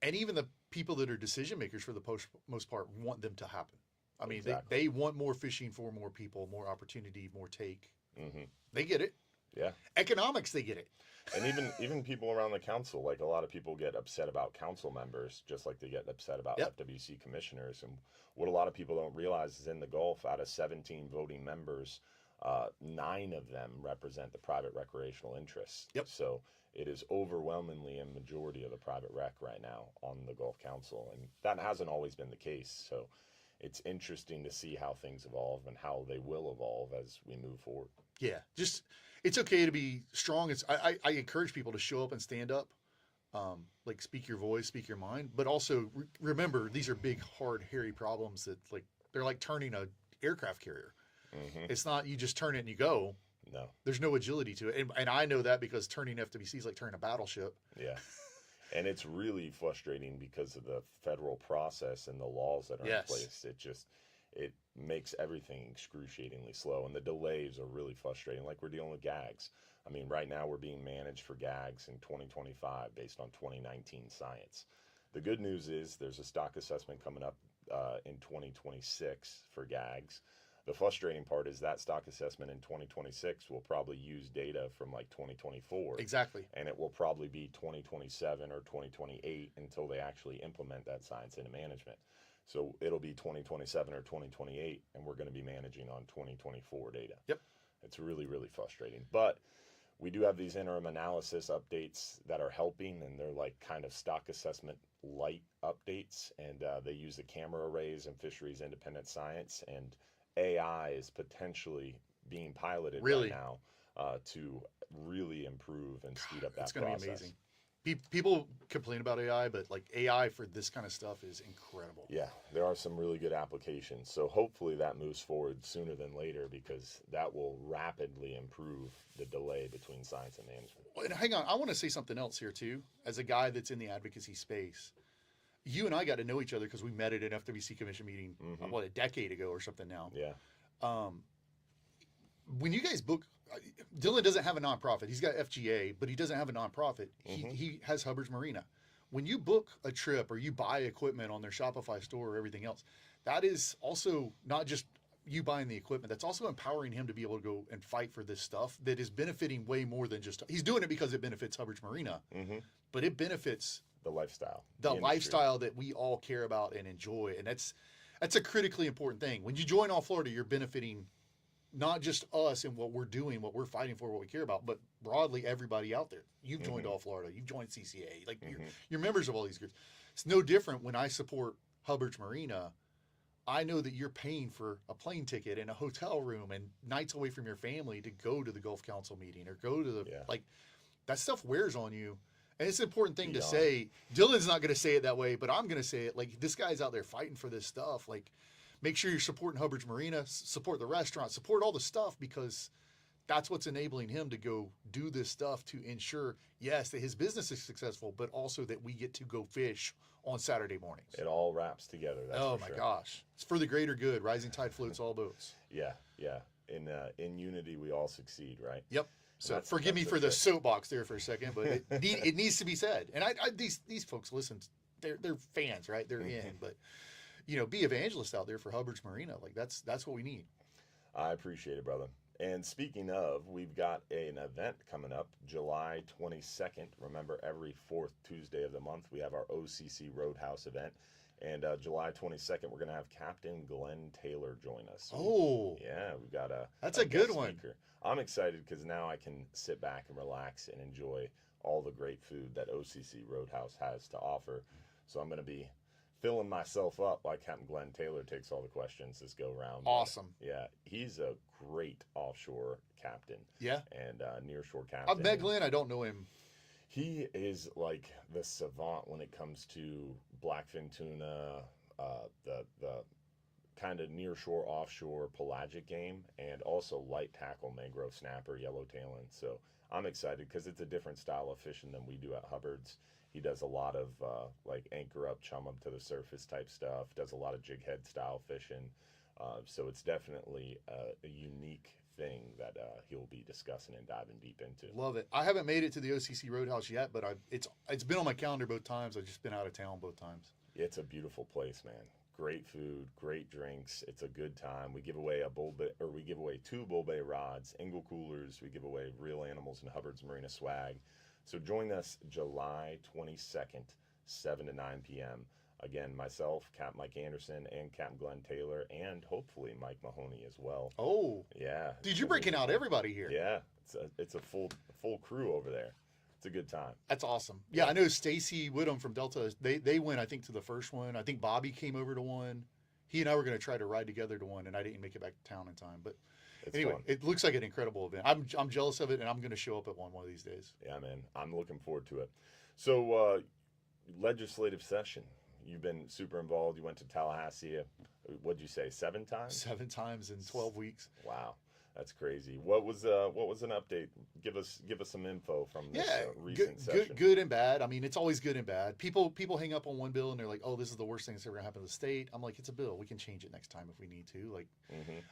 Speaker 4: And even the people that are decision makers for the most part want them to happen. I mean,
Speaker 3: Exactly.
Speaker 4: they want more fishing for more people, more opportunity, more take.
Speaker 3: Mm-hmm.
Speaker 4: They get it.
Speaker 3: Yeah.
Speaker 4: Economics, they get it.
Speaker 3: And even people around the council, like a lot of people get upset about council members, just like they get upset about FWC commissioners. And what a lot of people don't realize is in the Gulf, out of 17 voting members, 9 of them represent the private recreational interests.
Speaker 4: Yep.
Speaker 3: So it is overwhelmingly a majority of the private rec right now on the Gulf Council. And that hasn't always been the case. So it's interesting to see how things evolve and how they will evolve as we move forward.
Speaker 4: Yeah, just it's okay to be strong. I encourage people to show up and stand up, like speak your voice, speak your mind, but also remember these are big, hard, hairy problems that they're like turning a aircraft carrier. Mm-hmm. It's not you just turn it and you go.
Speaker 3: No,
Speaker 4: there's no agility to it, and I know that because turning FWC is like turning a battleship.
Speaker 3: Yeah. And it's really frustrating because of the federal process and the laws that are in place. It makes everything excruciatingly slow, and the delays are really frustrating. Like we're dealing with gags. I mean, right now we're being managed for gags in 2025 based on 2019 science. The good news is there's a stock assessment coming up in 2026 for gags. The frustrating part is that stock assessment in 2026 will probably use data from like 2024.
Speaker 4: Exactly.
Speaker 3: And it will probably be 2027 or 2028 until they actually implement that science into management. So it'll be 2027 or 2028, and we're going to be managing on 2024 data.
Speaker 4: Yep.
Speaker 3: It's really, really frustrating. But we do have these interim analysis updates that are helping, and they're like kind of stock assessment light updates. And they use the camera arrays and fisheries independent science, and AI is potentially being piloted right now to really improve and speed up that
Speaker 4: it's gonna
Speaker 3: process.
Speaker 4: Be amazing. People complain about AI, but like AI for this kind of stuff is incredible.
Speaker 3: Yeah, there are some really good applications. So hopefully that moves forward sooner than later because that will rapidly improve the delay between science and management.
Speaker 4: And hang on, I want to say something else here too. As a guy that's in the advocacy space, you and I got to know each other because we met at an FWC commission meeting, a decade ago or something now.
Speaker 3: Yeah.
Speaker 4: When you guys book, Dylan doesn't have a nonprofit. He's got FGA, but he doesn't have a nonprofit. He has Hubbard's Marina. When you book a trip or you buy equipment on their Shopify store or everything else, that is also not just you buying the equipment. That's also empowering him to be able to go and fight for this stuff that is benefiting way more than just, he's doing it because it benefits Hubbard's Marina, but it benefits
Speaker 3: the lifestyle,
Speaker 4: the lifestyle that we all care about and enjoy. And that's a critically important thing. When you join All Florida, you're benefiting not just us and what we're doing, what we're fighting for, what we care about, but broadly everybody out there. You've joined All Florida, you've joined 6a-8a, like you're members of all these groups. It's no different when I support Hubbard's Marina. I know that you're paying for a plane ticket and a hotel room and nights away from your family to go to the Gulf Council meeting or go to the like that stuff wears on you. And it's an important thing to say. Dylan's not going to say it that way, but I'm going to say it. Like, this guy's out there fighting for this stuff. Like, make sure you're supporting Hubbard's Marina, support the restaurant, support all the stuff, because that's what's enabling him to go do this stuff to ensure, yes, that his business is successful, but also that we get to go fish on Saturday mornings.
Speaker 3: It all wraps together. That's
Speaker 4: oh,
Speaker 3: for
Speaker 4: my
Speaker 3: sure.
Speaker 4: gosh. It's for the greater good. Rising tide floats all boats.
Speaker 3: Yeah, yeah. In unity, we all succeed, right?
Speaker 4: Yep. So forgive me for the soapbox there for a second, but it needs to be said. And these folks listen. They're fans, right? They're in, but be evangelists out there for Hubbard's Marina. Like that's what we need.
Speaker 3: I appreciate it, brother. And speaking of, we've got an event coming up July 22nd. Remember, every fourth Tuesday of the month we have our OCC Roadhouse event. And July 22nd, we're going to have Captain Glenn Taylor join us.
Speaker 4: Oh.
Speaker 3: Yeah, we've got
Speaker 4: That's a good one.
Speaker 3: Speaker. I'm excited because now I can sit back and relax and enjoy all the great food that OCC Roadhouse has to offer. So I'm going to be filling myself up while Captain Glenn Taylor takes all the questions this go round.
Speaker 4: Awesome.
Speaker 3: Yeah, he's a great offshore captain.
Speaker 4: Yeah.
Speaker 3: And nearshore captain.
Speaker 4: I've met Glenn. I don't know him.
Speaker 3: He is like the savant when it comes to blackfin tuna, the kind of nearshore, offshore pelagic game, and also light tackle mangrove snapper, yellowtailing. So I'm excited because it's a different style of fishing than we do at Hubbard's. He does a lot of like anchor up, chum up to the surface type stuff, does a lot of jig head style fishing. So it's definitely a unique thing that he'll be discussing and diving deep into.
Speaker 4: Love it. I haven't made it to the OCC Roadhouse yet, but it's been on my calendar both times. I've just been out of town both times.
Speaker 3: It's a beautiful place, man. Great food, great drinks. It's a good time. We give away we give away 2 Bull Bay rods, Engel coolers. We give away real animals and Hubbard's Marina swag. So join us July 22nd, 7 to 9 p.m. Again, myself, Capt Mike Anderson, and Capt Glenn Taylor, and hopefully Mike Mahoney as well.
Speaker 4: Oh,
Speaker 3: yeah,
Speaker 4: dude, you're breaking out everybody here.
Speaker 3: Yeah, it's a full crew over there. It's a good time.
Speaker 4: That's awesome. Yeah, I know Stacy Whittam from Delta. They went, I think, to the first one. I think Bobby came over to one. He and I were going to try to ride together to one, and I didn't make it back to town in time. But anyway, fun. It looks like an incredible event. I'm jealous of it, and I'm going to show up at one of these days.
Speaker 3: Yeah, man. I'm looking forward to it. So, legislative session. You've been super involved. You went to Tallahassee. What'd you say? 7 times?
Speaker 4: 7 times in 12 weeks.
Speaker 3: Wow. That's crazy. What was an update? Give us some info from this recent session.
Speaker 4: Good and bad. I mean, it's always good and bad. People hang up on one bill and they're like, "Oh, this is the worst thing that's ever gonna happen to the state." I'm like, "It's a bill. We can change it next time if we need to." Like,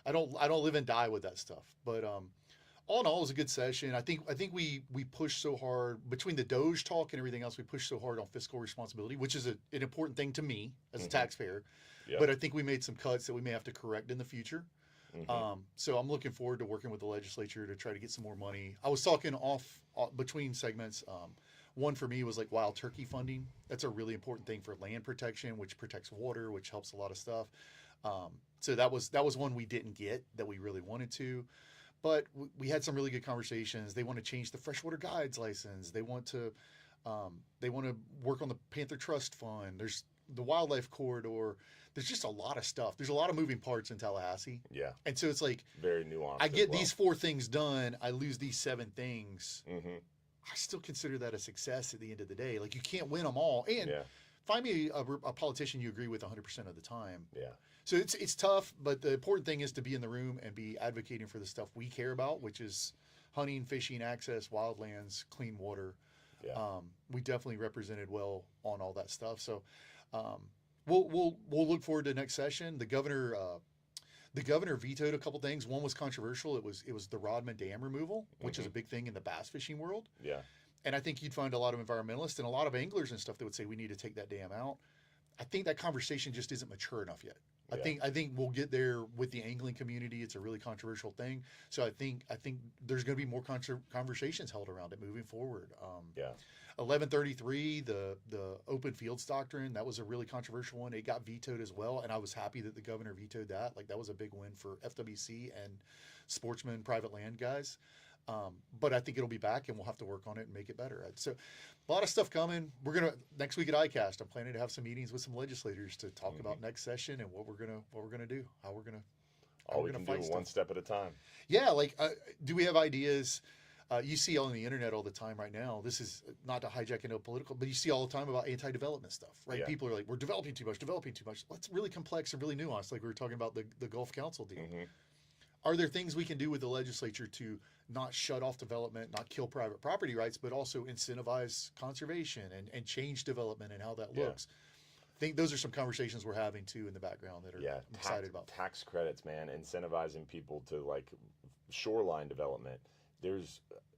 Speaker 4: I don't live and die with that stuff. But all in all, it was a good session. I think we pushed so hard between the Doge talk and everything else. We pushed so hard on fiscal responsibility, which is an important thing to me as a taxpayer. Yep. But I think we made some cuts that we may have to correct in the future. So I'm looking forward to working with the legislature to try to get some more money. I was talking off between segments. One for me was like wild turkey funding. That's a really important thing for land protection, which protects water, which helps a lot of stuff. So that was one we didn't get that we really wanted to. But we had some really good conversations. They want to change the freshwater guides license. They want to work on the Panther Trust Fund. There's the wildlife corridor. There's just a lot of stuff. There's a lot of moving parts in Tallahassee.
Speaker 3: Yeah.
Speaker 4: And so it's like
Speaker 3: very nuanced.
Speaker 4: I get these 4 things done. I lose these 7 things. I still consider that a success at the end of the day. Like, you can't win them all. And find me a politician you agree with 100% of the time.
Speaker 3: Yeah.
Speaker 4: So it's tough, but the important thing is to be in the room and be advocating for the stuff we care about, which is hunting, fishing, access, wildlands, clean water. Yeah. We definitely represented well on all that stuff. So we'll look forward to the next session. The governor vetoed a couple things. One was controversial. It was the Rodman Dam removal, which is a big thing in the bass fishing world.
Speaker 3: Yeah.
Speaker 4: And I think you'd find a lot of environmentalists and a lot of anglers and stuff that would say we need to take that dam out. I think that conversation just isn't mature enough yet. Yeah. I think we'll get there with the angling community. It's a really controversial thing. So I think there's going to be more conversations held around it moving forward. 1133, the open fields doctrine, that was a really controversial one. It got vetoed as well, and I was happy that the governor vetoed that. Like, that was a big win for FWC and sportsmen, private land guys. But I think it'll be back, and we'll have to work on it and make it better. So a lot of stuff coming. We're going to, next week at ICAST, I'm planning to have some meetings with some legislators to talk about next session and what we're going to do, how we're going to
Speaker 3: all we can do one step at a time.
Speaker 4: Yeah. Like, do we have ideas? You see on the internet all the time right now, this is not to hijack into political, but you see all the time about anti-development stuff, right? Yeah. People are like, we're developing too much. That's really complex and really nuanced. Like we were talking about the Gulf Council deal. Are there things we can do with the legislature to not shut off development, not kill private property rights, but also incentivize conservation and change development and how that looks? I think those are some conversations we're having too in the background that are I'm excited about.
Speaker 3: Tax credits, man, incentivizing people to like shoreline development.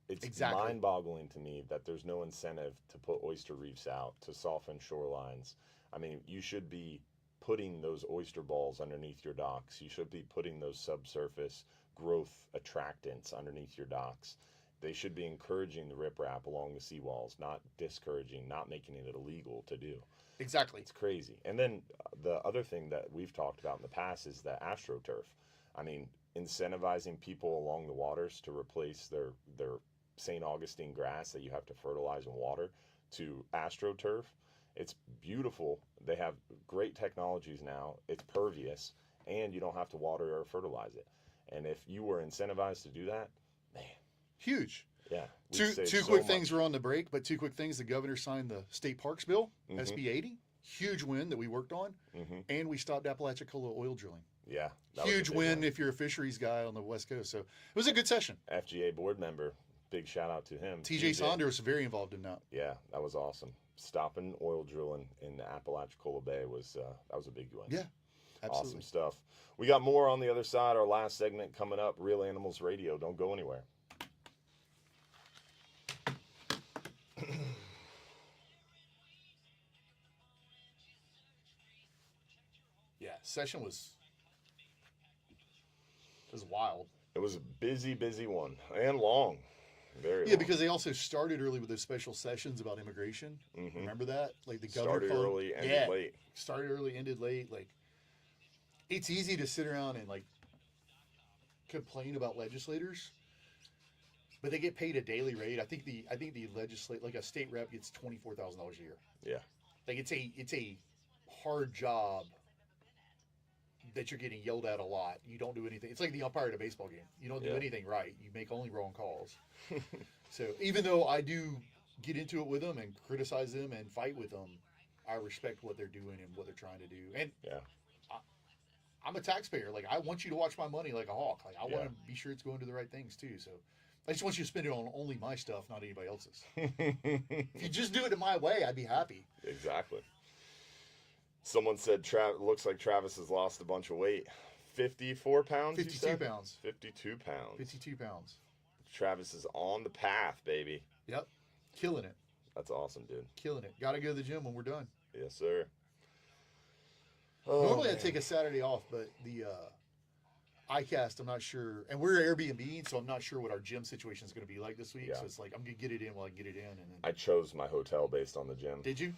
Speaker 3: It's mind-boggling to me that there's no incentive to put oyster reefs out to soften shorelines. I mean, you should be putting those oyster balls underneath your docks. You should be putting those subsurface growth attractants underneath your docks. They should be encouraging the riprap along the seawalls, not discouraging, not making it illegal to do.
Speaker 4: Exactly.
Speaker 3: It's crazy. And then the other thing that we've talked about in the past is the AstroTurf. I mean, incentivizing people along the waters to replace their St. Augustine grass that you have to fertilize and water to AstroTurf. It's beautiful. They have great technologies now. It's pervious, and you don't have to water or fertilize it. And if you were incentivized to do that, man.
Speaker 4: Huge.
Speaker 3: Yeah.
Speaker 4: Two quick things. We're on the break, but 2 quick things. The governor signed the state parks bill, SB 80. Huge win that we worked on. And we stopped Apalachicola oil drilling.
Speaker 3: Yeah.
Speaker 4: Huge win if you're a fisheries guy on the West Coast. So it was a good session.
Speaker 3: FGA board member. Big shout out to him.
Speaker 4: TJ Saunders was very involved in that.
Speaker 3: Yeah, that was awesome. Stopping oil drilling in the Apalachicola Bay was a big one.
Speaker 4: Yeah.
Speaker 14: Absolutely.
Speaker 3: Awesome stuff. We got more on the other side. Our last segment coming up, Real Animals Radio. Don't go anywhere.
Speaker 14: Yeah, session was wild.
Speaker 3: It was a busy one and long. Very
Speaker 14: Yeah,
Speaker 3: long.
Speaker 14: because they also started early with those special sessions about immigration.
Speaker 3: Mm-hmm.
Speaker 14: Remember that? Like the governor
Speaker 3: started
Speaker 14: called,
Speaker 3: early, ended late.
Speaker 14: Started early, ended late. Like, it's easy to sit around and like complain about legislators, but they get paid a daily rate. I think the like a state rep gets $24,000 a year.
Speaker 3: Yeah,
Speaker 14: like it's a hard job that you're getting yelled at a lot. You don't do anything. It's like the umpire at a baseball game. You don't do anything right. You make only wrong calls. So even though I do get into it with them and criticize them and fight with them, I respect what they're doing and what they're trying to do. And I'm a taxpayer. Like, I want you to watch my money like a hawk. Like, I want to be sure it's going to the right things too. So I just want you to spend it on only my stuff, not anybody else's. If you just do it in my way, I'd be happy.
Speaker 3: Exactly. Someone said looks like Travis has lost a bunch of weight. 54 pounds?
Speaker 14: 52 pounds.
Speaker 3: 52 pounds.
Speaker 14: 52 pounds.
Speaker 3: Travis is on the path, baby.
Speaker 14: Yep. Killing it.
Speaker 3: That's awesome, dude.
Speaker 14: Killing it. Got to go to the gym when we're done.
Speaker 3: Yes, sir.
Speaker 14: Normally I take a Saturday off, but the ICAST, I'm not sure. And we're Airbnb, so I'm not sure what our gym situation is going to be like this week.
Speaker 3: Yeah.
Speaker 14: So it's like, I'm going to get it in while I get it in. And then...
Speaker 3: I chose my hotel based on the gym.
Speaker 14: Did you?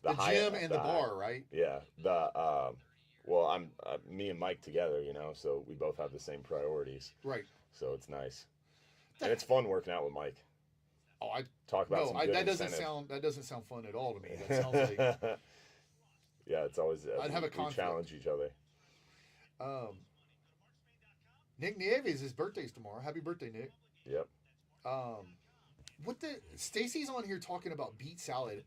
Speaker 3: The
Speaker 14: gym and the bar, right?
Speaker 3: Yeah. Well, I'm me and Mike together, so we both have the same priorities.
Speaker 14: Right.
Speaker 3: So it's nice. And it's fun working out with Mike.
Speaker 14: Oh, I
Speaker 3: talk about some good
Speaker 14: that doesn't sound fun at all to me. That sounds like
Speaker 3: yeah, it's always
Speaker 14: I'd have a conflict.
Speaker 3: We challenge each other.
Speaker 14: Nick Nieves, his birthday's tomorrow. Happy birthday, Nick.
Speaker 3: Yep.
Speaker 14: Stacy's on here talking about beet salad.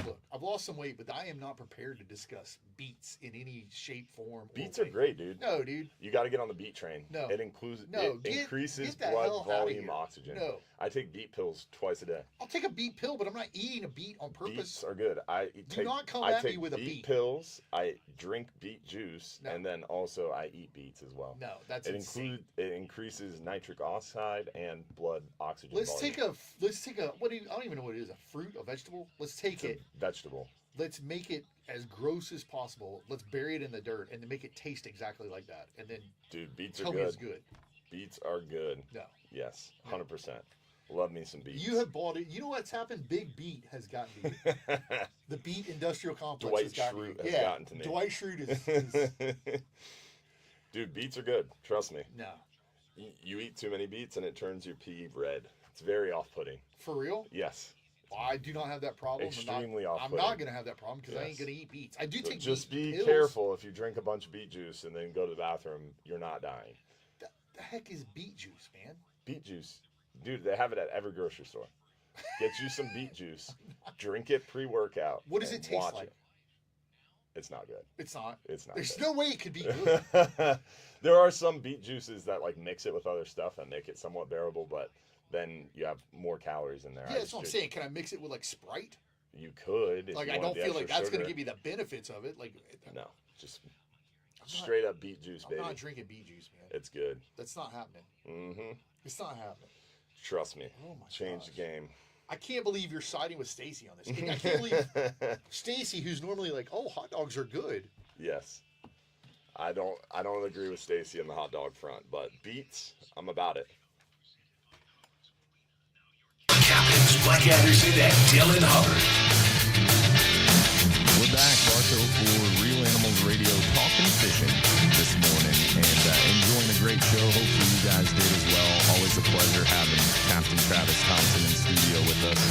Speaker 14: Look, I've lost some weight, but I am not prepared to discuss beets in any shape, form.
Speaker 3: Beets are great, dude.
Speaker 14: No, dude.
Speaker 3: You got to get on the beet train.
Speaker 14: No.
Speaker 3: It increases blood volume oxygen.
Speaker 14: No.
Speaker 3: I take beet pills twice a day.
Speaker 14: I'll take a beet pill, but I'm not eating a beet on purpose.
Speaker 3: Beets are good. I take
Speaker 14: me with a beet
Speaker 3: pills. I drink beet juice, and then also I eat beets as well.
Speaker 14: No, that's insane.
Speaker 3: It increases nitric oxide and blood oxygen.
Speaker 14: Let's take a. I don't even know what it is. A fruit, a vegetable. Let's take it.
Speaker 3: Vegetable.
Speaker 14: Let's make it as gross as possible. Let's bury it in the dirt and then make it taste exactly like that. And then,
Speaker 3: dude, beets
Speaker 14: tell
Speaker 3: are
Speaker 14: me
Speaker 3: good.
Speaker 14: It's good.
Speaker 3: Beets are good.
Speaker 14: No.
Speaker 3: Yes, 100%. Love me some beets.
Speaker 14: You have bought it. You know what's happened? Big Beet has gotten me. The beet industrial complex
Speaker 3: Dwight
Speaker 14: has gotten
Speaker 3: Schrute
Speaker 14: me.
Speaker 3: has gotten to me.
Speaker 14: Dwight Schrute is
Speaker 3: Dude, beets are good. Trust me.
Speaker 14: No.
Speaker 3: You eat too many beets and it turns your pea red. It's very off-putting.
Speaker 14: For real?
Speaker 3: Yes.
Speaker 14: I do not have that problem.
Speaker 3: Extremely off-putting.
Speaker 14: I'm not going to have that problem because I ain't going to eat beets. I do take
Speaker 3: just
Speaker 14: beet
Speaker 3: be
Speaker 14: pills.
Speaker 3: careful if you drink a bunch of beet juice and then go to the bathroom. You're not dying.
Speaker 14: The heck is beet juice, man?
Speaker 3: Beet juice. Dude, they have it at every grocery store. Get you some beet juice. Drink it pre-workout.
Speaker 14: What does it taste like?
Speaker 3: It's not good.
Speaker 14: It's not.
Speaker 3: It's not.
Speaker 14: There's
Speaker 3: good.
Speaker 14: no way it could be good.
Speaker 3: There are some beet juices that like mix it with other stuff and make it somewhat bearable, but then you have more calories in there.
Speaker 14: Yeah, that's what I'm saying. Can I mix it with like Sprite?
Speaker 3: You could.
Speaker 14: Like, I don't feel like that's going to give me the benefits of it. Like,
Speaker 3: no, just straight up beet juice, baby.
Speaker 14: I'm not drinking beet juice, man.
Speaker 3: It's good.
Speaker 14: That's not happening.
Speaker 3: Mm-hmm.
Speaker 14: It's not happening.
Speaker 3: Trust me.
Speaker 14: Oh my
Speaker 3: Change the game.
Speaker 14: I can't believe you're siding with Stacy on this. I can't believe Stacy, who's normally like, "Oh, hot dogs are good."
Speaker 3: Yes. I don't agree with Stacy on the hot dog front, but beets, I'm about it.
Speaker 2: Captains Mike Anderson and Dylan Hubbard.
Speaker 3: We're back, Bartow, for Real Animals Radio, talking fishing this morning, and enjoying a great show. Hopefully you guys did as well. Always a pleasure having Captain Travis Thompson in studio with us,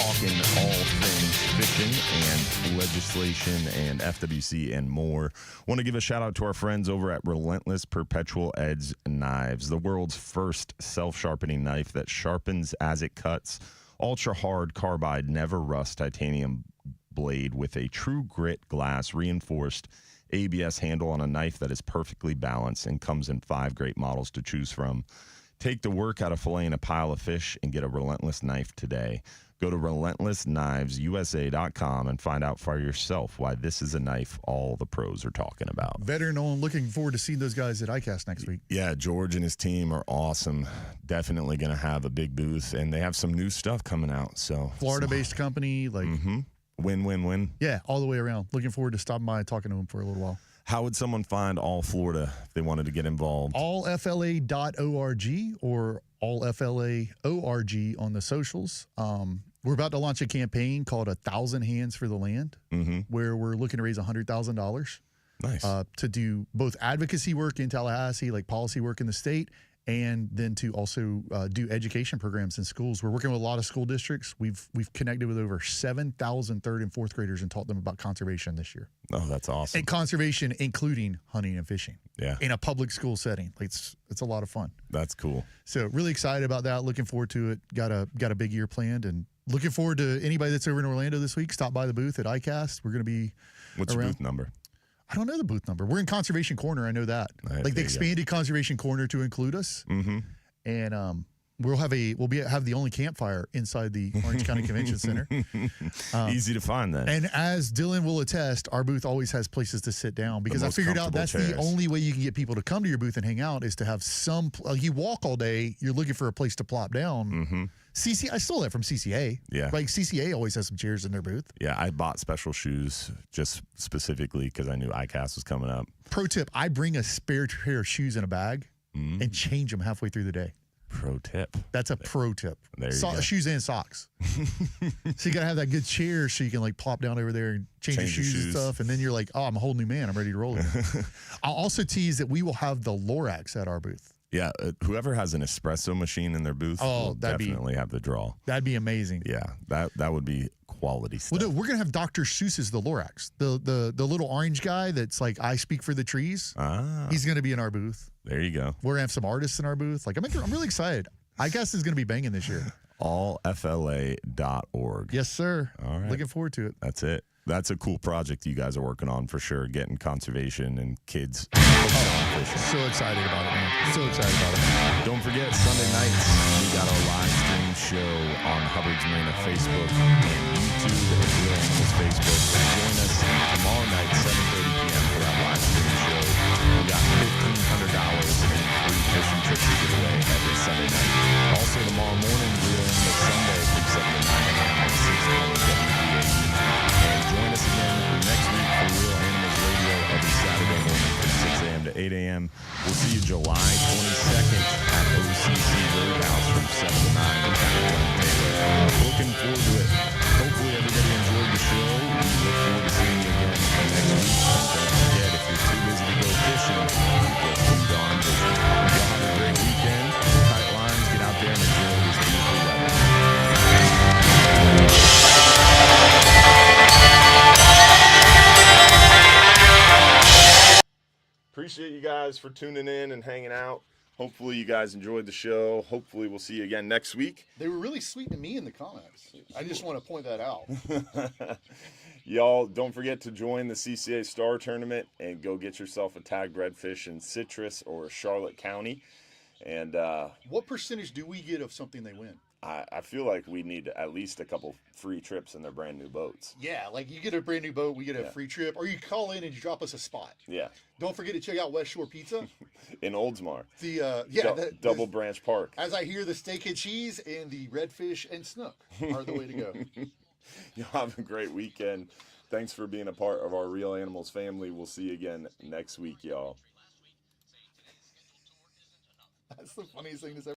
Speaker 3: talking all things fishing and legislation and FWC and more. Want to give a shout out to our friends over at Relentless Perpetual Edge Knives, the world's first self-sharpening knife that sharpens as it cuts. Ultra hard carbide, never rust titanium blade with a true grit glass reinforced ABS handle on a knife that is perfectly balanced and comes in 5 great models to choose from. Take the work out of filleting a pile of fish and get a Relentless knife today. Go to relentlessknivesusa.com and find out for yourself why this is a knife all the pros are talking about.
Speaker 4: Veteran owned. Looking forward to seeing those guys at ICAST next week.
Speaker 3: Yeah, George and his team are awesome. Definitely going to have a big booth, and they have some new stuff coming out. So
Speaker 4: Florida-based company, like
Speaker 3: win.
Speaker 4: Yeah, all the way around. Looking forward to stopping by and talking to them for a little while.
Speaker 3: How would someone find All Florida if they wanted to get involved?
Speaker 4: allfla.org or allfla.org on the socials. We're about to launch a campaign called 1,000 Hands for the Land, where we're looking to raise $100,000.
Speaker 3: Nice.
Speaker 4: To do both advocacy work in Tallahassee, like policy work in the state, and then to also do education programs in schools. We're working with a lot of school districts. We've connected with over 7,000 third and fourth graders and taught them about conservation this year.
Speaker 3: Oh, that's awesome.
Speaker 4: And conservation, including hunting and fishing.
Speaker 3: Yeah.
Speaker 4: In a public school setting. It's a lot of fun.
Speaker 3: That's cool.
Speaker 4: So really excited about that. Looking forward to it. Got a big year planned, and looking forward to anybody that's over in Orlando this week. Stop by the booth at ICAST. We're going to be
Speaker 3: What's
Speaker 4: around.
Speaker 3: your booth number?
Speaker 4: I don't know the booth number. We're in Conservation Corner. I know that.
Speaker 3: Right,
Speaker 4: like they
Speaker 3: there you go.
Speaker 4: expanded Conservation Corner to include us. And we'll have the only campfire inside the Orange County Convention Center.
Speaker 3: Easy to find then.
Speaker 4: And as Dylan will attest, our booth always has places to sit down because I
Speaker 3: most
Speaker 4: figured out that's
Speaker 3: comfortable
Speaker 4: the
Speaker 3: chairs.
Speaker 4: only way you can get people to come to your booth and hang out is to have some. You walk all day, you're looking for a place to plop down. CC, I stole that from CCA.
Speaker 3: Yeah.
Speaker 4: Like CCA always has some chairs in their booth.
Speaker 3: Yeah, I bought special shoes just specifically because I knew ICAST was coming up.
Speaker 4: Pro tip: I bring a spare pair of shoes in a bag and change them halfway through the day.
Speaker 3: Pro tip.
Speaker 4: That's a pro tip.
Speaker 3: There you go.
Speaker 4: Shoes and socks. So you gotta have that good chair so you can like plop down over there and change your shoes and stuff. And then you're like, oh, I'm a whole new man. I'm ready to roll it. I'll also tease that we will have the Lorax at our booth.
Speaker 3: Yeah, whoever has an espresso machine in their booth will definitely have the draw.
Speaker 4: That'd be amazing.
Speaker 3: Yeah, that would be quality stuff.
Speaker 4: Well, no, we're gonna have Dr. Seuss's the Lorax, the little orange guy that's like I speak for the trees. He's gonna be in our booth.
Speaker 3: There you go.
Speaker 4: We're gonna have some artists in our booth. Like I'm really excited. I guess it's gonna be banging this year.
Speaker 3: Allfla.org.
Speaker 4: Yes, sir.
Speaker 3: All right.
Speaker 4: Looking forward to it.
Speaker 3: That's it. That's a cool project you guys are working on for sure, getting conservation and kids.
Speaker 4: So excited about it, man. So excited about it.
Speaker 3: Don't forget, Sunday nights, we got our live stream show on Hubbard's Marina Facebook and YouTube and Real Animals Facebook. Join us tomorrow night, 7:30 p.m. for that live stream show. We got $1,500 in free fishing trips to give away every Sunday night. Also, tomorrow morning, Real Animals Sunday from 7 to 9 a.m. on 620 WFLA. And join us again next week for Real Animals Radio every Saturday morning from 6 a.m. to 8 a.m. We'll see you July 22nd at OCC Roadhouse from 7 to 9 in Taylor. Looking forward to it. Hopefully everybody enjoyed the show. We look forward to seeing you again next week. And don't forget, if you're too busy to go fishing, get too darn busy. Y'all have a great weekend. Tight lines, get out there and enjoy this beautiful weather. Appreciate you guys for tuning in and hanging out. Hopefully you guys enjoyed the show. Hopefully we'll see you again next week.
Speaker 14: They were really sweet to me in the comments. I just want to point that out.
Speaker 3: Y'all, don't forget to join the CCA Star Tournament and go get yourself a tagged redfish in Citrus or Charlotte County. And
Speaker 14: what percentage do we get of something they win?
Speaker 3: I feel like we need at least a couple free trips in their brand new boats.
Speaker 14: Yeah, like you get a brand new boat, we get a free trip, or you call in and you drop us a spot.
Speaker 3: Yeah.
Speaker 14: Don't forget to check out West Shore Pizza
Speaker 3: in Oldsmar.
Speaker 14: The
Speaker 3: Double Branch Park.
Speaker 14: As I hear, the steak and cheese and the redfish and snook are the way to go.
Speaker 3: Y'all have a great weekend. Thanks for being a part of our Real Animals family. We'll see you again next week, y'all.
Speaker 14: That's the funniest thing that's ever